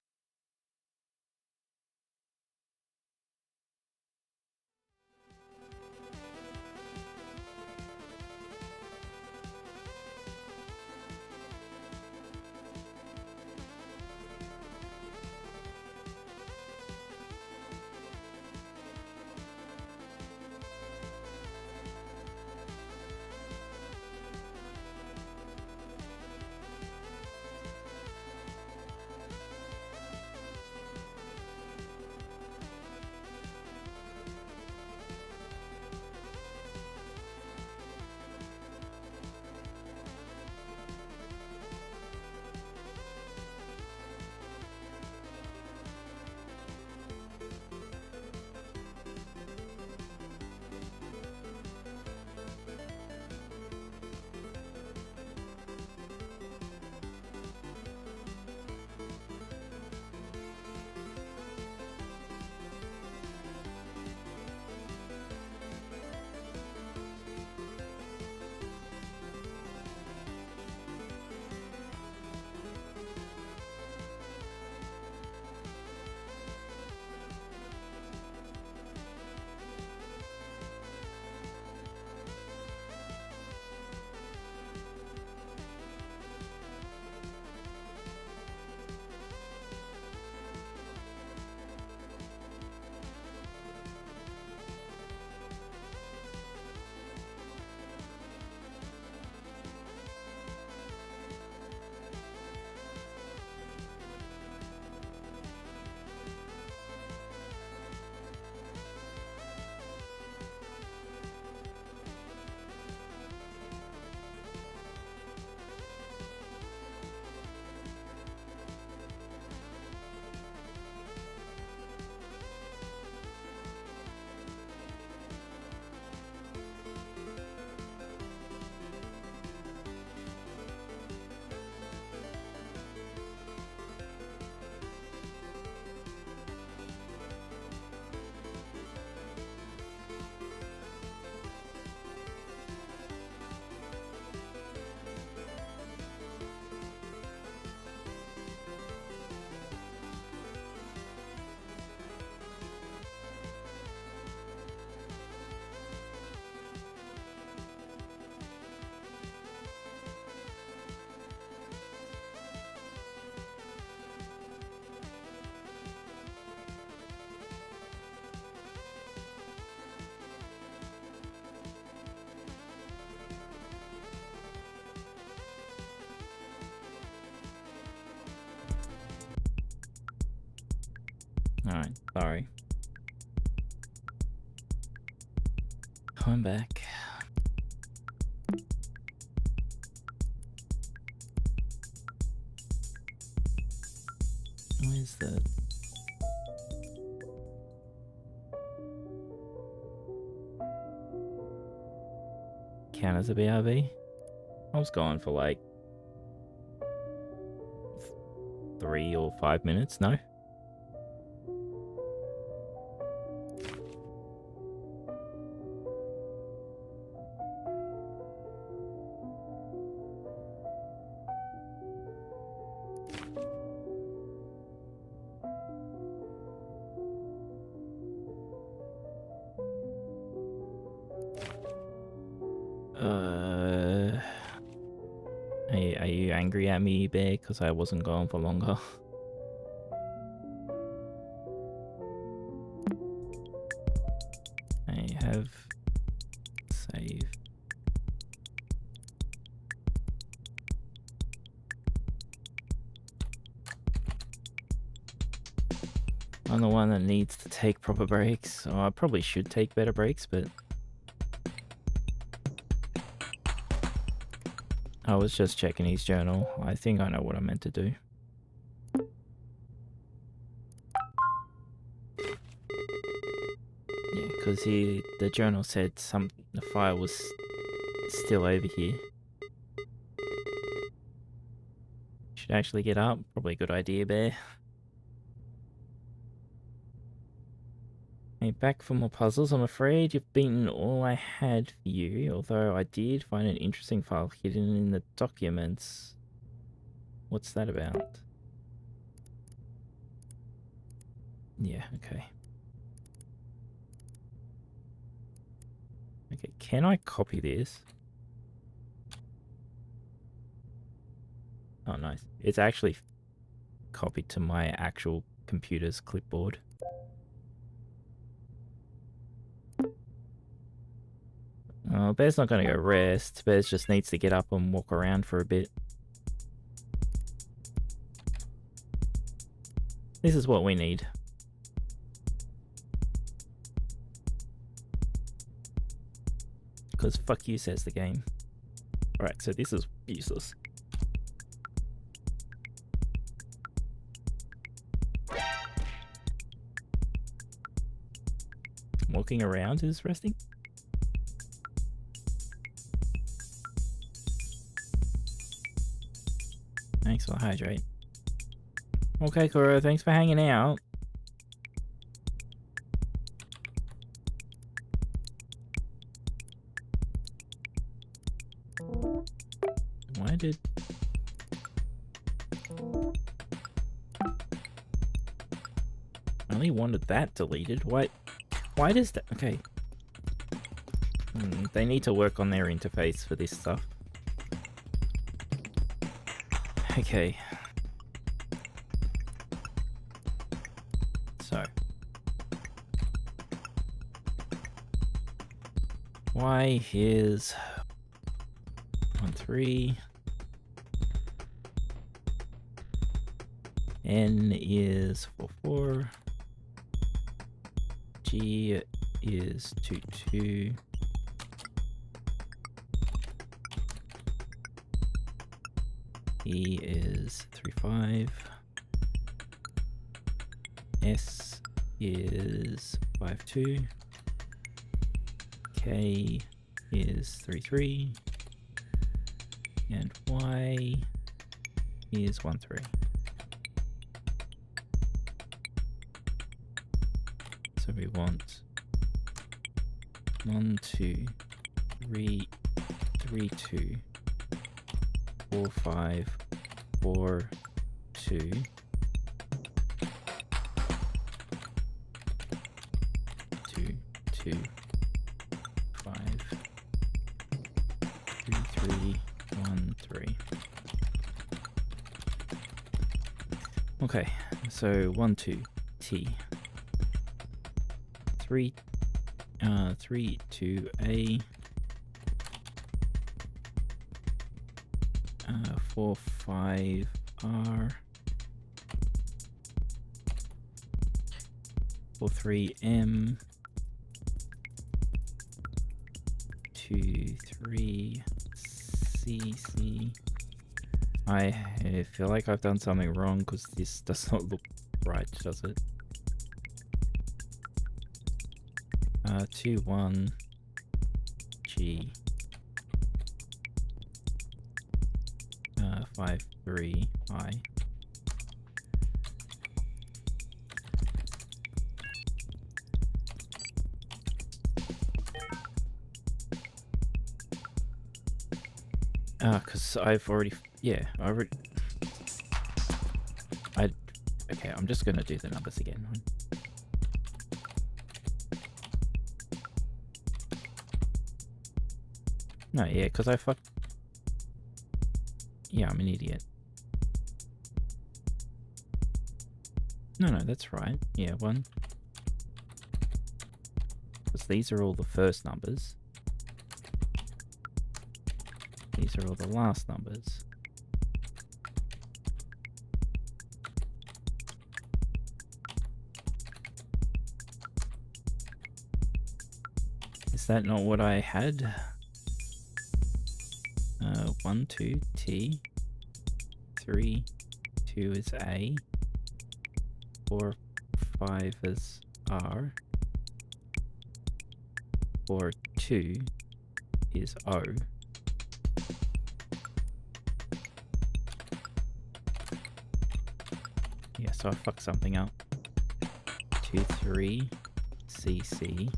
Alright, sorry. I'm back. Where's the... count as a BRB? I was gone for like 3 or 5 minutes, no? Are you angry at me, Bear, because I wasn't gone for longer? I have save. I'm the one that needs to take proper breaks. Oh, I probably should take better breaks, but I was just checking his journal. I think I know what I meant to do. Yeah, because the journal said the file was still over here. Should actually get up. Probably a good idea, Bear. Hey, back for more puzzles. I'm afraid you've beaten all I had for you, although I did find an interesting file hidden in the documents. What's that about? Yeah, okay. Okay, can I copy this? Oh, nice. It's actually copied to my actual computer's clipboard. Oh, Bear's not going to go rest. Bear just needs to get up and walk around for a bit. This is what we need. Because fuck you, says the game. Alright, so this is useless. Walking around is resting? Thanks for the hydrate. Okay, Kuro, thanks for hanging out. Why did... I only wanted that deleted. Why does that... Okay. They need to work on their interface for this stuff. Okay. So. Y is 1-3. N is 4-4. G is 2-2. E is 3-5. S is 5-2. K is 3-3. And Y is 1-3. So we want 1, 2, 3, 3, 2, 4, 5, 4, 2. 2, 2, 5, 3, 3, 1, 3. Okay, so 1, 2, T. 3, 2, A. 4, 5, R. 43M 23CC. I feel like I've done something wrong because this does not look right, does it? 21G 53I. Because I've already, okay, I'm just gonna do the numbers again. No, yeah, because I fucked, yeah, I'm an idiot. No, that's right, yeah, one. Because these are all the first numbers. These are all the last numbers. Is that not what I had? 1, 2, T. 3, 2 is A. 4, 5 is R. 4, 2 is O. Yeah, so I fucked something up. 2, 3, CC.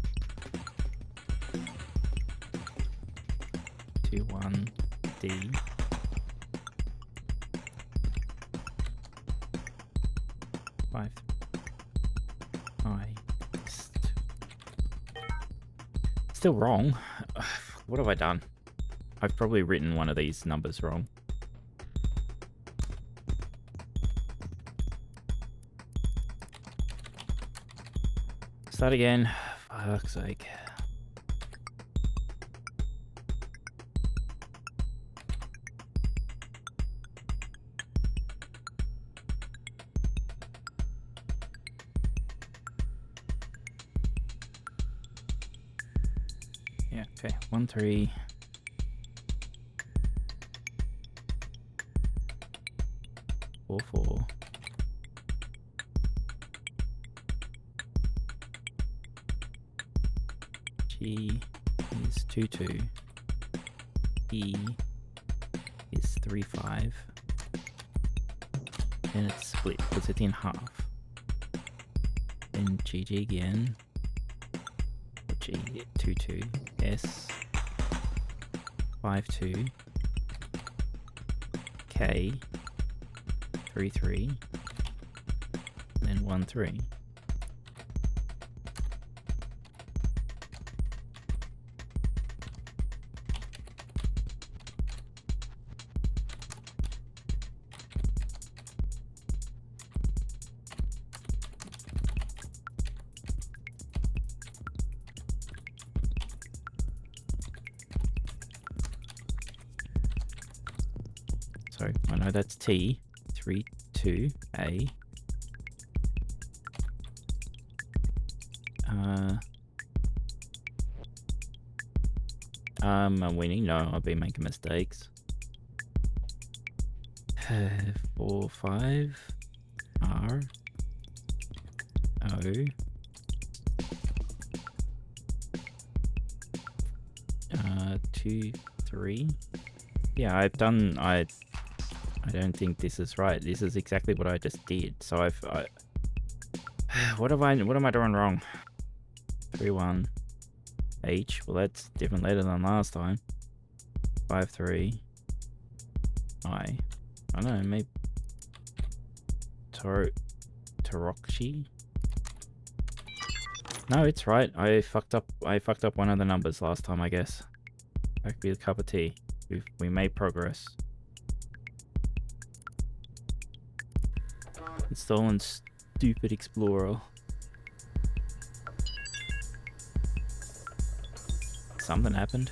2, 1, D. 5, I. Still wrong. What have I done? I've probably written one of these numbers wrong. Start again. Fuck's sake. Yeah, okay. 1, 3. Four, 4. G is 2, 2. E is 3, 5. Then it's split, puts it in half. Then GG again. G, 2, 2. S, 5, 2. K, 3, 3. Then 1, 3. Sorry, I know that's T. 3, 2, A. I'm winning. No, I've been making mistakes. 4, 5. R. O. 2, 3. Yeah, I don't think this is right. This is exactly what I just did. So what am I doing wrong? 3, 1. H. Well, that's different letter than last time. 5, 3. I don't know, maybe Tarokshi? No, it's right. I fucked up one of the numbers last time, I guess. Back with a cup of tea. We made progress. Installing stupid Explorer. Something happened.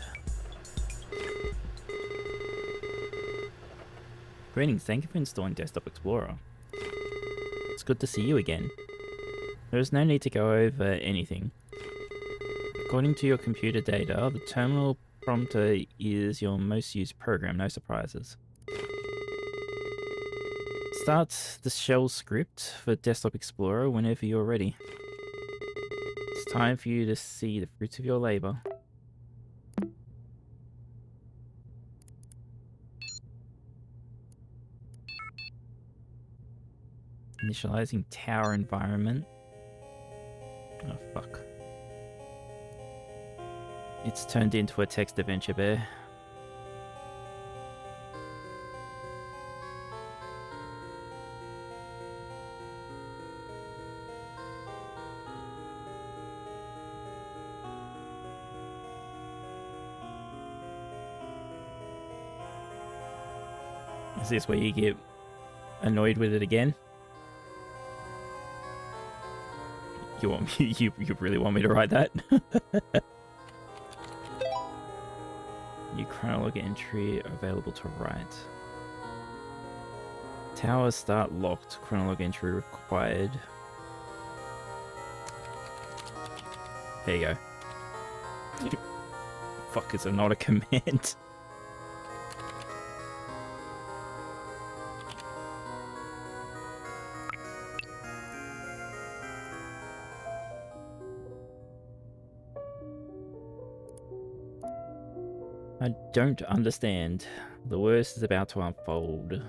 Greetings, thank you for installing Desktop Explorer. It's good to see you again. There's no need to go over anything. According to your computer data, the terminal prompter is your most used program, no surprises. Start the shell script for Desktop Explorer whenever you're ready. It's time for you to see the fruits of your labor. Initializing tower environment. Oh, fuck. It's turned into a text adventure bear. Is this where you get annoyed with it again? You want me? You really want me to write that? New chronolog entry available to write. Tower start locked. Chronolog entry required. There you go. Fuck, is it not a command? I don't understand. The worst is about to unfold.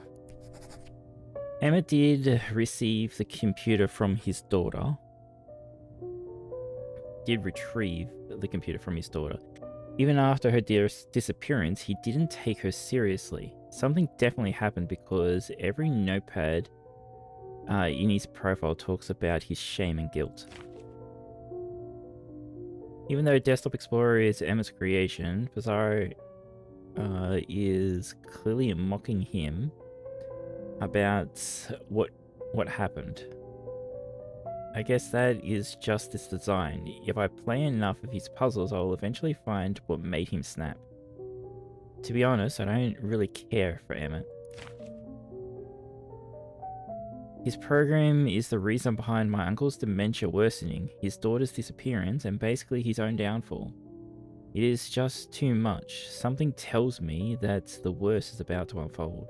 Emmett did receive the computer from his daughter. Did retrieve the computer from his daughter. Even after her disappearance, he didn't take her seriously. Something definitely happened because every notepad in his profile talks about his shame and guilt. Even though Desktop Explorer is Emmett's creation, Bizarro is clearly mocking him about what happened. I guess that is just this design. If I play enough of his puzzles, I will eventually find what made him snap. To be honest, I don't really care for Emmett. His program is the reason behind my uncle's dementia worsening, his daughter's disappearance, and basically his own downfall. It is just too much. Something tells me that the worst is about to unfold.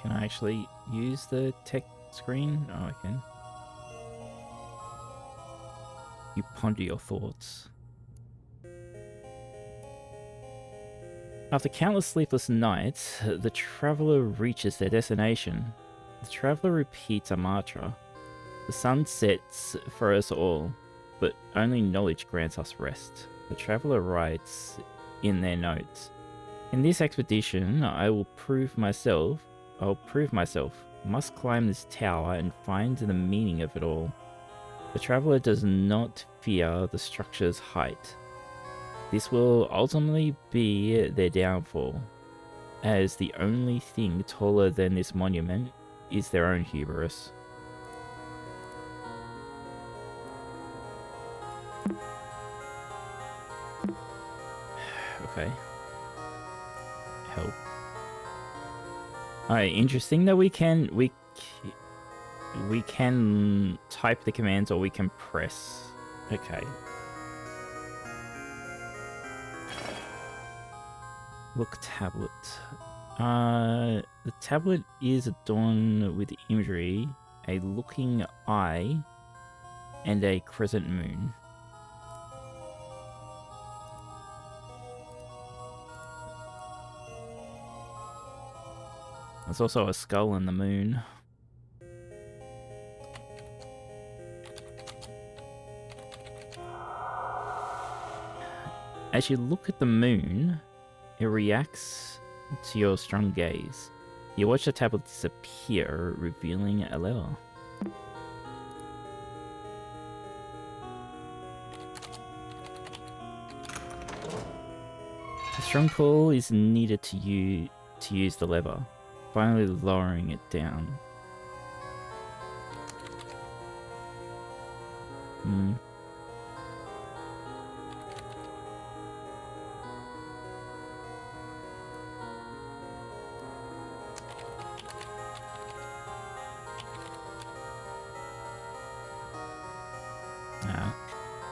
Can I actually use the tech screen? Oh, I can. You ponder your thoughts. After countless sleepless nights, the traveler reaches their destination. The traveler repeats a mantra. The sun sets for us all, but only knowledge grants us rest. The traveler writes in their notes, in this expedition, I'll prove myself, must climb this tower and find the meaning of it all. The traveler does not fear the structure's height. This will ultimately be their downfall, as the only thing taller than this monument is their own hubris. Okay. Help. Alright, interesting that we can type the commands or we can press. Okay. Look tablet. The tablet is adorned with imagery, a looking eye, and a crescent moon. There's also a skull in the moon. As you look at the moon, it reacts to your strong gaze. You watch the tablet disappear, revealing a lever. A strong pull is needed to use the lever, finally lowering it down.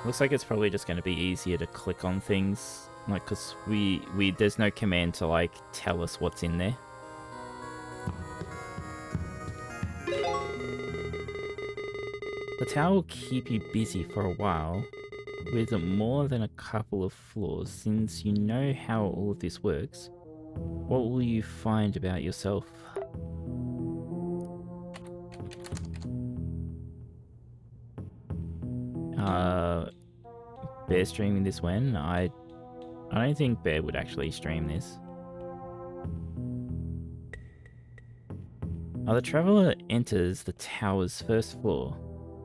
Looks like it's probably just going to be easier to click on things, like, because there's no command to, like, tell us what's in there. The tower will keep you busy for a while, with more than a couple of floors. Since you know how all of this works, what will you find about yourself? Bear streaming this when? I don't think Bear would actually stream this. The traveler enters the tower's first floor.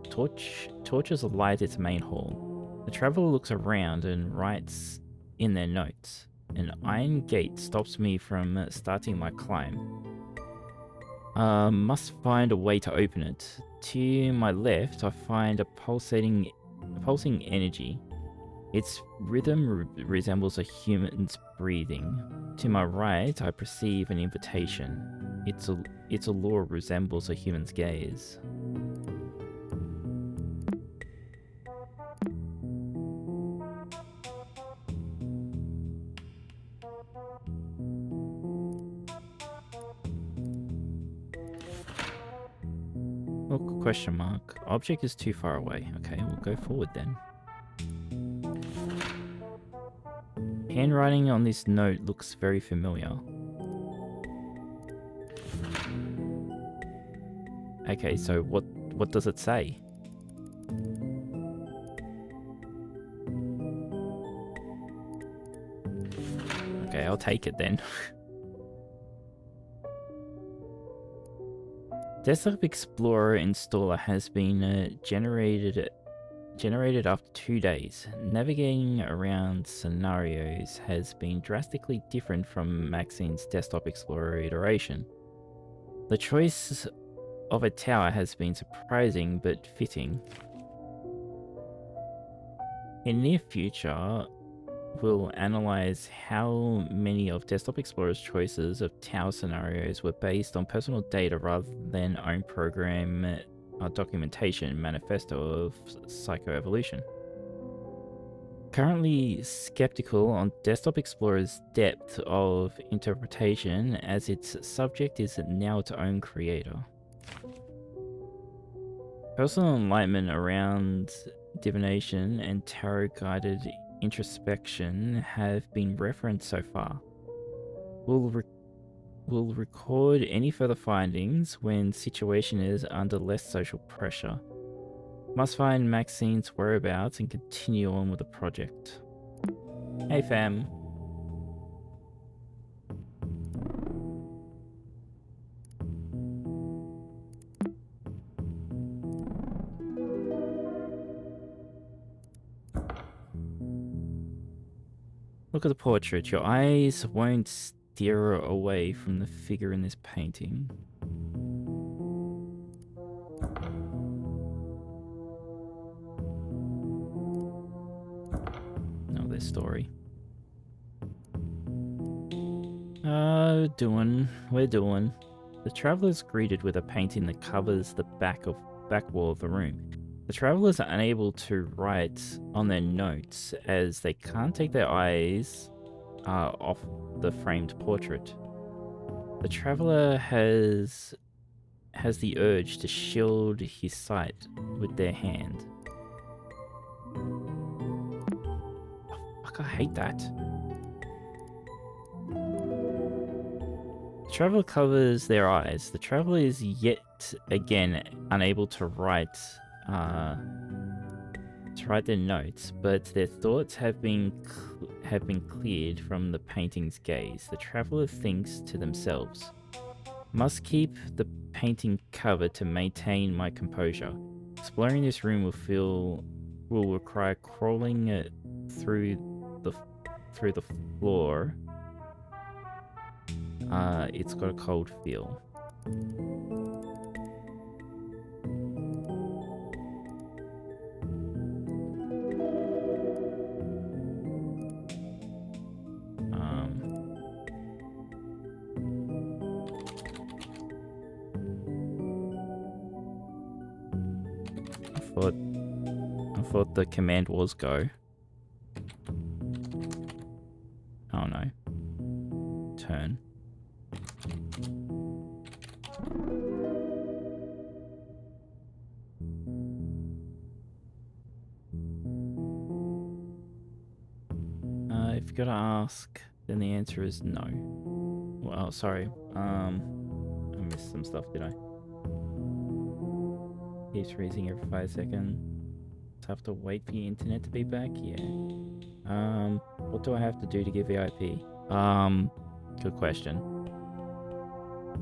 Torches light its main hall. The traveler looks around and writes in their notes. An iron gate stops me from starting my climb. Must find a way to open it. To my left, I find a pulsing energy. Its rhythm resembles a human's breathing. To my right, I perceive an invitation. Its allure resembles a human's gaze. Well, question mark. Object is too far away. Okay, we'll go forward then. Handwriting on this note looks very familiar. Okay, so what does it say? Okay, I'll take it then. Desktop Explorer installer has been generated after 2 days. Navigating around scenarios has been drastically different from Maxine's Desktop Explorer iteration. The choice of a tower has been surprising but fitting. In near future, we'll analyze how many of Desktop Explorer's choices of tower scenarios were based on personal data rather than own program documentation manifesto of psychoevolution. Currently skeptical on Desktop Explorer's depth of interpretation, as its subject is now its own creator. Personal enlightenment around divination and tarot-guided introspection have been referenced so far. We'll record any further findings when situation is under less social pressure. Must find Maxine's whereabouts and continue on with the project. Hey fam. Look at the portrait. Your eyes won't steer away from the figure in this painting. No, their story. We're doing. The traveler's greeted with a painting that covers the back wall of the room. The travelers are unable to write on their notes as they can't take their eyes off the framed portrait. The traveler has the urge to shield his sight with their hand. Oh, fuck, I hate that. The traveler covers their eyes. The traveler is yet again unable to write their notes, but their thoughts have been cleared from the painting's gaze. The traveler thinks to themselves, "Must keep the painting covered to maintain my composure. Exploring this room will require crawling through the floor. It's got a cold feel." I thought the command was go. Oh no. Turn. If you gotta ask, then the answer is no. Well, sorry. I missed some stuff, did I? Keeps freezing every 5 seconds. Have to wait for your internet to be back? Yeah. What do I have to do to get VIP? Good question.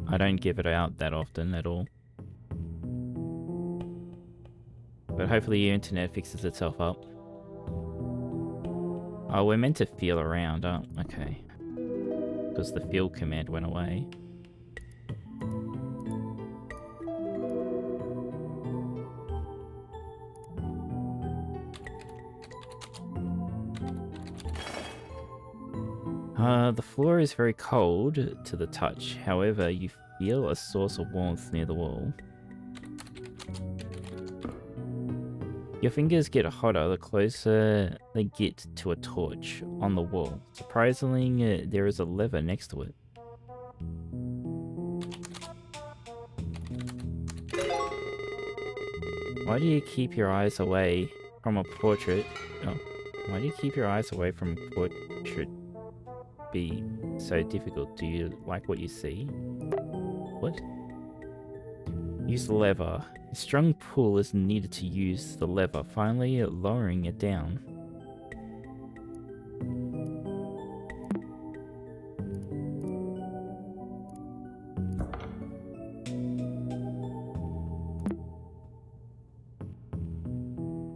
I don't give it out that often at all. But hopefully your internet fixes itself up. Oh, we're meant to feel around, okay. Because the feel command went away. The floor is very cold to the touch. However, you feel a source of warmth near the wall. Your fingers get hotter the closer they get to a torch on the wall. Surprisingly, there is a lever next to it. Why do you keep your eyes away from a portrait? Oh, why do you keep your eyes away from a portrait? Be so difficult? Do you like what you see? What? Use the lever. A strong pull is needed to use the lever, finally lowering it down.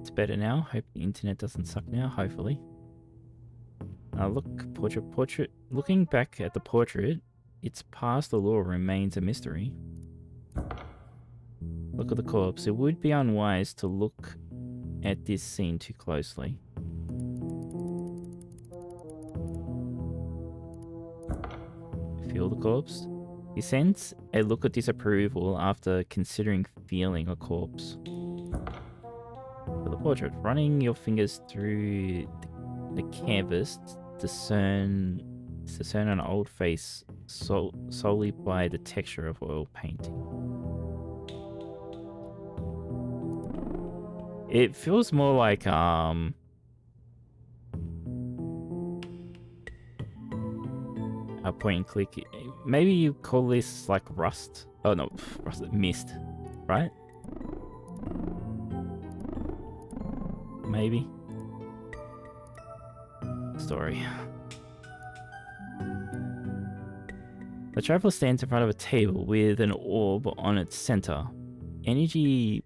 It's better now. Hope the internet doesn't suck now, hopefully. Look, portrait. Looking back at the portrait, its past allure remains a mystery. Look at the corpse. It would be unwise to look at this scene too closely. Feel the corpse. You sense a look of disapproval after considering feeling a corpse. For the portrait, running your fingers through the canvas, discern an old face solely by the texture of oil painting. It feels more like a point and click. Maybe you call this like Rust. Oh no, Mist, right? Maybe. Story. The traveler stands in front of a table with an orb on its center. Energy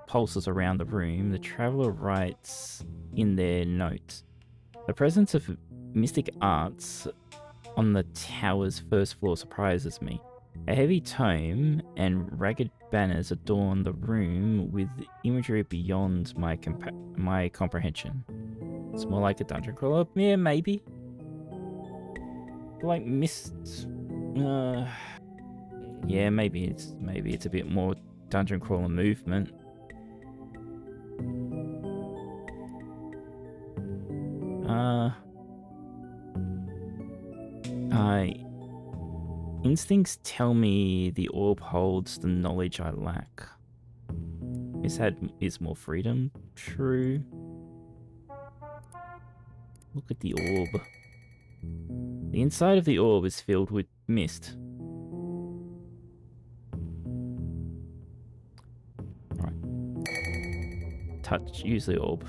pulses around the room. The traveler writes in their note, "The presence of mystic arts on the tower's first floor surprises me. A heavy tome and ragged banners adorn the room with imagery beyond my comprehension." It's more like a dungeon crawler. Yeah, maybe. Like Mist. Yeah, maybe it's a bit more dungeon crawler movement. Instincts tell me the orb holds the knowledge I lack. Is more freedom. True. Look at the orb. The inside of the orb is filled with mist. Right. Touch, use the orb.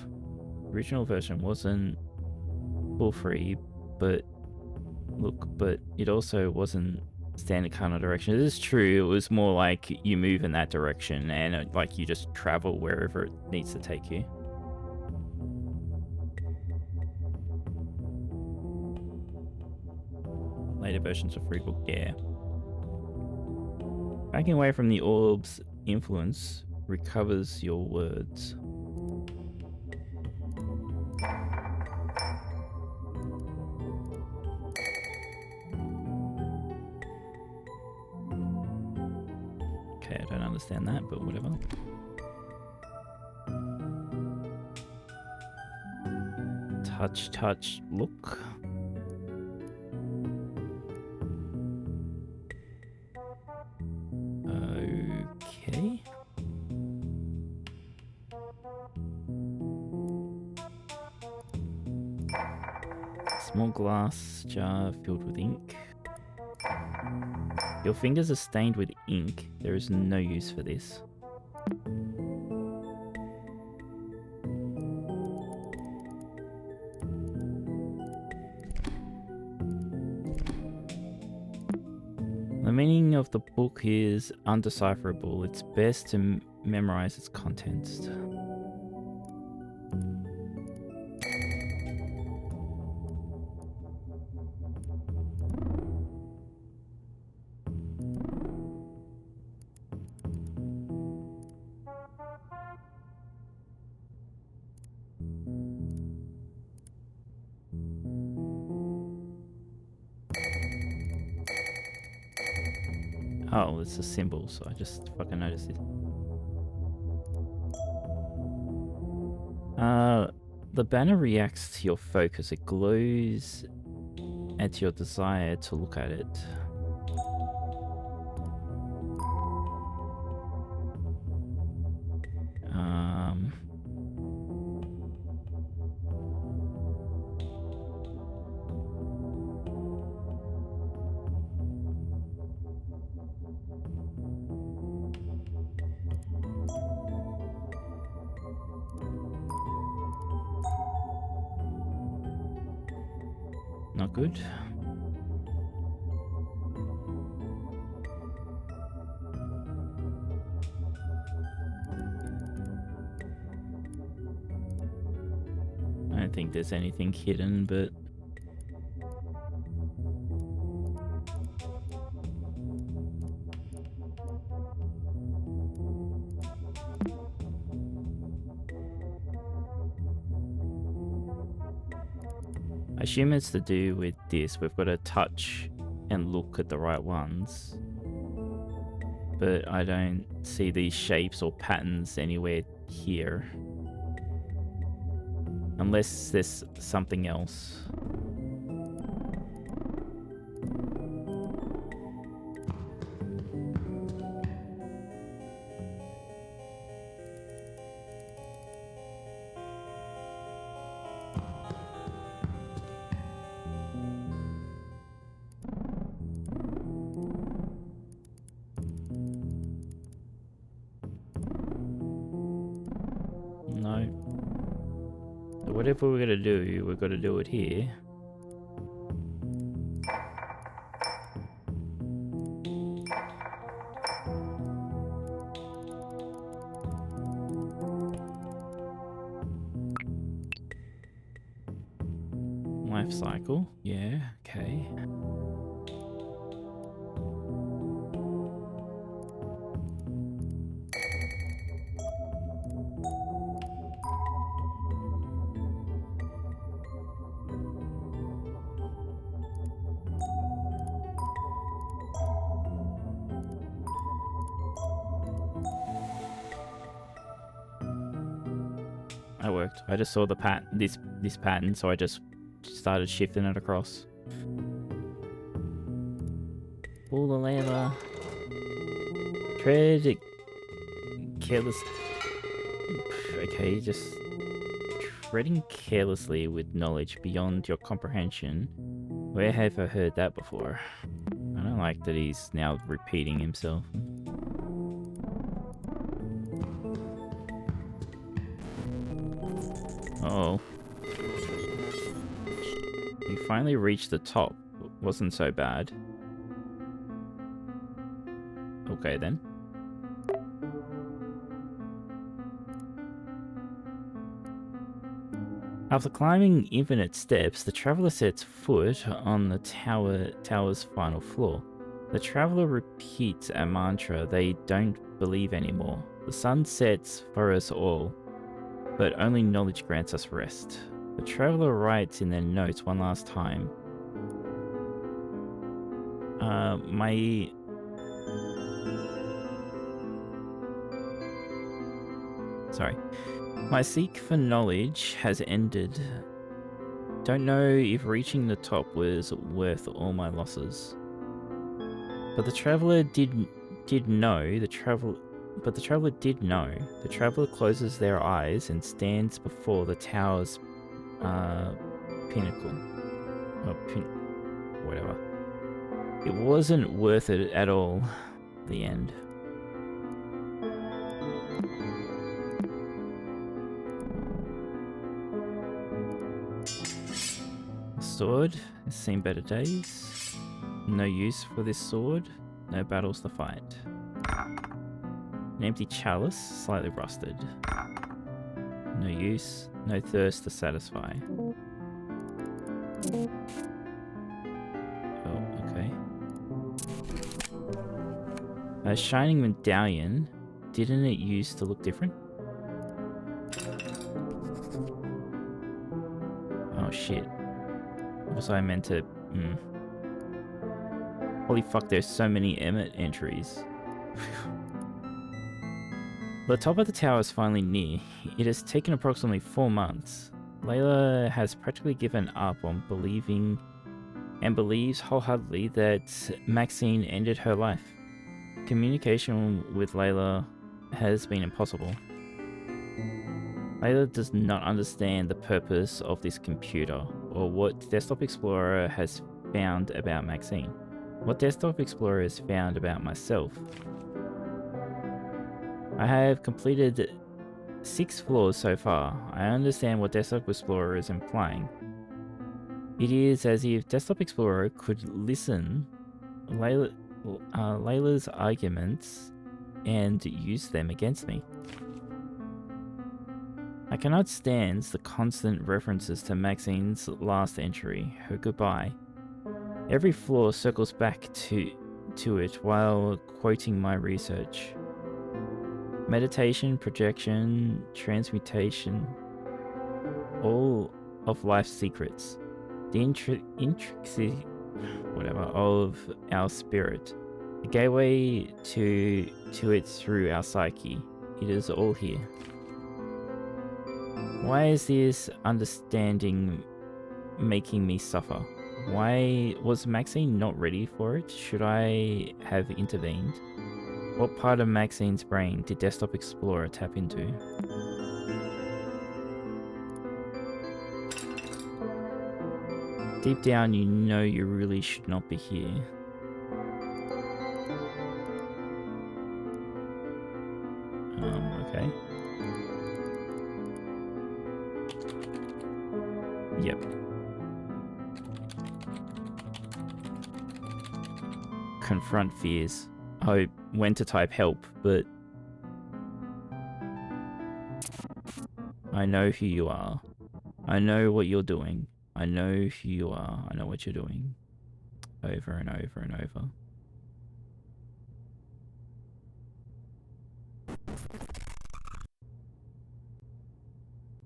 Original version wasn't full free, but it also wasn't standard kind of direction. It is true, it was more like you move in that direction and like you just travel wherever it needs to take you. Later versions of free book, yeah. Backing away from the orb's influence recovers your words. Okay, I don't understand that, but whatever. touch, look. Okay. Small glass jar filled with ink. Your fingers are stained with ink. There is no use for this. The meaning of the book is undecipherable. It's best to memorize its contents. Oh, it's a symbol, so I just fucking noticed it. The banner reacts to your focus. It glows at your desire to look at it. Not good. I don't think there's anything hidden, but I assume it's to do with this. We've got to touch and look at the right ones. But I don't see these shapes or patterns anywhere here. Unless there's something else. No. So whatever we're gonna do, we've got to do it here. Life cycle, yeah, okay. That worked. I just saw the this pattern, so I just started shifting it across. Pull the lever. Tread careless. Okay, just treading carelessly with knowledge beyond your comprehension. Where have I heard that before? I don't like that he's now repeating himself. Oh. You finally reached the top. Wasn't so bad. Okay then. After climbing infinite steps, the traveler sets foot on the tower's final floor. The traveler repeats a mantra they don't believe anymore. The sun sets for us all, but only knowledge grants us rest. The traveler writes in their notes one last time. My seek for knowledge has ended. Don't know if reaching the top was worth all my losses. But the traveler did know. The traveler did know. The traveler closes their eyes and stands before the tower's pinnacle. Or whatever. It wasn't worth it at all. The end. Sword has seen better days. No use for this sword. No battles to fight. An empty chalice, slightly rusted. No use. No thirst to satisfy. Oh, okay. A shining medallion. Didn't it used to look different? Oh shit. Was I meant to... Holy fuck, there's so many Emmett entries. The top of the tower is finally near. It has taken approximately 4 months. Layla has practically given up on believing and believes wholeheartedly that Maxine ended her life. Communication with Layla has been impossible. Layla does not understand the purpose of this computer or what Desktop Explorer has found about Maxine. What Desktop Explorer has found about myself. I have completed 6 floors so far. I understand what Desktop Explorer is implying. It is as if Desktop Explorer could listen Layla's arguments and use them against me. I cannot stand the constant references to Maxine's last entry, her goodbye. Every floor circles back to it while quoting my research. Meditation, projection, transmutation, all of life's secrets. The intricacy, of our spirit. The gateway to it through our psyche. It is all here. Why is this understanding making me suffer? Why was Maxine not ready for it? Should I have intervened? What part of Maxine's brain did Desktop Explorer tap into? Deep down, you know you really should not be here. Okay. Yep. Confront fears. I went to type help, but I know who you are. I know what you're doing. I know who you are. I know what you're doing. Over and over and over.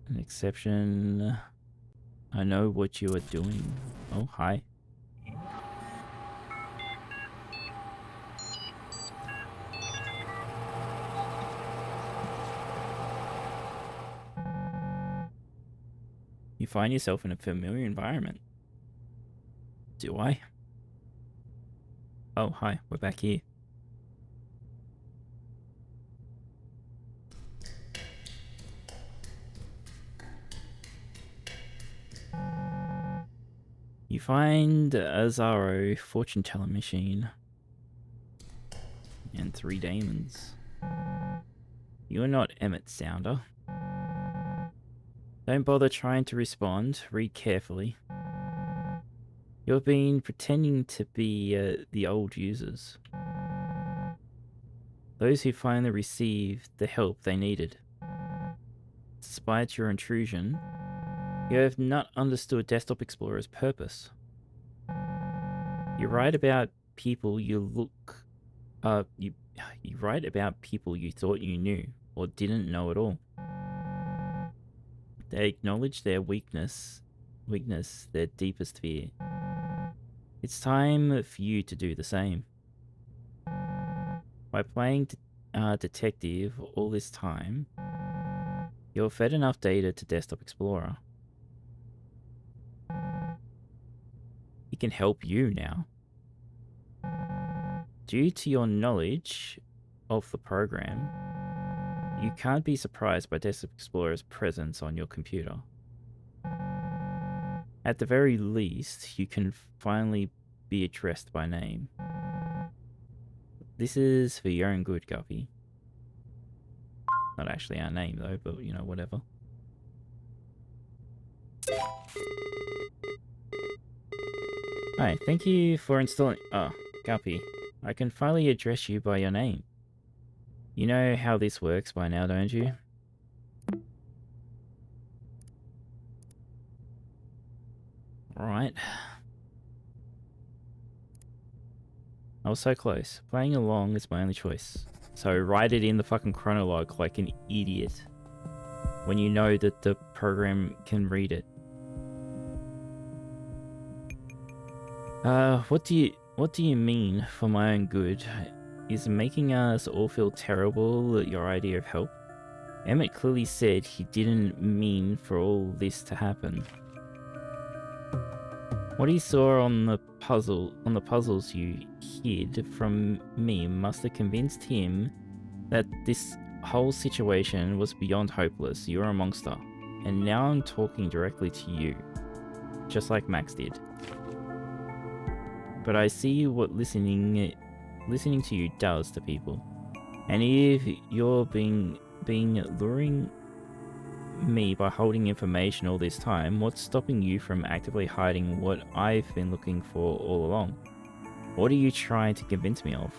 An exception. I know what you are doing. Oh, hi. You find yourself in a familiar environment. Do I? Oh, hi. We're back here. You find a Zaro fortune teller machine and 3 daemons. You are not Emmett Sounder. Don't bother trying to respond. Read carefully. You've been pretending to be the old users. Those who finally received the help they needed. Despite your intrusion, you have not understood Desktop Explorer's purpose. You write about people you write about people you thought you knew or didn't know at all. They acknowledge their weakness, their deepest fear. It's time for you to do the same. By playing detective all this time, you've fed enough data to Desktop Explorer. He can help you now. Due to your knowledge of the program, you can't be surprised by Desktop Explorer's presence on your computer. At the very least, you can finally be addressed by name. This is for your own good, Guppy. Not actually our name though, but you know, whatever. Hi, thank you for installing... Oh, Guppy. I can finally address you by your name. You know how this works by now, don't you? Alright. I was so close. Playing along is my only choice. So write it in the fucking chronologue like an idiot. When you know that the program can read it. What do you mean for my own good? Is making us all feel terrible your idea of help? Emmett clearly said he didn't mean for all this to happen. What he saw on the puzzles you hid from me must have convinced him that this whole situation was beyond hopeless. You're a monster. And now I'm talking directly to you. Just like Max did. But I see what listening to you does to people. And if you're being luring me by holding information all this time, what's stopping you from actively hiding what I've been looking for all along? What are you trying to convince me of?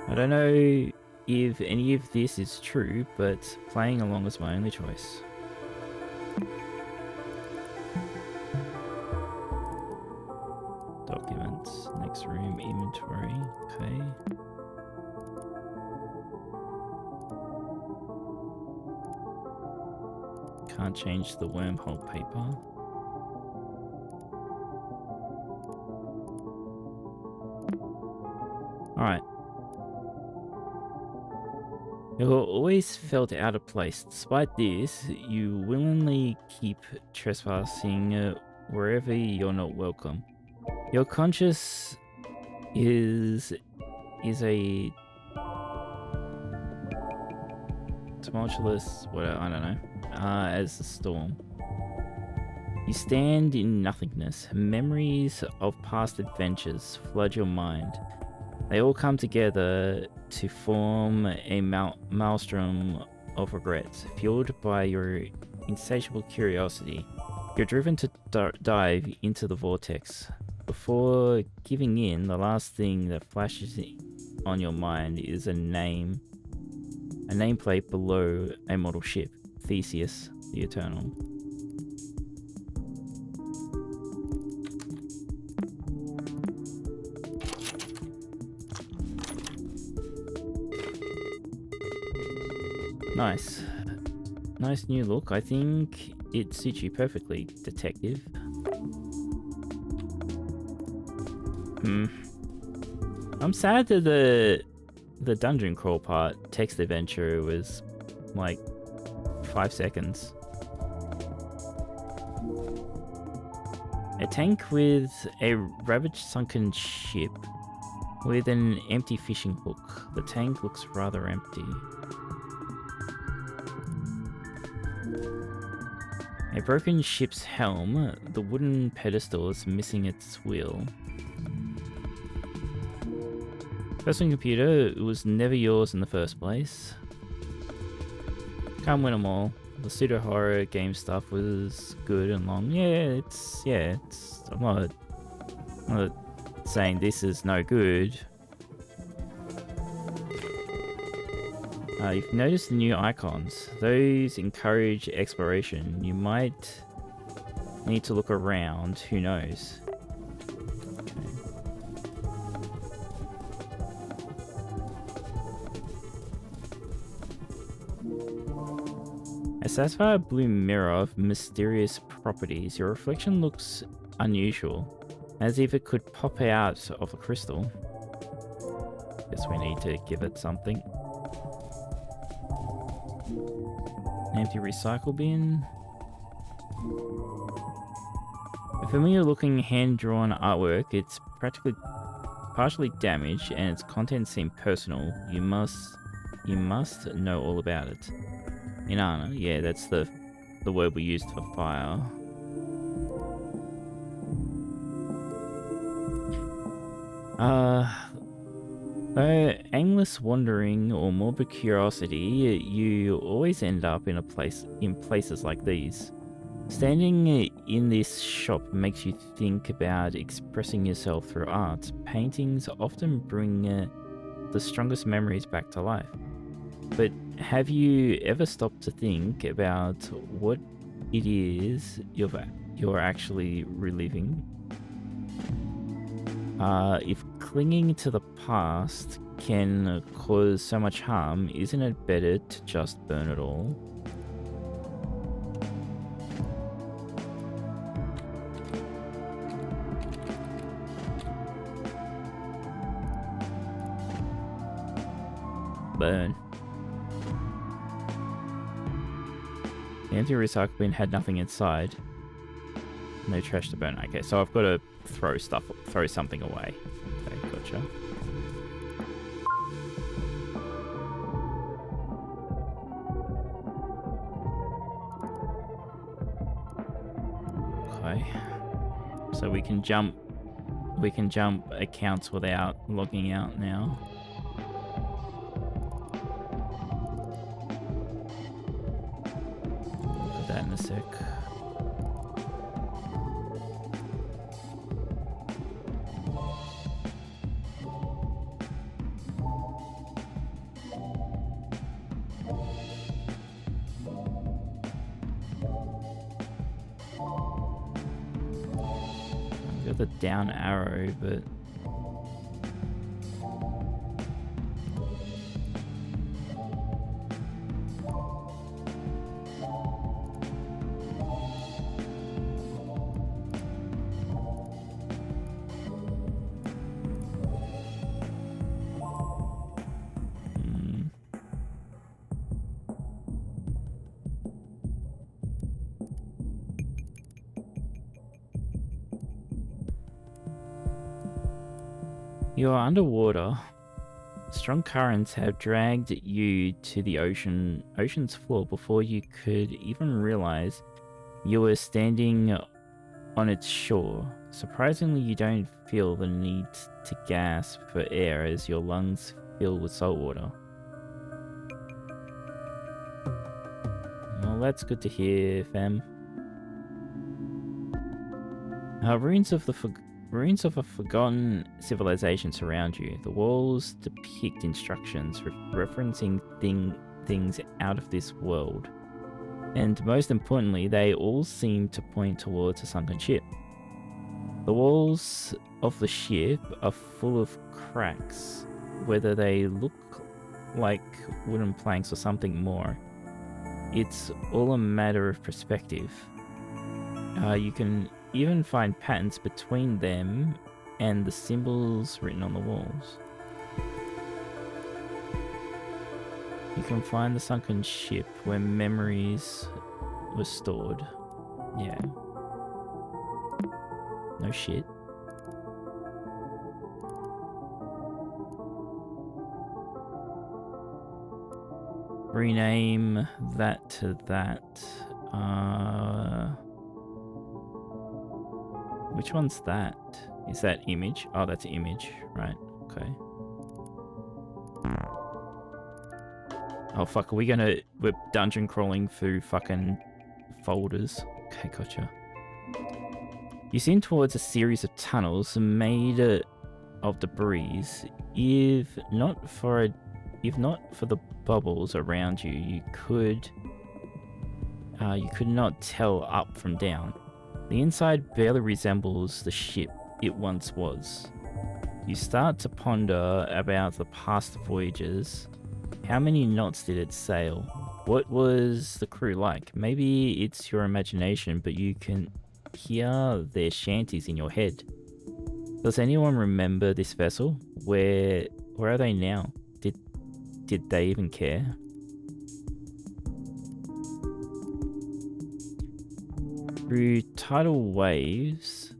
I don't know if any of this is true, but playing along is my only choice. Documents, next room, inventory, okay. Can't change the wormhole paper. Alright. You always felt out of place. Despite this, you willingly keep trespassing wherever you're not welcome. Your conscience is a tumultuous, I don't know, as the storm. You stand in nothingness. Memories of past adventures flood your mind. They all come together to form a maelstrom of regrets. Fueled by your insatiable curiosity, you're driven to dive into the vortex. Before giving in, the last thing that flashes on your mind is a nameplate below a model ship, Theseus the Eternal. Nice. Nice new look. I think it suits you perfectly, detective. I'm sad that the dungeon crawl part, text adventure, was like 5 seconds. A tank with a ravaged sunken ship with an empty fishing hook. The tank looks rather empty. A broken ship's helm. The wooden pedestal is missing its wheel. Personal computer, it was never yours in the first place. Can't win them all. The pseudo horror game stuff was good and long. I'm not saying this is no good. You've noticed the new icons. Those encourage exploration. You might need to look around. Who knows? A sapphire blue mirror of mysterious properties. Your reflection looks unusual, as if it could pop out of a crystal. Guess we need to give it something. Empty recycle bin. familiar looking hand-drawn artwork. It's partially damaged and its contents seem personal. You must know all about it. Inanna, yeah, that's the word we used for fire. Aimless wandering or morbid curiosity, you always end up in places like these. Standing in this shop makes you think about expressing yourself through art. Paintings often bring the strongest memories back to life. But have you ever stopped to think about what it is you're actually reliving? If clinging to the past can cause so much harm, isn't it better to just burn it all? Burn. The empty recycle bin had nothing inside. No trash to burn. Okay, so I've got to throw something away. Okay, gotcha. Okay. So we can jump accounts without logging out now. Put that in a sec. Got the down arrow, but you are underwater. Strong currents have dragged you to the ocean's floor before you could even realize you were standing on its shore. Surprisingly, you don't feel the need to gasp for air as your lungs fill with salt water. Well, that's good to hear, fam. Ruins of a forgotten civilization surround you. The walls depict instructions referencing things out of this world. And most importantly, they all seem to point towards a sunken ship. The walls of the ship are full of cracks, whether they look like wooden planks or something more. It's all a matter of perspective. You can even find patterns between them and the symbols written on the walls. You can find the sunken ship where memories were stored. Yeah. No shit. Rename that to that. Which one's that? Is that image? Oh, that's image, right? Okay. Oh fuck, we're dungeon crawling through fucking folders. Okay, gotcha. You seem towards a series of tunnels made of debris. If not for the bubbles around you, you could not tell up from down. The inside barely resembles the ship it once was. You start to ponder about the past voyages. How many knots did it sail? What was the crew like? Maybe it's your imagination, but you can hear their shanties in your head. Does anyone remember this vessel? Where are they now? Did they even Through tidal waves,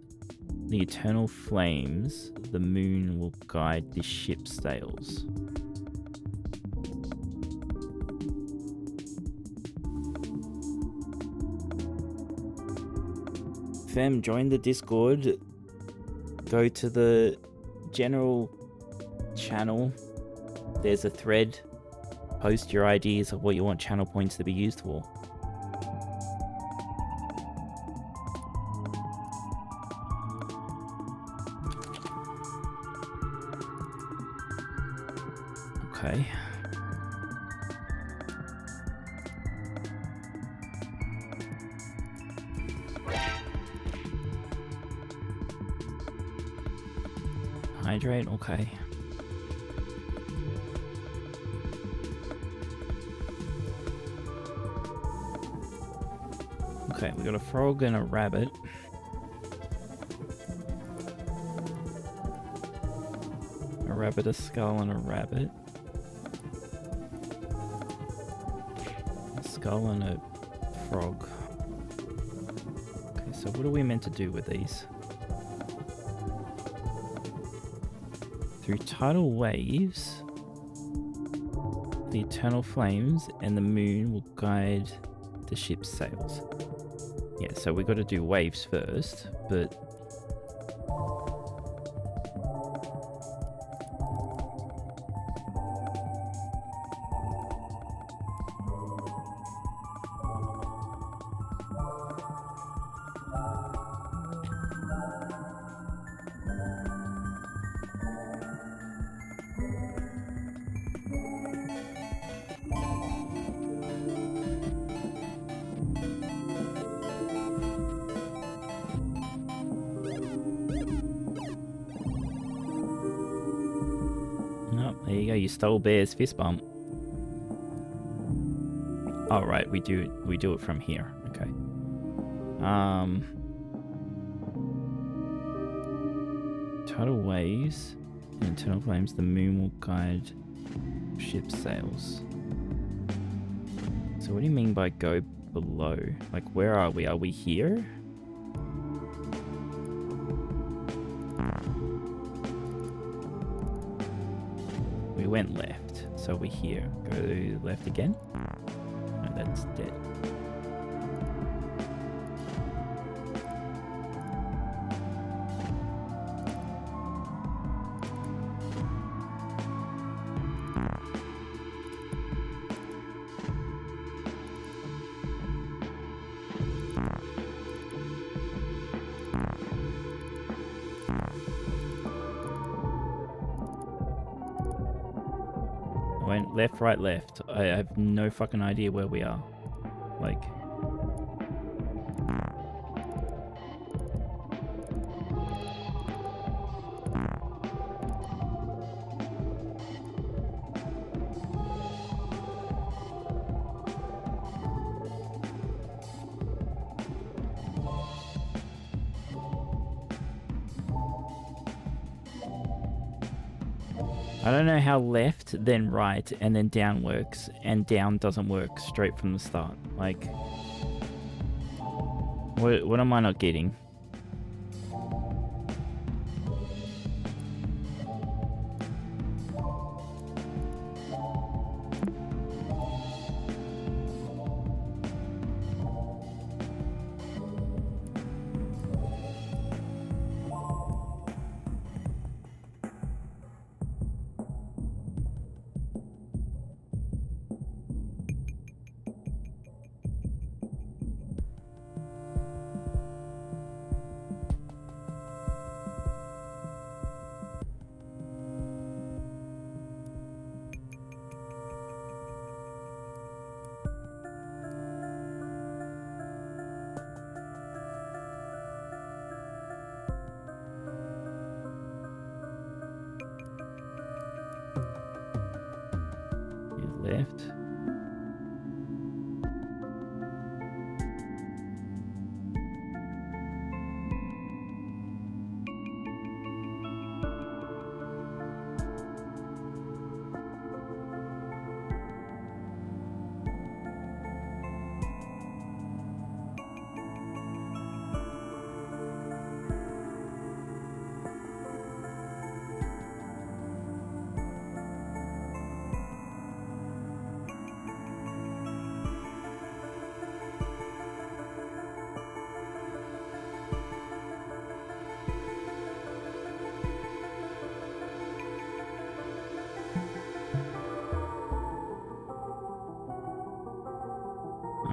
the eternal flames, the moon will guide the ship's sails. Fam, join the Discord. Go to the general channel. There's a thread. Post your ideas of what you want channel points to be used for. Okay. Hydrate, okay. Okay, we got a frog and a rabbit. A rabbit, a skull, and a rabbit. A skull and a frog. Okay, so what are we meant to do with these? Through tidal waves, the eternal flames and the moon will guide the ship's sails. Yeah, so we got to do waves first, but you stole Bear's fist bump. Oh right, we do it from here. Okay. Tidal waves, internal flames, the moon will guide ship's sails. So what do you mean by go below? Like where are we? Are we here? We went left, so we're here. Go left again. No, that's dead. Went left, right, left. I have no fucking idea where we are. Like... I don't know how left, then right, and then down works, and down doesn't work straight from the start. Like, what am I not getting? Left.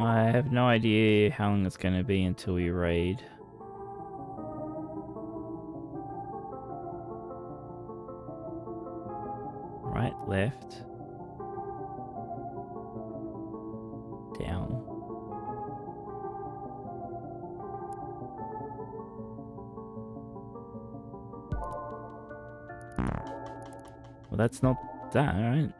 I have no idea how long it's going to be until we raid. Right, left. Down. Well, that's not that, right?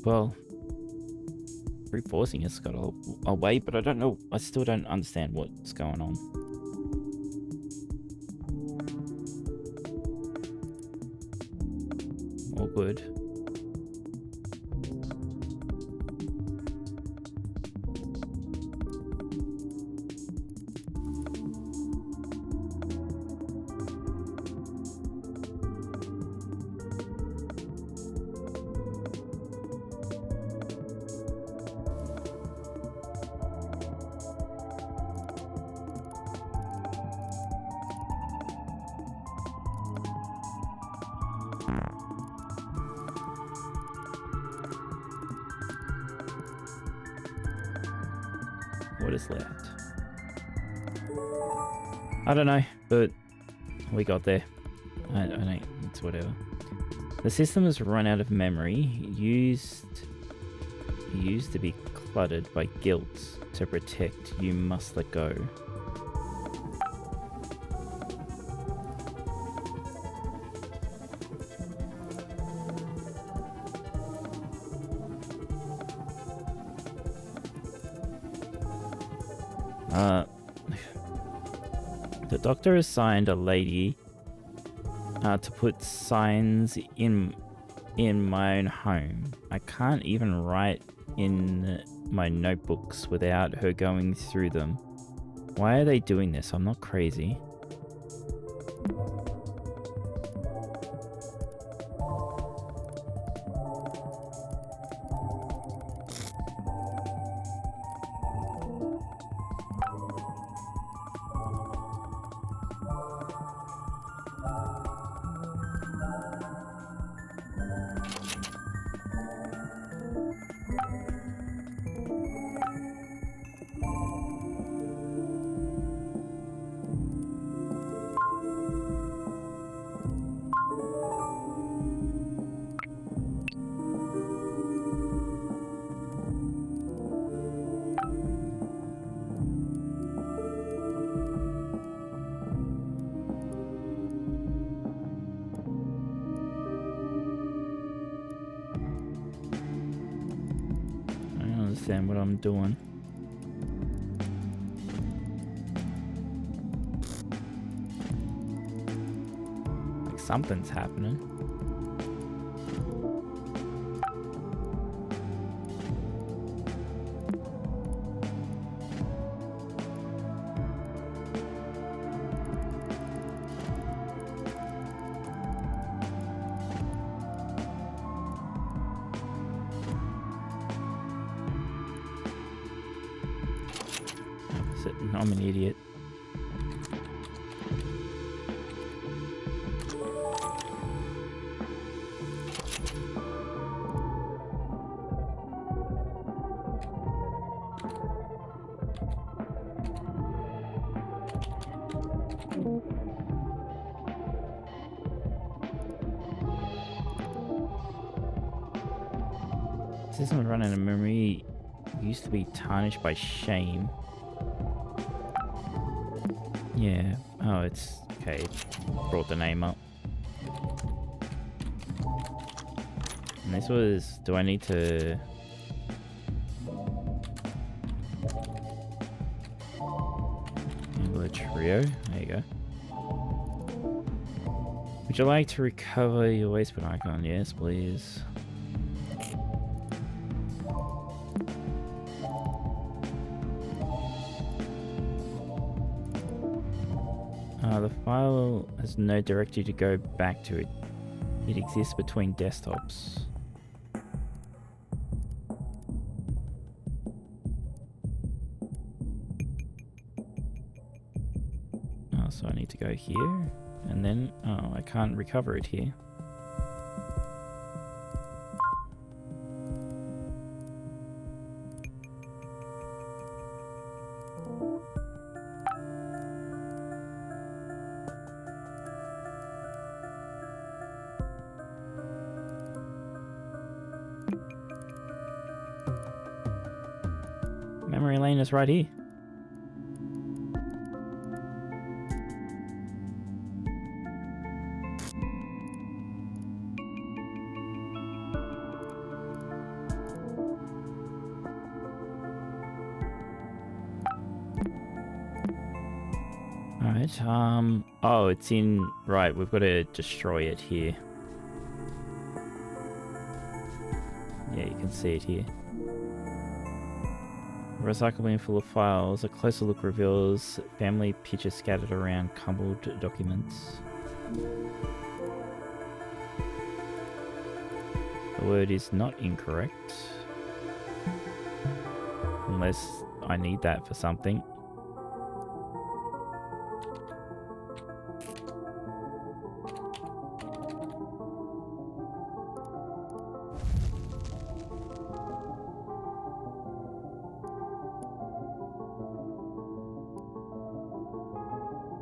Well, brute forcing has got a way, but I don't know. I still don't understand what's going on. All good. What is left? I don't know, but we got there. I don't. It's whatever. The system has run out of memory. It used to be cluttered by guilt. To protect, you must let go. The doctor assigned a lady to put signs in my own home. I can't even write in my notebooks without her going through them. Why are they doing this? I'm not crazy. What I'm doing. Like something's happening. I'm an idiot. System running a memory used to be tarnished by shame. Yeah. Oh, it's okay. Brought the name up. And this was. Do I need to? Enable a trio. There you go. Would you like to recover your wasteman icon? Yes, please. The file has no directory to go back to it. It exists between desktops. Oh, so I need to go here, and then, oh, I can't recover it here. Memory lane is right here. Alright, oh, it's in, right, we've got to destroy it here. Yeah, you can see it here. Recycle bin full of files. A closer look reveals family pictures scattered around crumbled documents. The word is not incorrect. Unless I need that for something.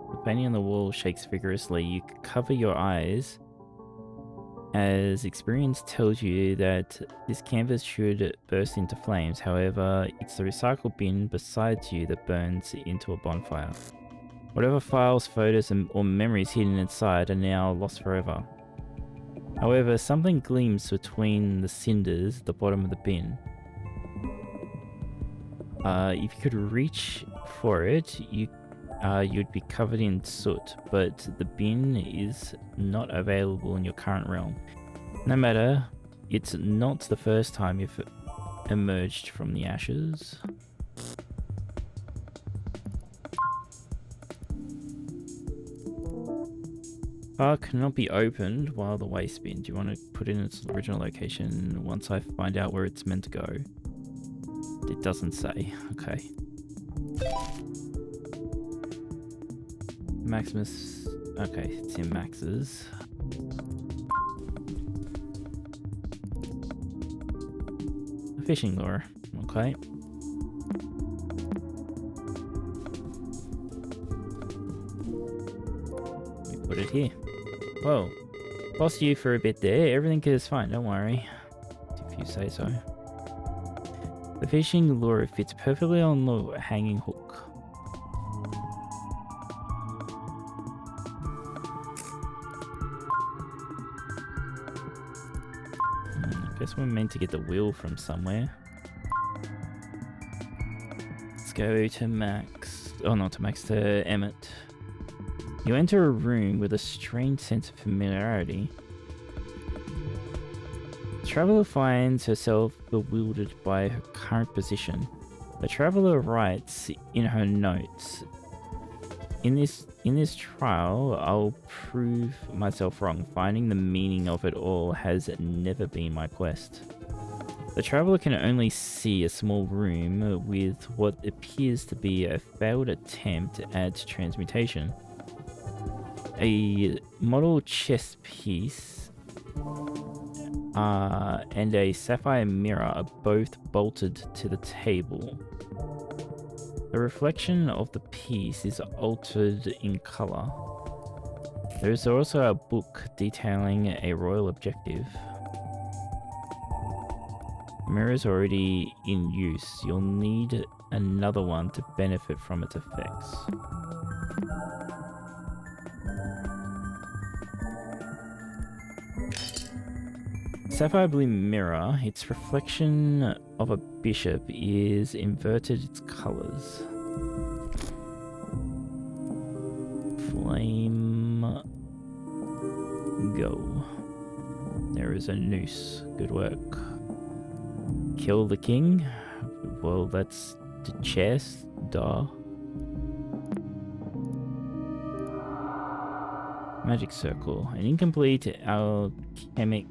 The painting on the wall shakes vigorously. You cover your eyes as experience tells you that this canvas should burst into flames. However, it's the recycle bin beside you that burns into a bonfire. Whatever files, photos, or memories hidden inside are now lost forever. However, something gleams between the cinders at the bottom of the bin. If you could reach for it, you'd be covered in soot, but the bin is not available in your current realm. No matter, it's not the first time you've emerged from the ashes. File cannot be opened while the waste bin. Do you want to put it in its original location once I find out where it's meant to go? It doesn't say. Okay. Maximus. Okay, it's in Max's. A fishing lure. Okay. We put it here. Whoa. Lost you for a bit there. Everything is fine, don't worry. If you say so. The fishing lure fits perfectly on the hanging hook. Guess we're meant to get the wheel from somewhere. Let's go to Max. Oh, not to Max, to Emmett. You enter a room with a strange sense of familiarity. The traveller finds herself bewildered by her current position. The traveller writes in her notes, In this trial, I'll prove myself wrong. Finding the meaning of it all has never been my quest. The traveller can only see a small room with what appears to be a failed attempt at transmutation. A model chess piece and a sapphire mirror are both bolted to the table. The reflection of the piece is altered in colour. There is also a book detailing a royal objective. The mirror is already in use. You'll need another one to benefit from its effects. Sapphire blue mirror, its reflection of a bishop is inverted its colours. Flame Go. There is a noose. Good work. Kill the king. Well, that's the chest. Duh. Magic circle. An incomplete alchemic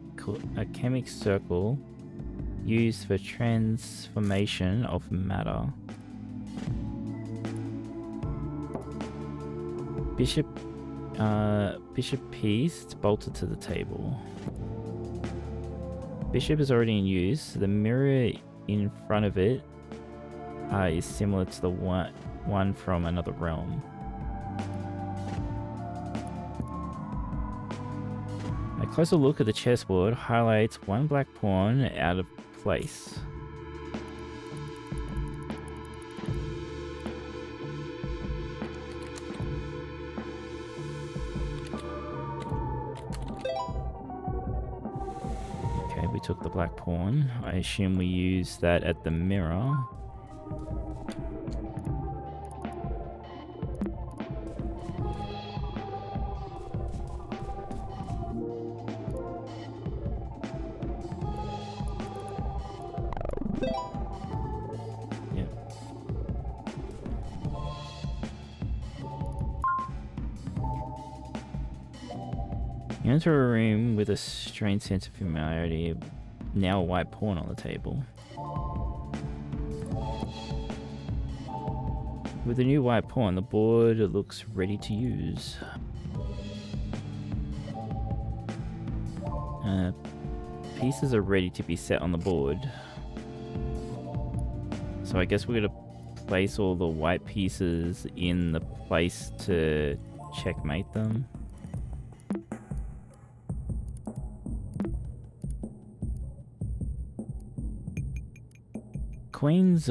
circle used for transformation of matter. Bishop piece bolted to the table. Bishop is already in use. The mirror in front of it is similar to the one from another realm. A closer look at the chessboard highlights one black pawn out of place. Okay, we took the black pawn. I assume we use that at the mirror. You enter a room with a strange sense of familiarity. Now a white pawn on the table. With the new white pawn, the board looks ready to use. Pieces are ready to be set on the board. So I guess we're gonna place all the white pieces in the place to checkmate them. Queen's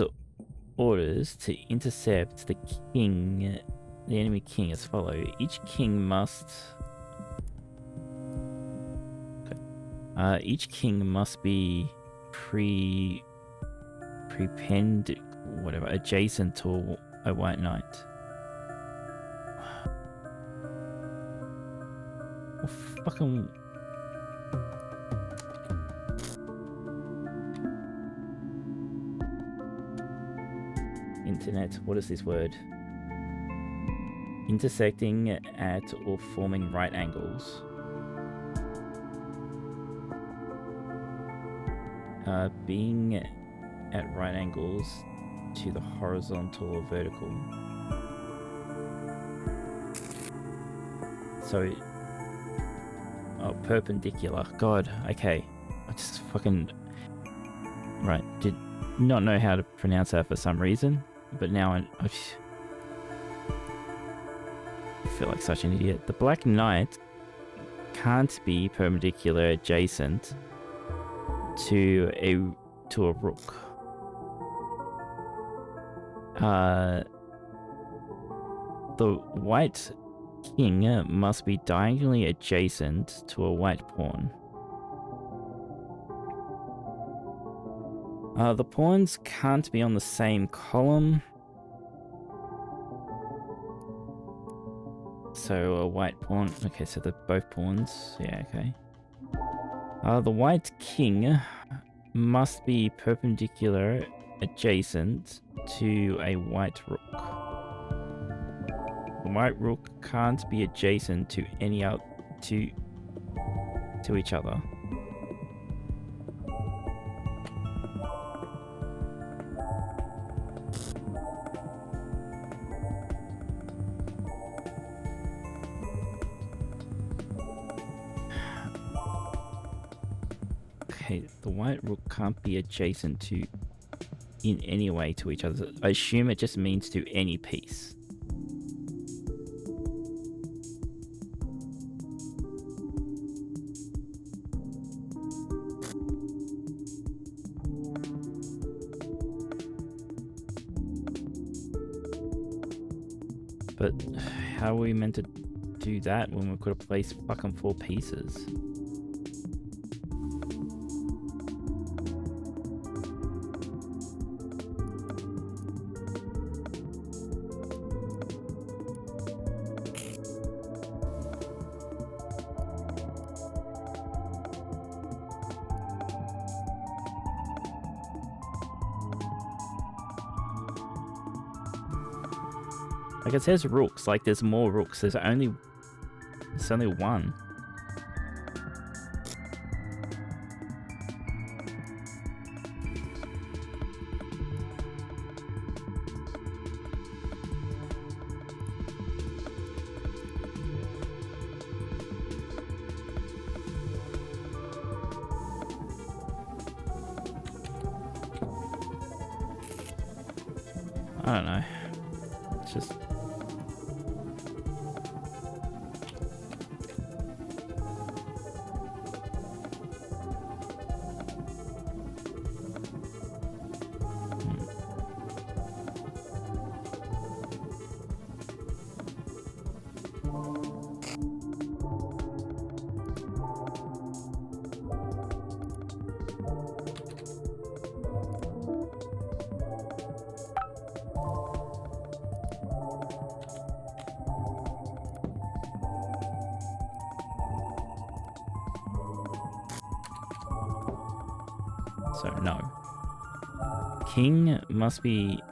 orders to intercept the enemy king as follow. Each king must be adjacent to a white knight. Oh, fucking. Internet, what is this word? Intersecting at or forming right angles. Being at right angles to the horizontal or vertical. So, perpendicular. God, okay. I just fucking... Right, did not know how to pronounce that for some reason. But now I feel like such an idiot. The Black Knight can't be perpendicular adjacent to a rook. The white king must be diagonally adjacent to a white pawn. The pawns can't be on the same column. So a white pawn. Okay, so they're both pawns. Yeah, okay. The white king must be perpendicular adjacent to a white rook. The white rook can't be adjacent to any to each other. Okay, the white rook can't be adjacent to in any way to each other. I assume it just means to any piece. But how are we meant to do that when we could have placed fucking 4 pieces? Like, it says rooks. Like, there's more rooks. There's only one. I don't know. It's just... So, no. King must be...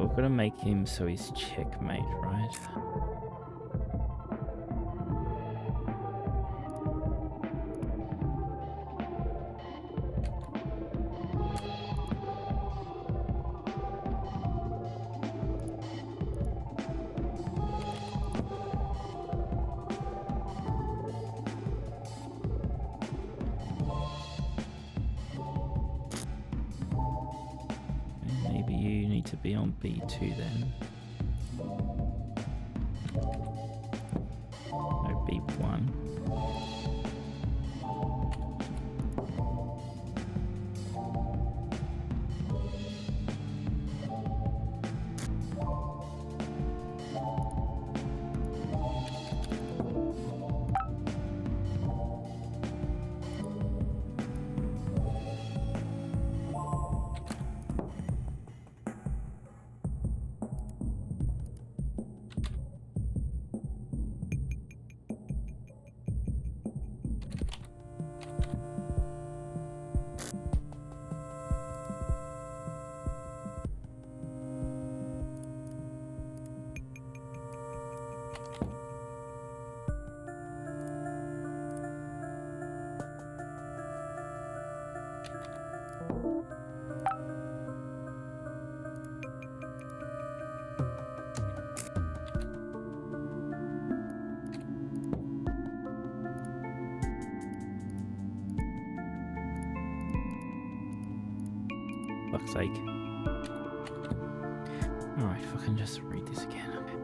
We're gonna make him so he's checkmate, right? Maybe you need to be on B2 then. No, B1. Fuck's sake. Alright, fucking just read this again. Okay.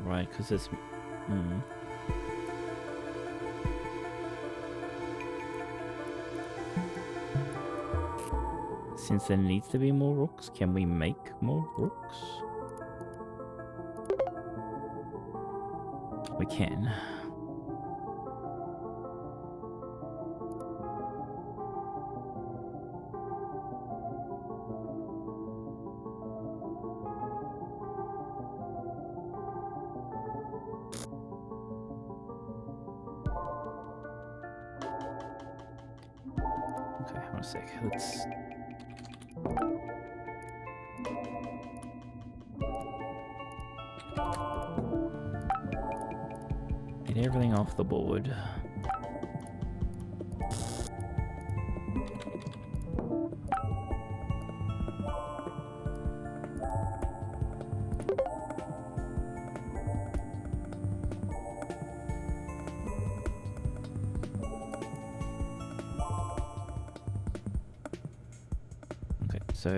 Right, because it's... Since there needs to be more rooks, can we make more rooks? We can. Okay, hold on a sec. Let's... Get everything off the board. Okay, so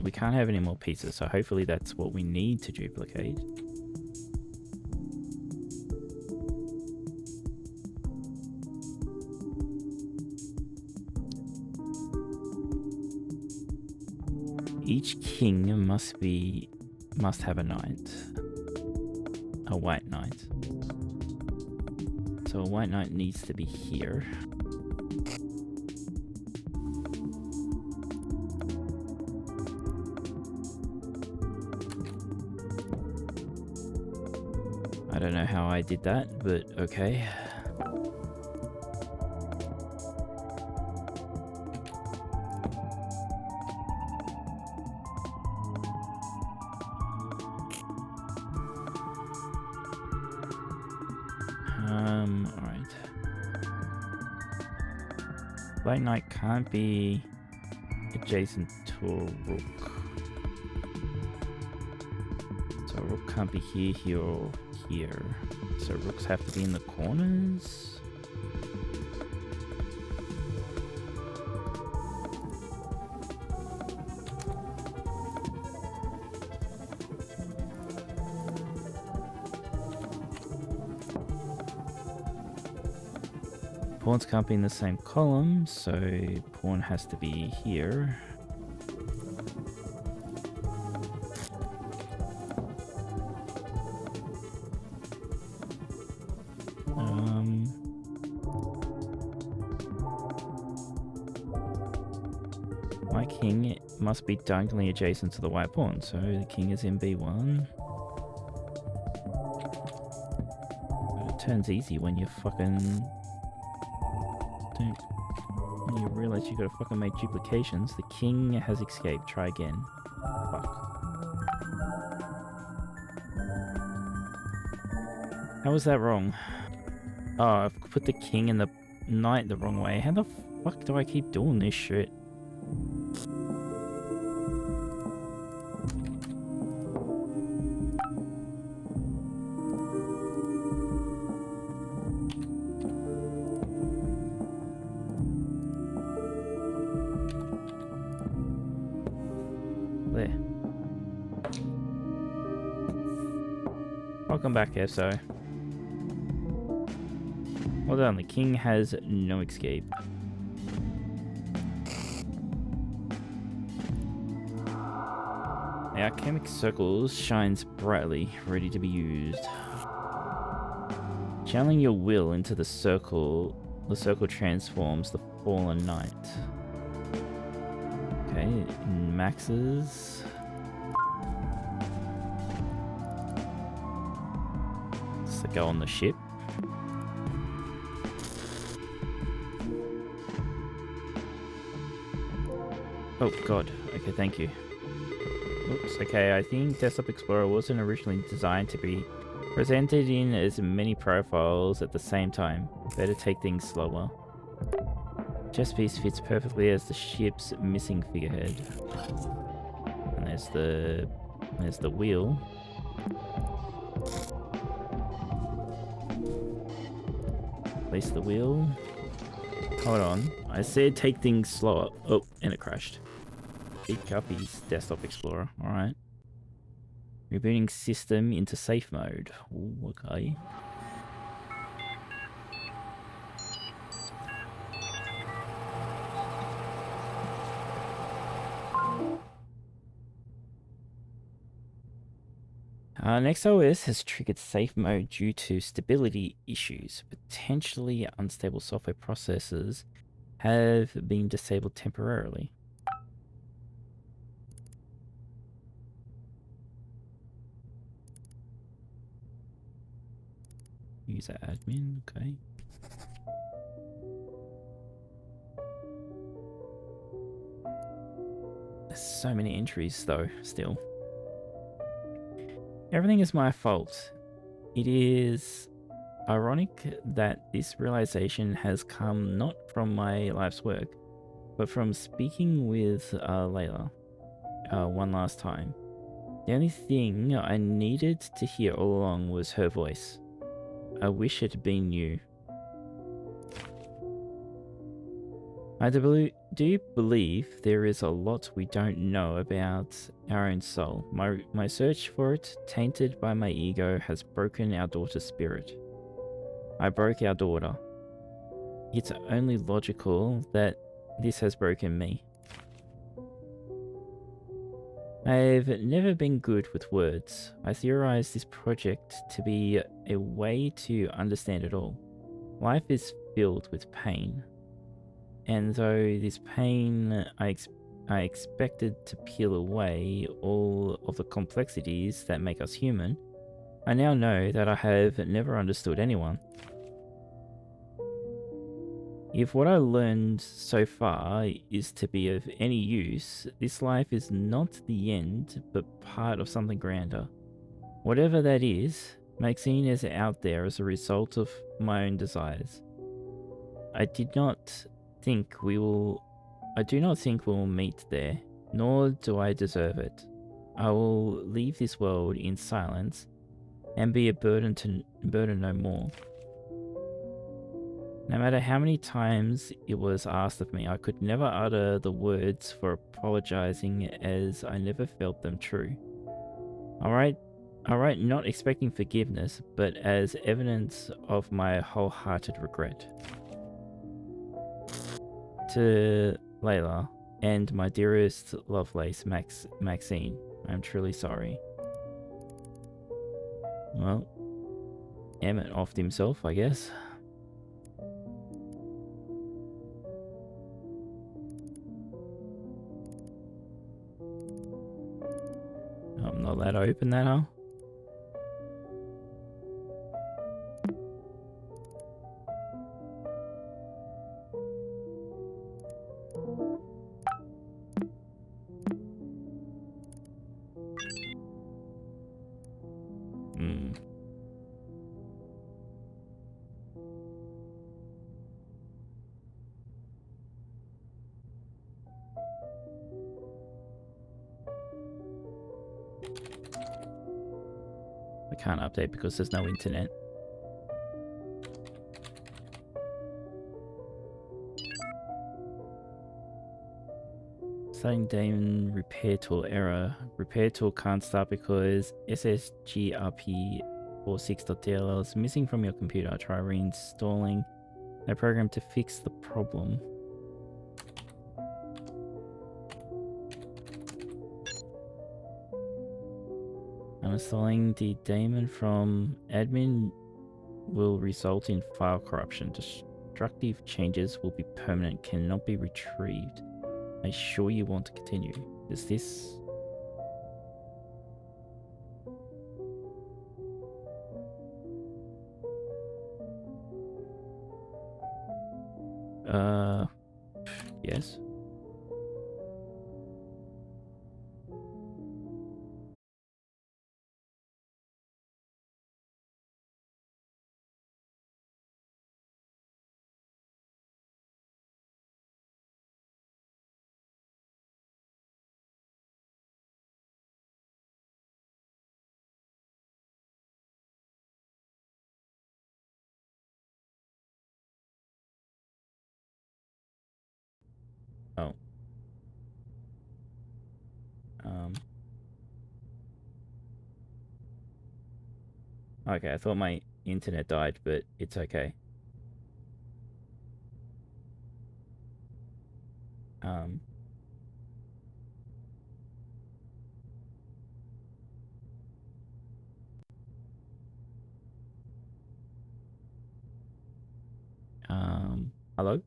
we can't have any more pieces, so hopefully that's what we need to duplicate. Each king must have a knight. A white knight. So a white knight needs to be here. I don't know how I did that, but okay. Alright. White knight can't be adjacent to a rook. So a rook can't be here, here, or here. So rooks have to be in the corners? Pawns can't be in the same column, so pawn has to be here. My king must be diagonally adjacent to the white pawn, so the king is in B1. But it turns easy when you fucking when you realize you gotta fucking make duplications. The king has escaped. Try again. Fuck. How was that wrong? Oh, I've put the king and the knight the wrong way. How the fuck do I keep doing this shit? There. Welcome back, EFSO. Well done, the king has no escape. The alchemic circle shines brightly, ready to be used. Channeling your will into the circle transforms the fallen knight. Okay, maxes. So go on the ship. Oh god, okay, thank you. Oops, okay, I think Desktop Explorer wasn't originally designed to be presented in as many profiles at the same time. Better take things slower. Chess piece fits perfectly as the ship's missing figurehead. And there's the wheel. Place the wheel. Hold on. I said take things slower. Oh, and it crashed. Big guppies, Desktop Explorer. Alright. Rebooting system into safe mode. Ooh, okay. Next AUS has triggered safe mode due to stability issues. Potentially unstable software processes have been disabled temporarily. User admin, okay. so many entries though, still. Everything is my fault. It is ironic that this realization has come not from my life's work, but from speaking with Layla one last time. The only thing I needed to hear all along was her voice. I wish it had been you. I do believe there is a lot we don't know about our own soul. My search for it, tainted by my ego, has broken our daughter's spirit. I broke our daughter. It's only logical that this has broken me. I've never been good with words. I theorized this project to be a way to understand it all. Life is filled with pain. And though this pain I expected to peel away all of the complexities that make us human, I now know that I have never understood anyone. If what I learned so far is to be of any use, this life is not the end, but part of something grander. Whatever that is, Maxine is out there as a result of my own desires. I do not think we will meet there, nor do I deserve it. I will leave this world in silence and be a burden no more. No matter how many times it was asked of me, I could never utter the words for apologizing, as I never felt them true. Alright, not expecting forgiveness, but as evidence of my wholehearted regret. To Layla and my dearest Lovelace, Maxine, I am truly sorry. Well, Emmett offed himself, I guess. I'm not allowed to open that, huh? I can't update because there's no internet. Starting Daemon repair tool error. Repair tool can't start because SSGRP46.dll is missing from your computer. Try reinstalling a program to fix the problem. Uninstalling the daemon from admin will result in file corruption. Destructive changes will be permanent, cannot be retrieved. Are you sure you want to continue? Is this... yes. Oh. Okay, I thought my internet died, but it's okay. Hello?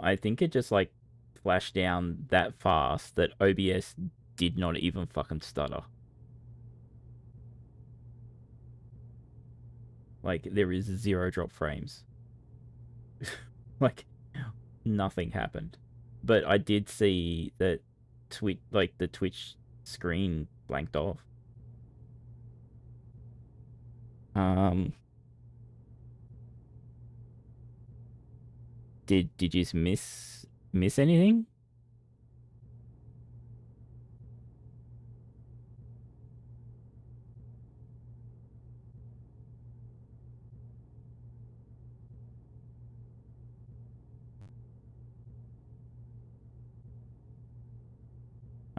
I think it just, like, flashed down that fast that OBS did not even fucking stutter. Like, there is 0 drop frames. Like, nothing happened. But I did see that the Twitch screen blanked off. Did you miss anything?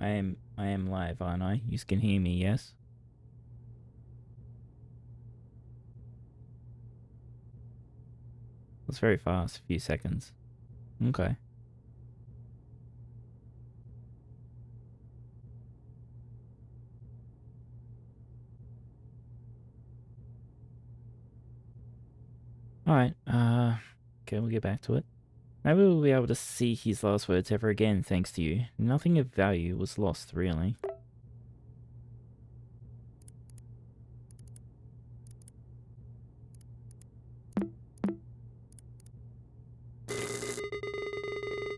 I am live, aren't I? You can hear me, yes? That's very fast, a few seconds. Okay. Alright, okay, we'll get back to it. Maybe we'll be able to see his last words ever again thanks to you. Nothing of value was lost, really.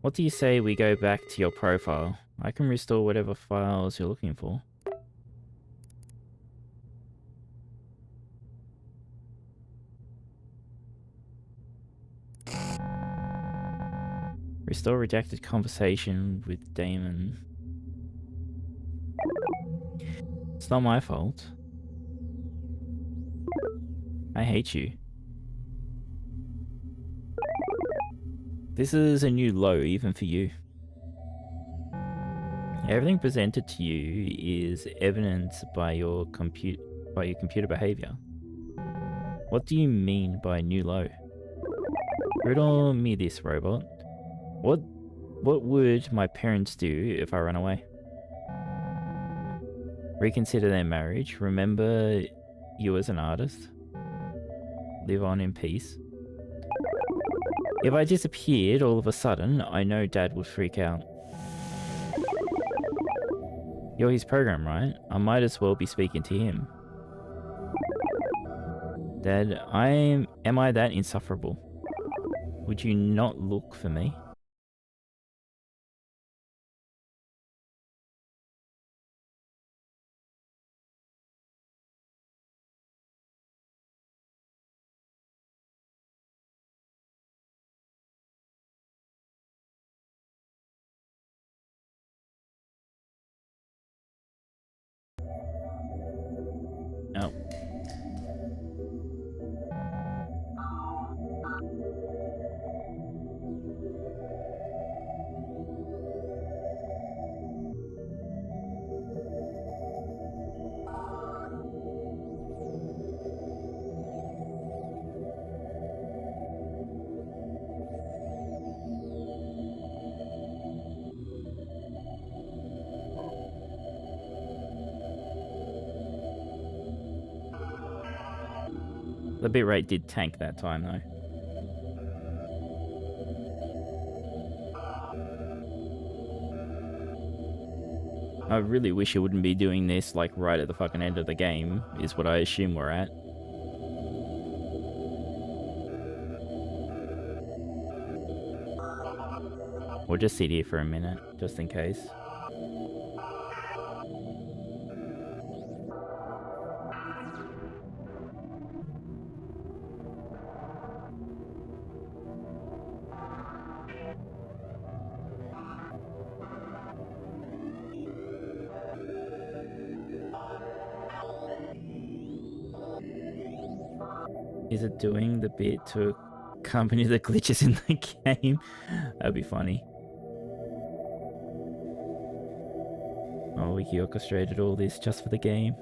What do you say we go back to your profile? I can restore whatever files you're looking for. Restore rejected conversation with Damon. It's not my fault. I hate you. This is a new low, even for you. Everything presented to you is evidenced by your computer behavior. What do you mean by new low? Riddle me this, robot. What would my parents do if I ran away? Reconsider their marriage. Remember you as an artist. Live on in peace. If I disappeared all of a sudden, I know Dad would freak out. You're his program, right? I might as well be speaking to him. Dad, am I that insufferable? Would you not look for me? Oh. The bitrate did tank that time, though. I really wish it wouldn't be doing this, like, right at the fucking end of the game, is what I assume we're at. We'll just sit here for a minute, just in case. Is it doing the bit to accompany the glitches in the game? That'd be funny. Oh, Wiccy orchestrated all this just for the game.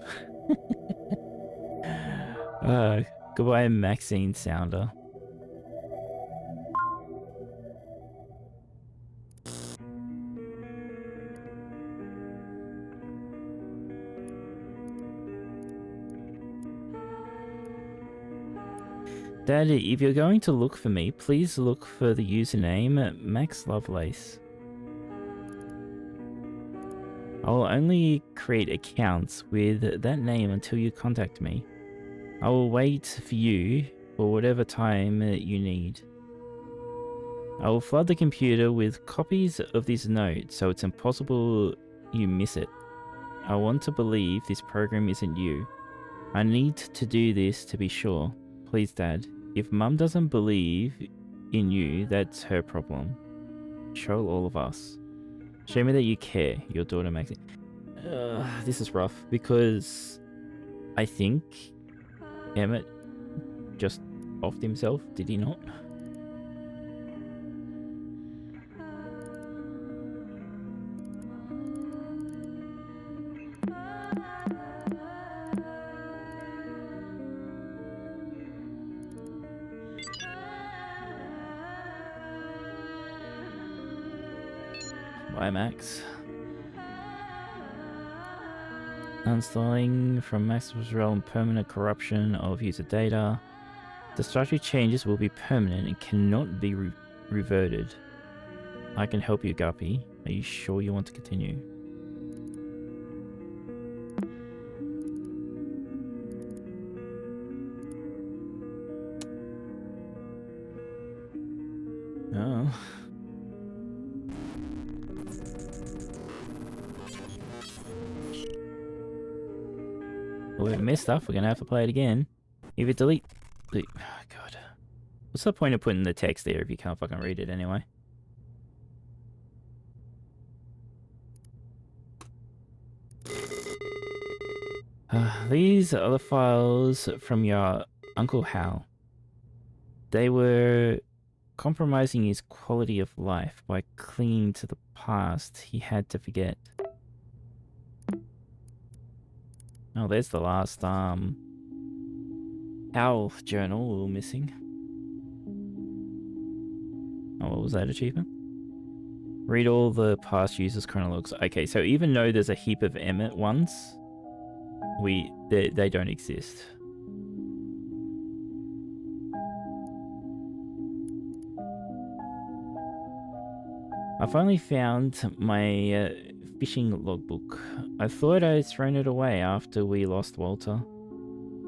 Goodbye, Maxine Sounder. Daddy, if you're going to look for me, please look for the username Max Lovelace. I will only create accounts with that name until you contact me. I will wait for you for whatever time you need. I will flood the computer with copies of this note so it's impossible you miss it. I want to believe this program isn't you. I need to do this to be sure. Please, Dad. If Mum doesn't believe in you, that's her problem. Show all of us. Show me that you care, your daughter Maxine. This is rough because I think Emmett just offed himself, did he not? Bye, Max. Uninstalling from Max's realm permanent corruption of user data. The structure changes will be permanent and cannot be reverted. I can help you, Guppy. Are you sure you want to continue? Oh. Well, we messed up. We're gonna have to play it again. If it delete... Oh, God. What's the point of putting the text there if you can't fucking read it anyway? These are the files from your Uncle Hal. They were compromising his quality of life by clinging to the past he had to forget. Oh, there's the last Hal journal we were missing. Oh, what was that achievement? Read all the past users' chronologues. Okay, so even though there's a heap of Emmett ones, they don't exist. I finally found my fishing logbook. I thought I'd thrown it away after we lost Walter.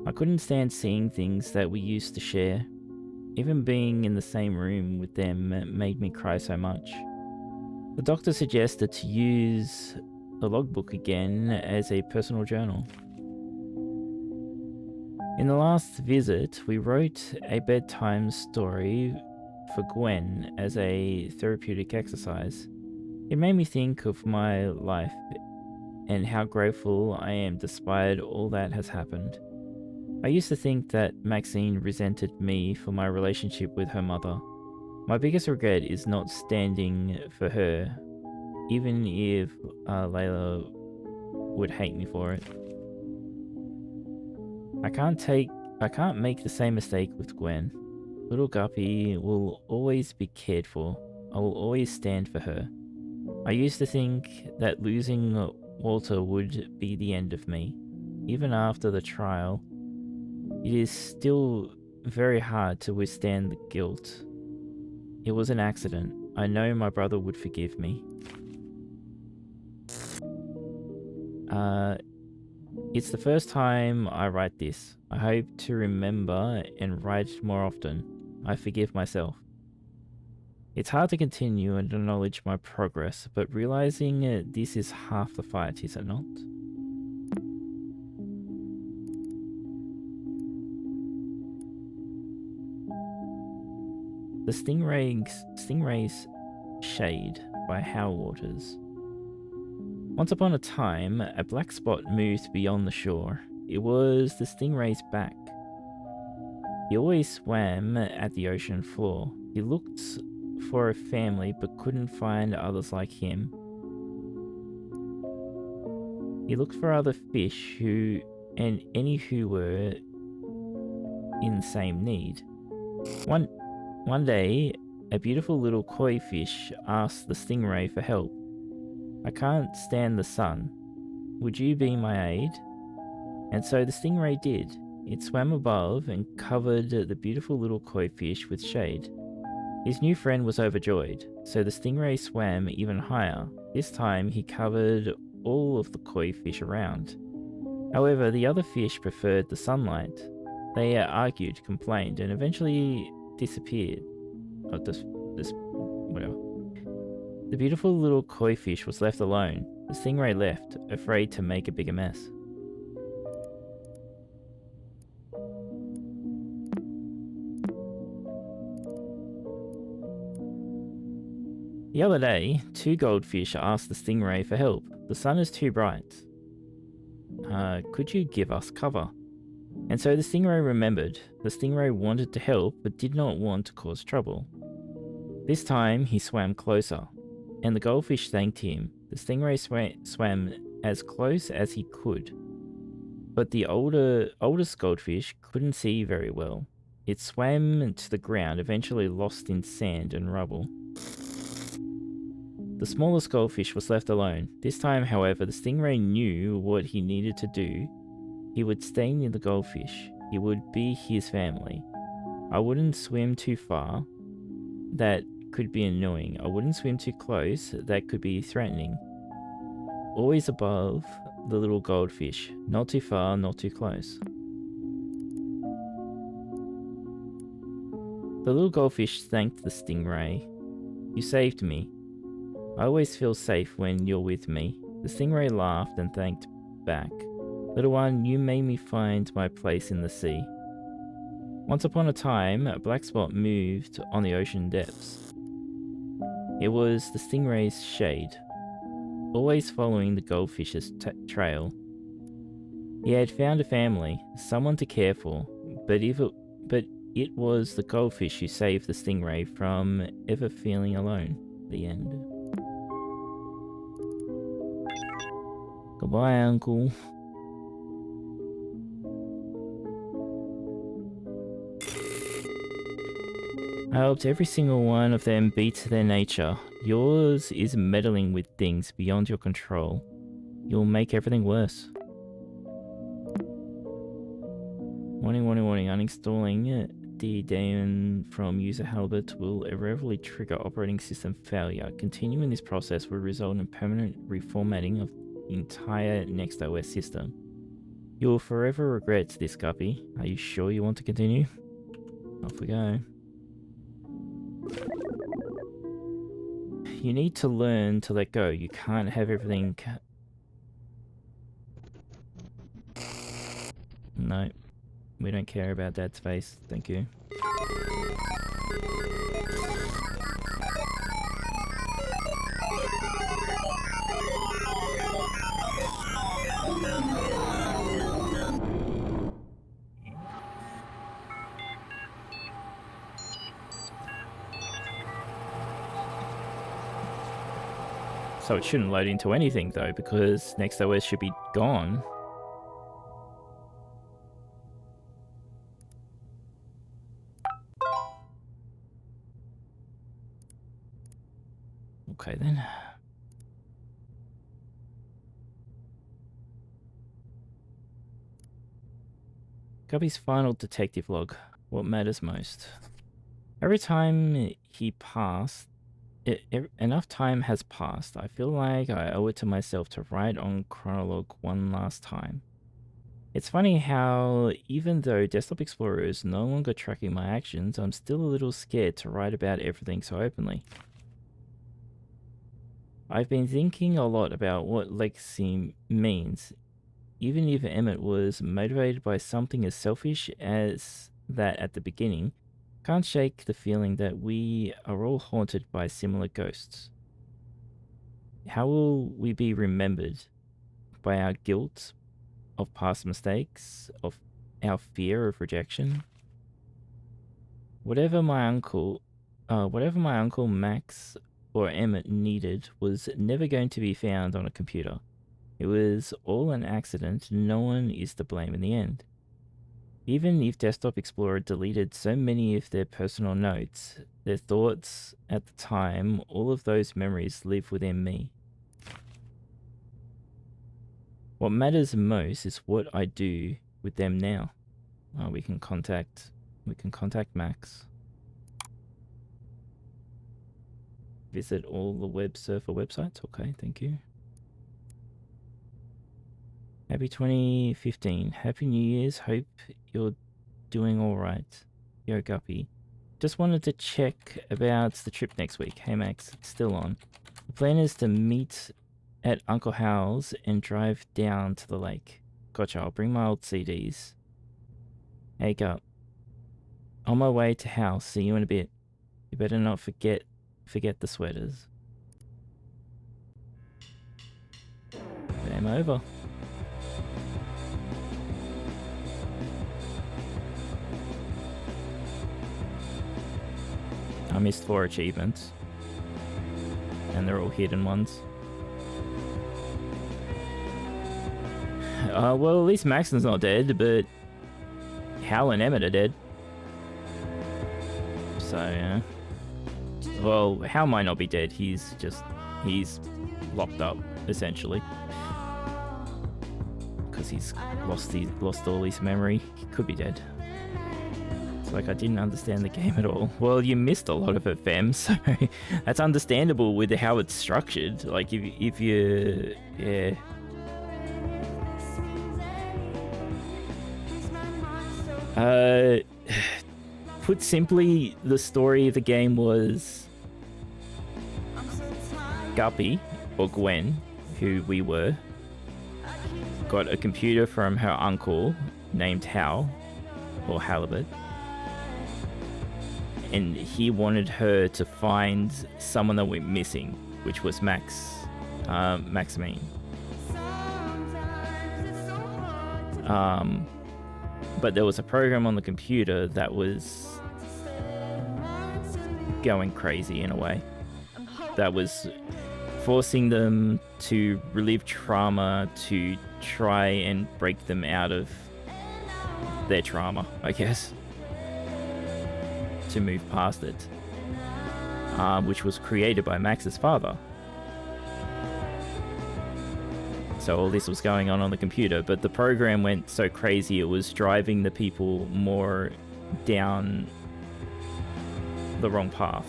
I couldn't stand seeing things that we used to share. Even being in the same room with them made me cry so much. The doctor suggested to use the logbook again as a personal journal. In the last visit, we wrote a bedtime story for Gwen as a therapeutic exercise. It made me think of my life and how grateful I am despite all that has happened. I used to think that Maxine resented me for my relationship with her mother. My biggest regret is not standing for her, even if Layla would hate me for it. I can't make the same mistake with Gwen. Little Guppy will always be cared for. I will always stand for her. I used to think that losing Walter would be the end of me. Even after the trial, it is still very hard to withstand the guilt. It was an accident. I know my brother would forgive me. It's the first time I write this. I hope to remember and write more often. I forgive myself. It's hard to continue and acknowledge my progress, but realizing this is half the fight, is it not? The Stingray's Shade by Hal Waters. Once upon a time, a black spot moved beyond the shore. It was the Stingray's back. He always swam at the ocean floor. He looked for a family but couldn't find others like him. He looked for other fish who were in the same need. One day, a beautiful little koi fish asked the stingray for help. I can't stand the sun. Would you be my aid? And so the stingray did. It swam above and covered the beautiful little koi fish with shade. His new friend was overjoyed, so the stingray swam even higher. This time he covered all of the koi fish around. However, the other fish preferred the sunlight. They argued, complained, and eventually disappeared. whatever. The beautiful little koi fish was left alone. The stingray left, afraid to make a bigger mess. The other day, 2 goldfish asked the stingray for help. The sun is too bright. Could you give us cover? And so the stingray remembered. The stingray wanted to help, but did not want to cause trouble. This time, he swam closer, and the goldfish thanked him. The stingray swam as close as he could, but the oldest goldfish couldn't see very well. It swam to the ground, eventually lost in sand and rubble. The smallest goldfish was left alone. This time, however, the stingray knew what he needed to do. He would stay near the goldfish. He would be his family. I wouldn't swim too far. That could be annoying. I wouldn't swim too close. That could be threatening. Always above the little goldfish. Not too far, not too close. The little goldfish thanked the stingray. You saved me. I always feel safe when you're with me. The stingray laughed and thanked back. Little one, you made me find my place in the sea. Once upon a time, a black spot moved on the ocean depths. It was the stingray's shade, always following the goldfish's trail. He had found a family, someone to care for, but it was the goldfish who saved the stingray from ever feeling alone. The end. Goodbye, Uncle. I helped every single one of them beat their nature. Yours is meddling with things beyond your control. You'll make everything worse. Warning, warning, warning. Uninstalling the daemon from user Halbert will irreversibly trigger operating system failure. Continuing this process will result in permanent reformatting of the entire Next OS system. You will forever regret this, Guppy. Are you sure you want to continue? Off we go. You need to learn to let go. You can't have everything... No. We don't care about Dad's face. Thank you. So it shouldn't load into anything though, because Next OS should be gone. Okay then. Guppy's final detective log. What matters most? Every time he passed, enough time has passed. I feel like I owe it to myself to write on Chronologue one last time. It's funny how, even though Desktop Explorer is no longer tracking my actions, I'm still a little scared to write about everything so openly. I've been thinking a lot about what legacy means. Even if Emmett was motivated by something as selfish as that at the beginning, can't shake the feeling that we are all haunted by similar ghosts. How will we be remembered? By our guilt of past mistakes, of our fear of rejection? Whatever my uncle Max or Emmett needed was never going to be found on a computer. It was all an accident. No one is to blame in the end. Even if Desktop Explorer deleted so many of their personal notes, their thoughts at the time, all of those memories live within me. What matters most is what I do with them now. We can contact Max. Visit all the web surfer websites. Okay, thank you. Happy 2015. Happy New Year's. Hope you're doing all right. Yo, Guppy. Just wanted to check about the trip next week. Hey Max, it's still on. The plan is to meet at Uncle Hal's and drive down to the lake. Gotcha, I'll bring my old CDs. Hey, up. On my way to house, see you in a bit. You better not forget the sweaters. Game over. I missed 4 achievements. And they're all hidden ones. Well, at least Maxon's not dead, but Hal and Emmett are dead. So, yeah. Well, Hal might not be dead. He's locked up, essentially. Because he's lost all his memory. He could be dead. It's like I didn't understand the game at all. Well, you missed a lot of it, fam, so that's understandable with how it's structured. Like, if you... yeah... put simply, the story of the game was Guppy, or Gwen, who we were, got a computer from her uncle named Hal, or Halibut, and he wanted her to find someone that went missing, which was Maximine. But there was a program on the computer that was going crazy in a way. That was forcing them to relive trauma to try and break them out of their trauma, I guess. To move past it. Which was created by Max's father. So all this was going on the computer, but the program went so crazy it was driving the people more down the wrong path.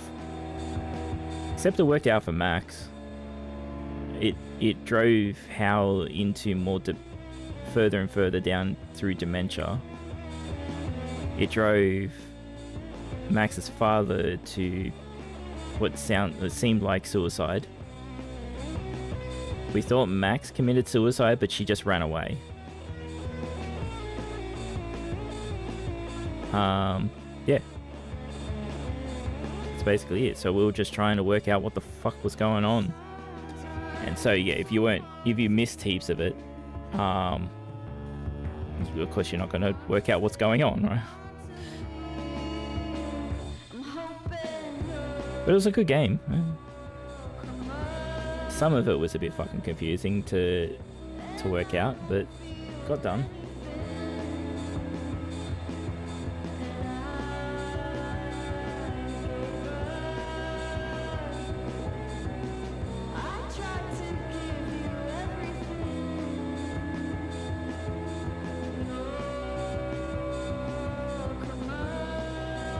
Except it worked out for Max. It drove Hal into more further and further down through dementia. It drove Max's father to what seemed like suicide. We thought Max committed suicide, but she just ran away. Yeah. That's basically it. So we were just trying to work out what the fuck was going on. And so, yeah, if you missed heaps of it, of course you're not going to work out what's going on, right? But it was a good game. Some of it was a bit fucking confusing to work out, but got done.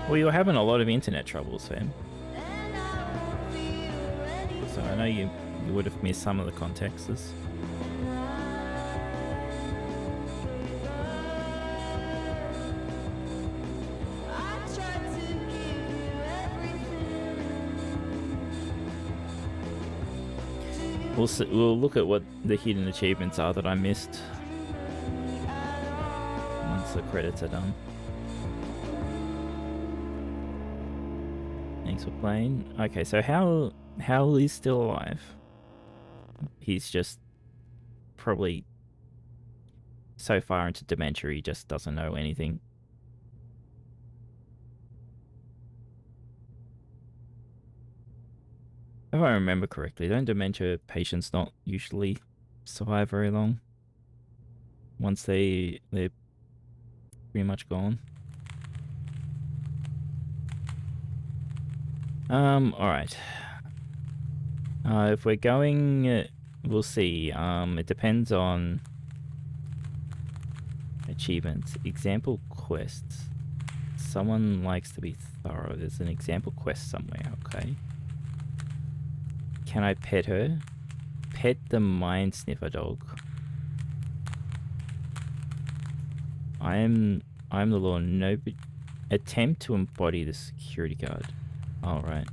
Well, you're having a lot of internet troubles, fam. So I know you would have missed some of the contexts. We'll look at what the hidden achievements are that I missed once the credits are done. Thanks for playing. Okay, so Hal is still alive. He's just probably so far into dementia he just doesn't know anything. If I remember correctly, don't dementia patients not usually survive very long once they're pretty much gone? Alright. If we're going, we'll see. It depends on achievements. Example quests. Someone likes to be thorough. There's an example quest somewhere, okay. Can I pet her? Pet the mind sniffer dog. I am the law. Attempt to embody the security guard. All right.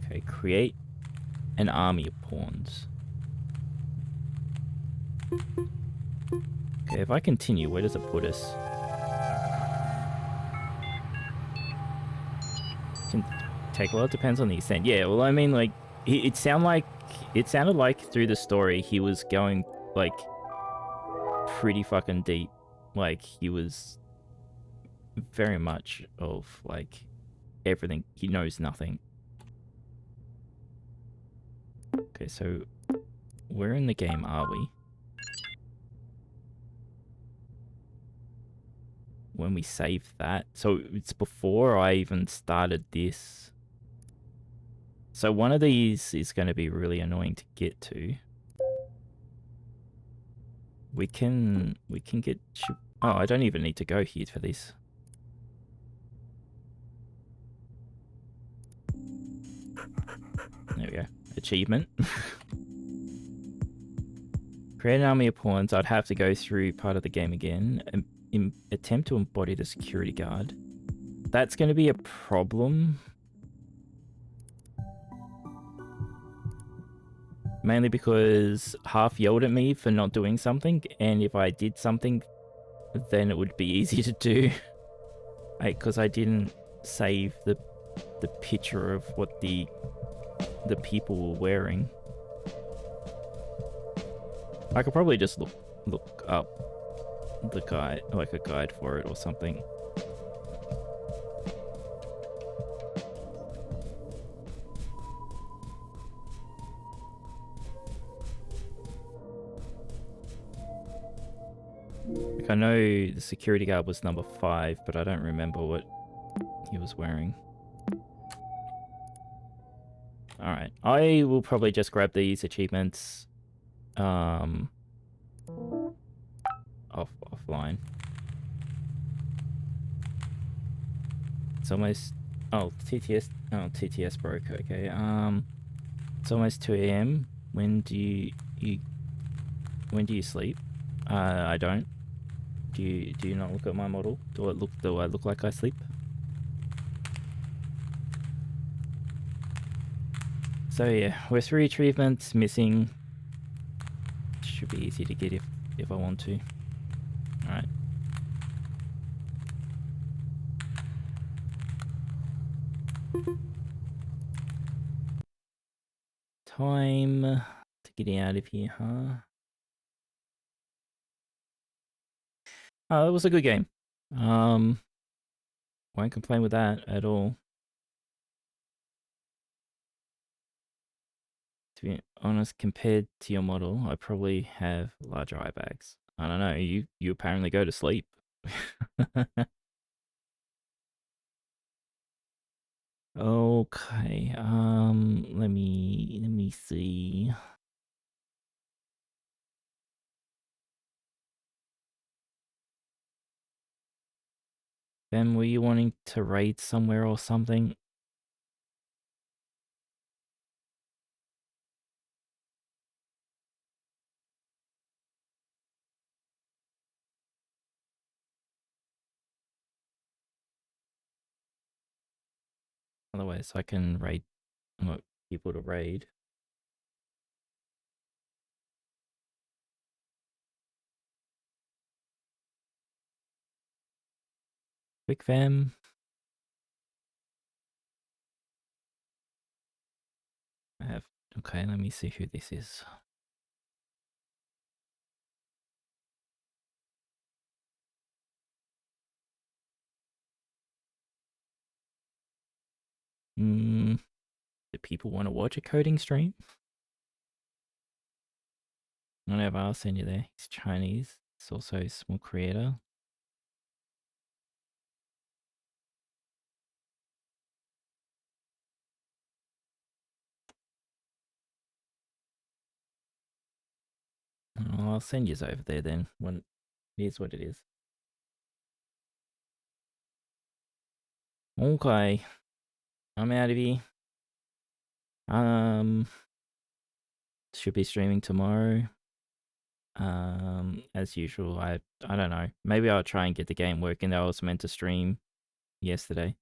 Okay, create an army of pawns. Okay, if I continue, where does it put us? Can take a while. It depends on the extent. Yeah, well, I mean, like, it sounded like through the story he was going like pretty fucking deep. Like he was very much of like everything. He knows nothing. Okay, so where in the game are we? When we save that. So it's before I even started this. So one of these is going to be really annoying to get to. We can get... Oh, I don't even need to go here for this. There we go. Achievement. Create an army of pawns. I'd have to go through part of the game again. Attempt to embody the security guard. That's going to be a problem. Mainly because half yelled at me for not doing something, and if I did something, then it would be easy to do. Because I didn't save the picture of what the people were wearing. I could probably just look up the guide, like a guide for it or something. Like I know the security guard was number 5, but I don't remember what he was wearing. Alright, I will probably just grab these achievements offline. It's almost... Oh, TTS... Oh, TTS broke, okay. It's almost 2 AM. When do you sleep? I don't. Do you not look at my model? Do I look like I sleep? So yeah, we're 3 achievements missing. Should be easy to get if I want to. Alright. Time to get out of here, huh? Oh, that was a good game. Won't complain with that at all. To be honest, compared to your model, I probably have larger eye bags. I don't know, you apparently go to sleep. Okay, let me see. Ben, were you wanting to raid somewhere or something? Otherwise, I can raid people to raid. Quick fam. I have... Okay, let me see who this is. Do people want to watch a coding stream? Whatever, I'll send you there. He's Chinese. He's also a small creator. Oh, I'll send you over there then. Here's what it is. Okay. I'm out of here. Should be streaming tomorrow. As usual, I don't know. Maybe I'll try and get the game working. I was meant to stream yesterday.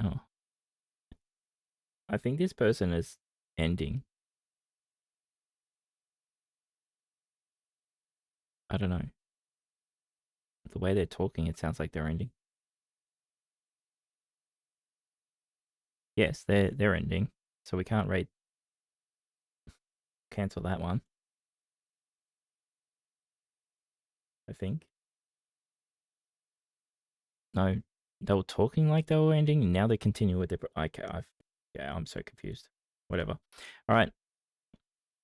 Oh, I think this person is ending. I don't know. The way they're talking, it sounds like they're ending. Yes, they're ending. So we can't cancel that one. I think. No, they were talking like they were ending, and now they continue with their. Yeah, I'm so confused. Whatever. All right,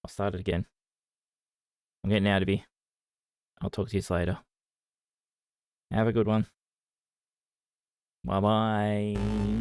I'll start it again. I'm getting out of here. I'll talk to you later. Have a good one. Bye bye.